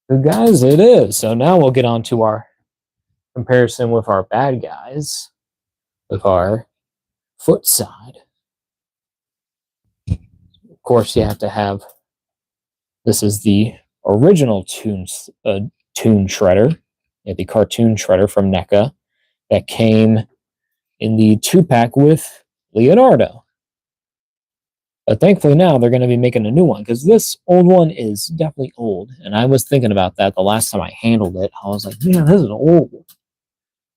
the guys? It is. So now we'll get on to our comparison with our bad guys, with our foot side. Of course, you have to have. This is the original Toon Shredder, the cartoon Shredder from NECA that came in the 2-pack with Leonardo. But thankfully now they're going to be making a new one because this old one is definitely old. And I was thinking about that the last time I handled it. I was like, man, this is old.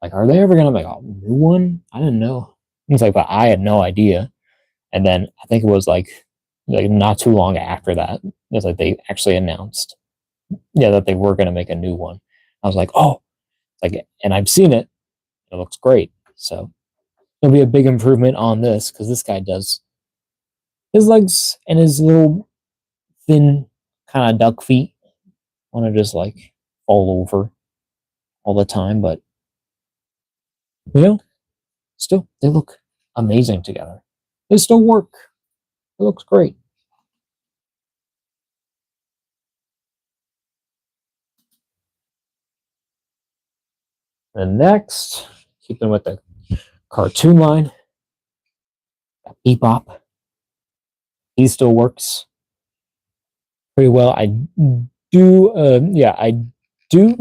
Like, are they ever going to make a new one? I didn't know. It's like, but I had no idea. And then I think it was like not too long after that, it's like they actually announced, that they were going to make a new one. I was like, oh, like, and I've seen it. It looks great. So it'll be a big improvement on this because this guy does his legs and his little thin kind of duck feet want to just like fall over all the time, but still they look amazing together. They still work. It looks great. And next, keeping with the cartoon line, Bebop. He still works pretty well. I do, I do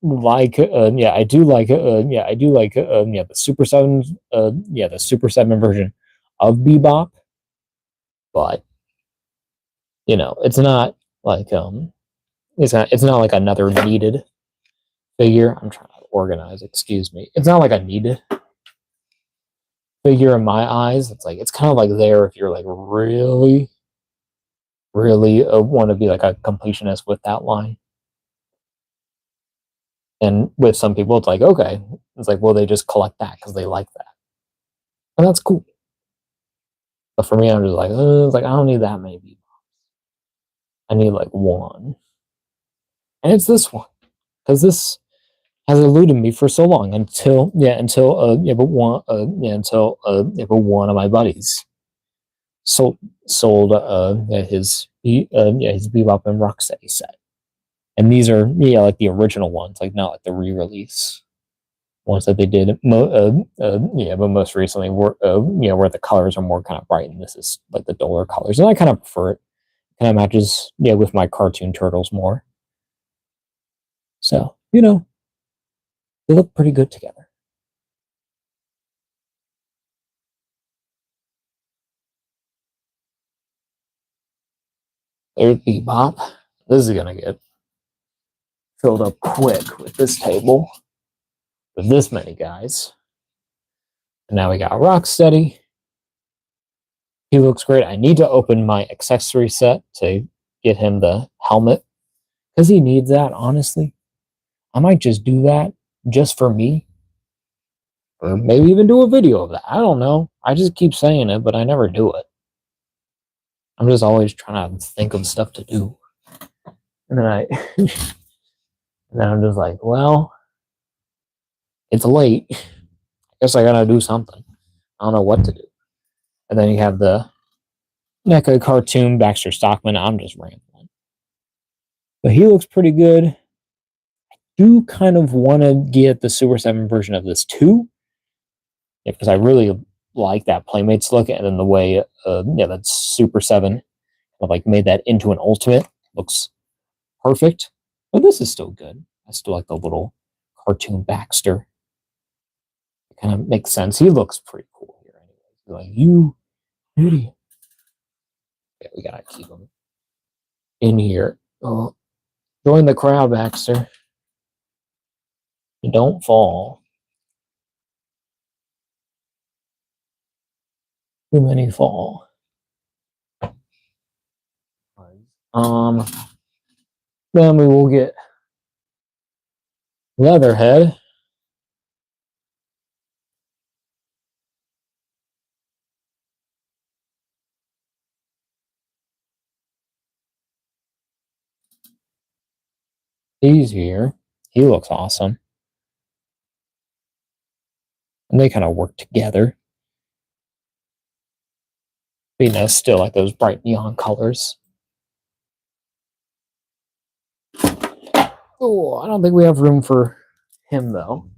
like, I do like, I do like, the Super 7, the Super 7 version of Bebop, but it's not like, it's not like another needed figure. I'm trying to organize. Excuse me. It's not like a needed figure in my eyes. It's like it's kind of like there if you're like really, really want to be like a completionist with that line. And with some people, it's like okay, it's like well they just collect that because they like that, and that's cool. But for me, I'm just like it's like I don't need that many people. I need like one, and it's this one because this has eluded me for so long until but one of my buddies sold his Bebop and Rocksteady set, and these are like the original ones, like not like the re-release ones that they did. But most recently were where the colors are more kind of bright, and this is like the duller colors, and I kind of prefer it. Kind of matches with my cartoon turtles more. So they look pretty good together. There's Bebop. This is gonna get filled up quick with this table with this many guys. And now we got Rocksteady. He looks great. I need to open my accessory set to get him the helmet because he needs that, honestly. I might just do that just for me. Or maybe even do a video of that. I don't know. I just keep saying it, but I never do it. I'm just always trying to think of stuff to do. And then and then I'm just like, well, it's late. I guess I gotta do something. I don't know what to do. And then you have the NECA cartoon Baxter Stockman. I'm just rambling. But he looks pretty good. I do kind of want to get the Super 7 version of this too, because I really like that Playmates look, and then the way that Super 7 like made that into an ultimate looks perfect. But this is still good. I still like the little cartoon Baxter. It kind of makes sense. He looks pretty cool here anyway. Like, you idiot. Yeah, we gotta keep him in here. Oh, join the crowd, Baxter. You don't fall. Too many fall. Then we will get Leatherhead. He's here. He looks awesome. And they kind of work together. But, you know, still like those bright neon colors. Oh, I don't think we have room for him, though.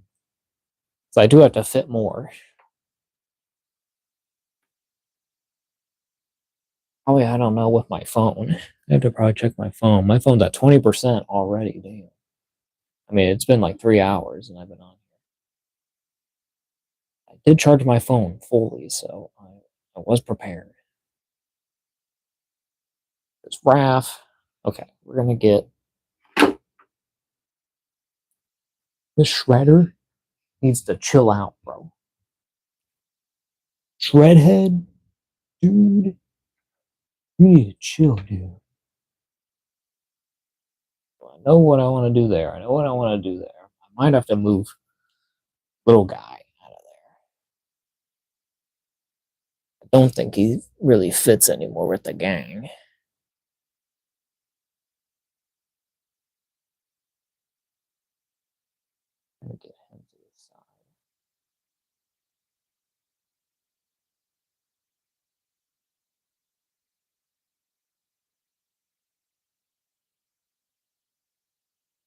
So I do have to fit more. Probably, I don't know, with my phone. I have to probably check my phone. My phone's at 20% already. Damn. I mean, it's been like 3 hours and I've been on here. I did charge my phone fully, so I was prepared. It's Raph. Okay, we're going to get the Shredder. Needs to chill out, bro. Shredhead? Dude. You need to chill, dude. I know what I want to do there. I know what I want to do there. I might have to move little guy out of there. I don't think he really fits anymore with the gang. Let me get him to the side.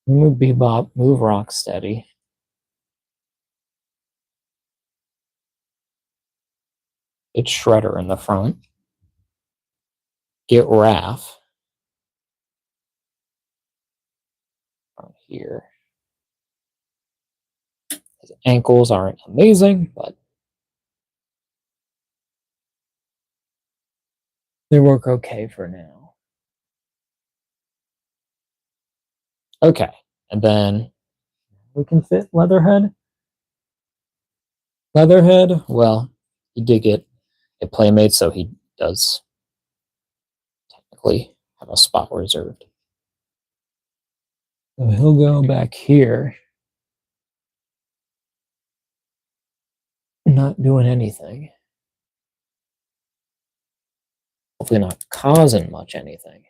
Move Bebop, move Rocksteady. It's Shredder in the front. Get Raph. From here. His ankles aren't amazing, but they work okay for now. Okay, and then we can fit Leatherhead. Leatherhead, well, he did get a Playmate, so he does technically have a spot reserved. So he'll go back here. Not doing anything. Hopefully not causing much anything.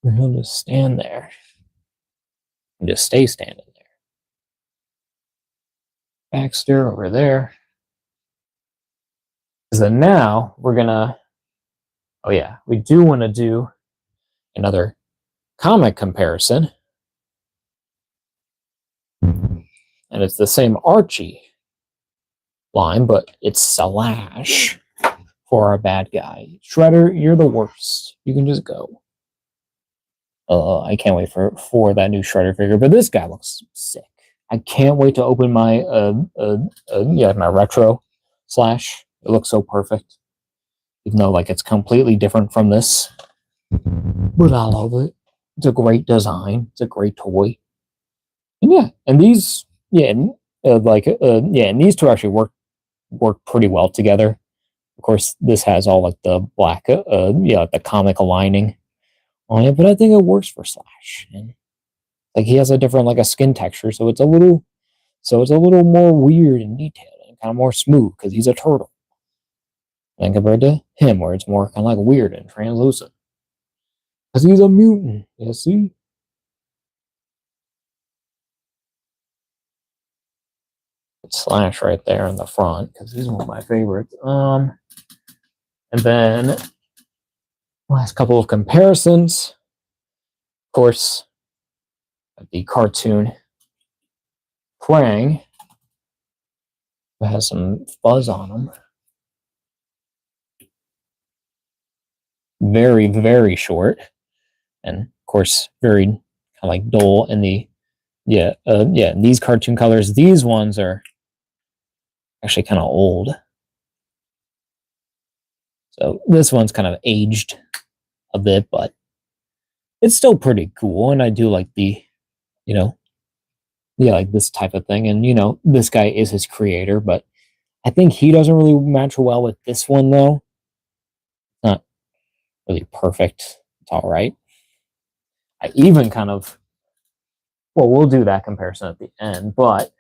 And he'll just stand there. And just stay standing there. Baxter over there. So then now we're gonna, oh yeah, we do want to do another comic comparison. And it's the same Archie line, but it's Slash for our bad guy. Shredder, you're the worst. You can just go. I can't wait for that new Shredder figure, but this guy looks sick. I can't wait to open my my retro Slash. It looks so perfect, even though like it's completely different from this. But I love it. It's a great design. It's a great toy. And yeah, and these and these two actually work pretty well together. Of course, this has all like the black like the comic aligning on it, but I think it works for Slash. And like he has a different like a skin texture, so it's a little more weird and detailed and kind of more smooth because he's a turtle. And compared to him, where it's more kind of like weird and translucent. Because he's a mutant, you see? Slash right there in the front, because he's one of my favorites. And then last couple of comparisons. course, the cartoon Krang has some fuzz on him. Very, very short. And of course, very kind of like dull in the these cartoon colors. These ones are actually kind of old. So this one's kind of aged a bit, but it's still pretty cool. And I do like the, like this type of thing. And, this guy is his creator, but I think he doesn't really match well with this one, though. Not really perfect. It's all right. I even kind of, well, we'll do that comparison at the end, but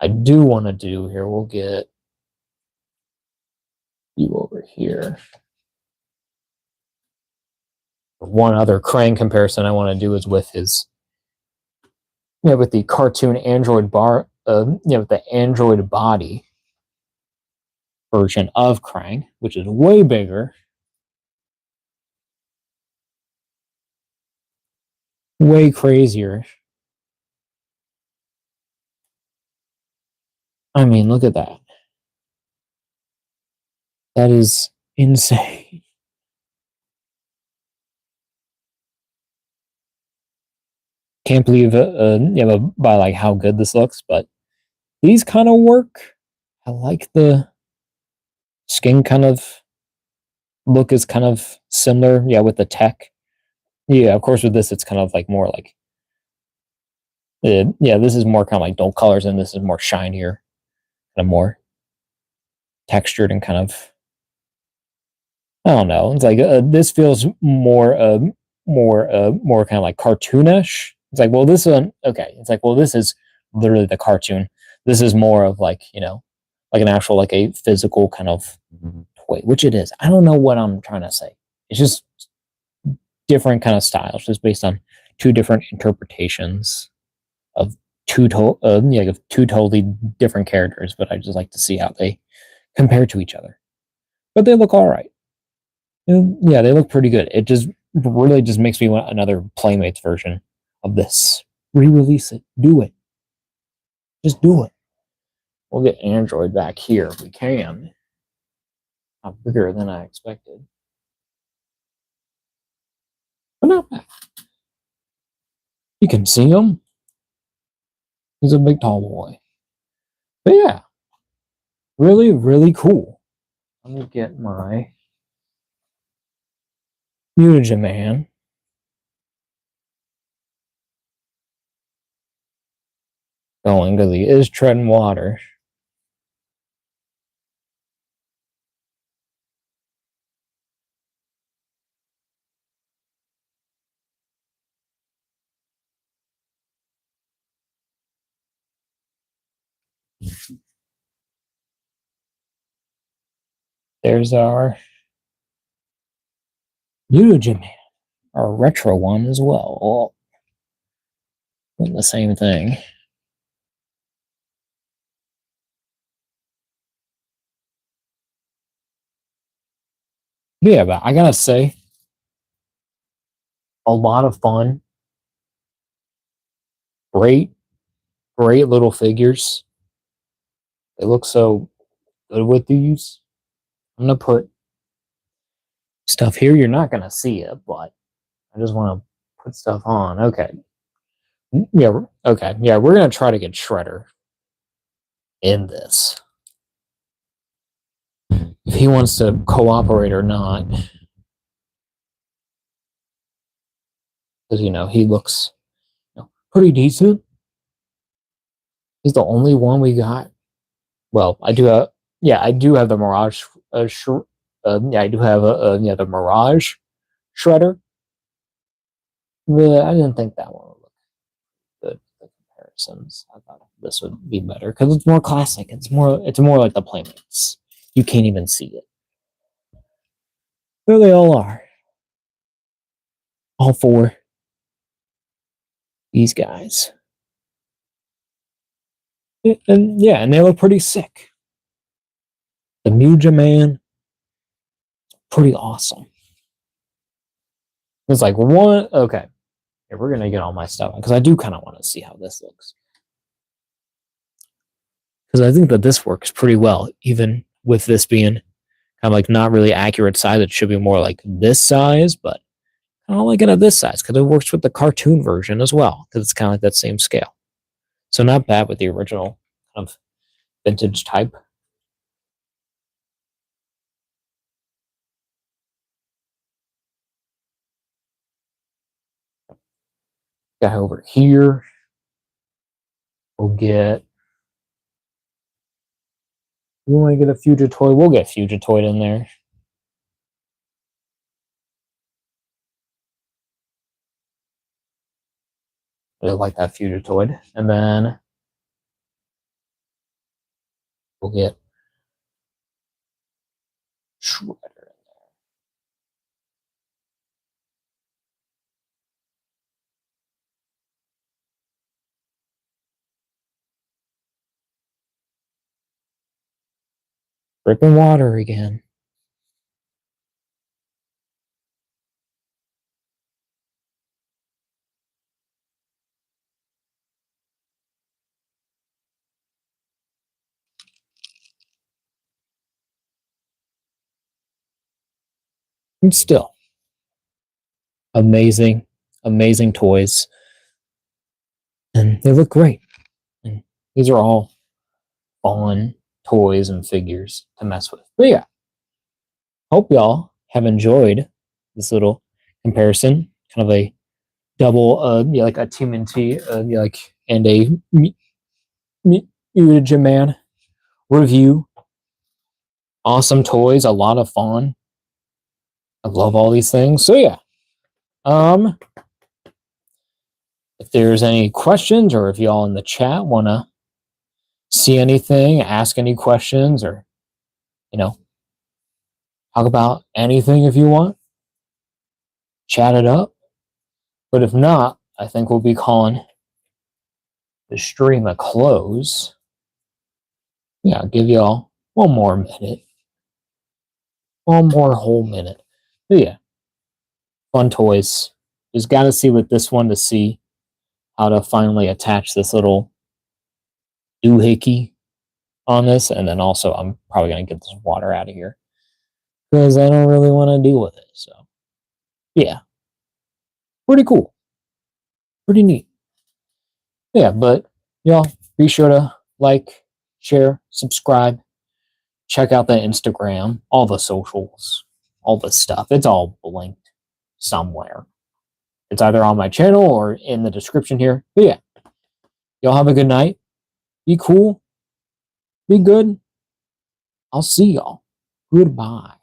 I do want to do here, we'll get you over here. One other Krang comparison I want to do is with his, with the cartoon Android with the Android body version of Krang, which is way bigger, way crazier. I mean, look at that. That is insane. Can't believe by like how good this looks, but these kind of work. I like the skin kind of look is kind of similar, with the tech. Yeah, of course with this it's kind of like more like this is more kind of like dull colors and this is more shinier, kind of more textured and kind of, I don't know. It's like this feels more kind of like cartoonish. It's like, well, this one, okay. It's like, well, this is literally the cartoon. This is more of like, like an actual, like a physical kind of toy, which it is. I don't know what I'm trying to say. It's just different kind of styles, just based on two different interpretations of two totally different characters. But I just like to see how they compare to each other. But they look all right. Yeah, they look pretty good. It just really just makes me want another Playmates version of this. Re-release it. Do it. Just do it. We'll get Android back here if we can. Not bigger than I expected. But not bad. You can see him. He's a big tall boy. But yeah. Really, really cool. Let me get my Mutagen Man. Going because he is treading water. There's our Mutagen Man, our retro one as well. All the same thing. Yeah, but I gotta say, a lot of fun. Great, great little figures. They look so good with these. I'm gonna put stuff here. You're not gonna see it, but I just want to put stuff on. Okay. Yeah. Okay. Yeah, we're gonna try to get Shredder in this. If he wants to cooperate or not, because he looks pretty decent. He's the only one we got. Well, I do have. Yeah, I do have the Mirage. Yeah, I do have the Mirage Shredder. But I didn't think that one would look good. The comparisons. I thought this would be better because it's more classic. It's more like the Playmates. You can't even see it. There they all are. All four. These guys. And they look pretty sick. The Mutagen Man, pretty awesome. It's like one. Okay, here, we're gonna get all my stuff because I do kind of want to see how this looks because I think that this works pretty well, even with this being kind of like not really accurate size. It should be more like this size, but I don't like it at this size because it works with the cartoon version as well because it's kind of like that same scale. So not bad with the original kind of vintage type. Got over here. We'll get. We want to get a Fugitoid. We'll get Fugitoid in there. I like that Fugitoid. And then we'll get Shredder. Dripping water again. And still, amazing, amazing toys. And they look great. And these are all fun toys and figures to mess with. But yeah, hope y'all have enjoyed this little comparison. Kind of a double, yeah, like a TMNT, yeah, like, and a Mutagen Man review. Awesome toys, a lot of fun. I love all these things. So yeah, um, if there's any questions or if y'all in the chat want to see anything, ask any questions, or you know, talk about anything if you want, chat it up. But if not, I think we'll be calling the stream a close. Yeah, I'll give y'all one more minute, one more whole minute. But yeah, fun toys. Just got to see with this one to see how to finally attach this little doohickey on this, and then also I'm probably gonna get this water out of here because I don't really want to deal with it. So yeah, pretty cool, pretty neat. Yeah, but y'all be sure to like, share, subscribe, check out the Instagram, all the socials, all the stuff. It's all linked somewhere. It's either on my channel or in the description here. But yeah, y'all have a good night. Be cool. Be good. I'll see y'all. Goodbye.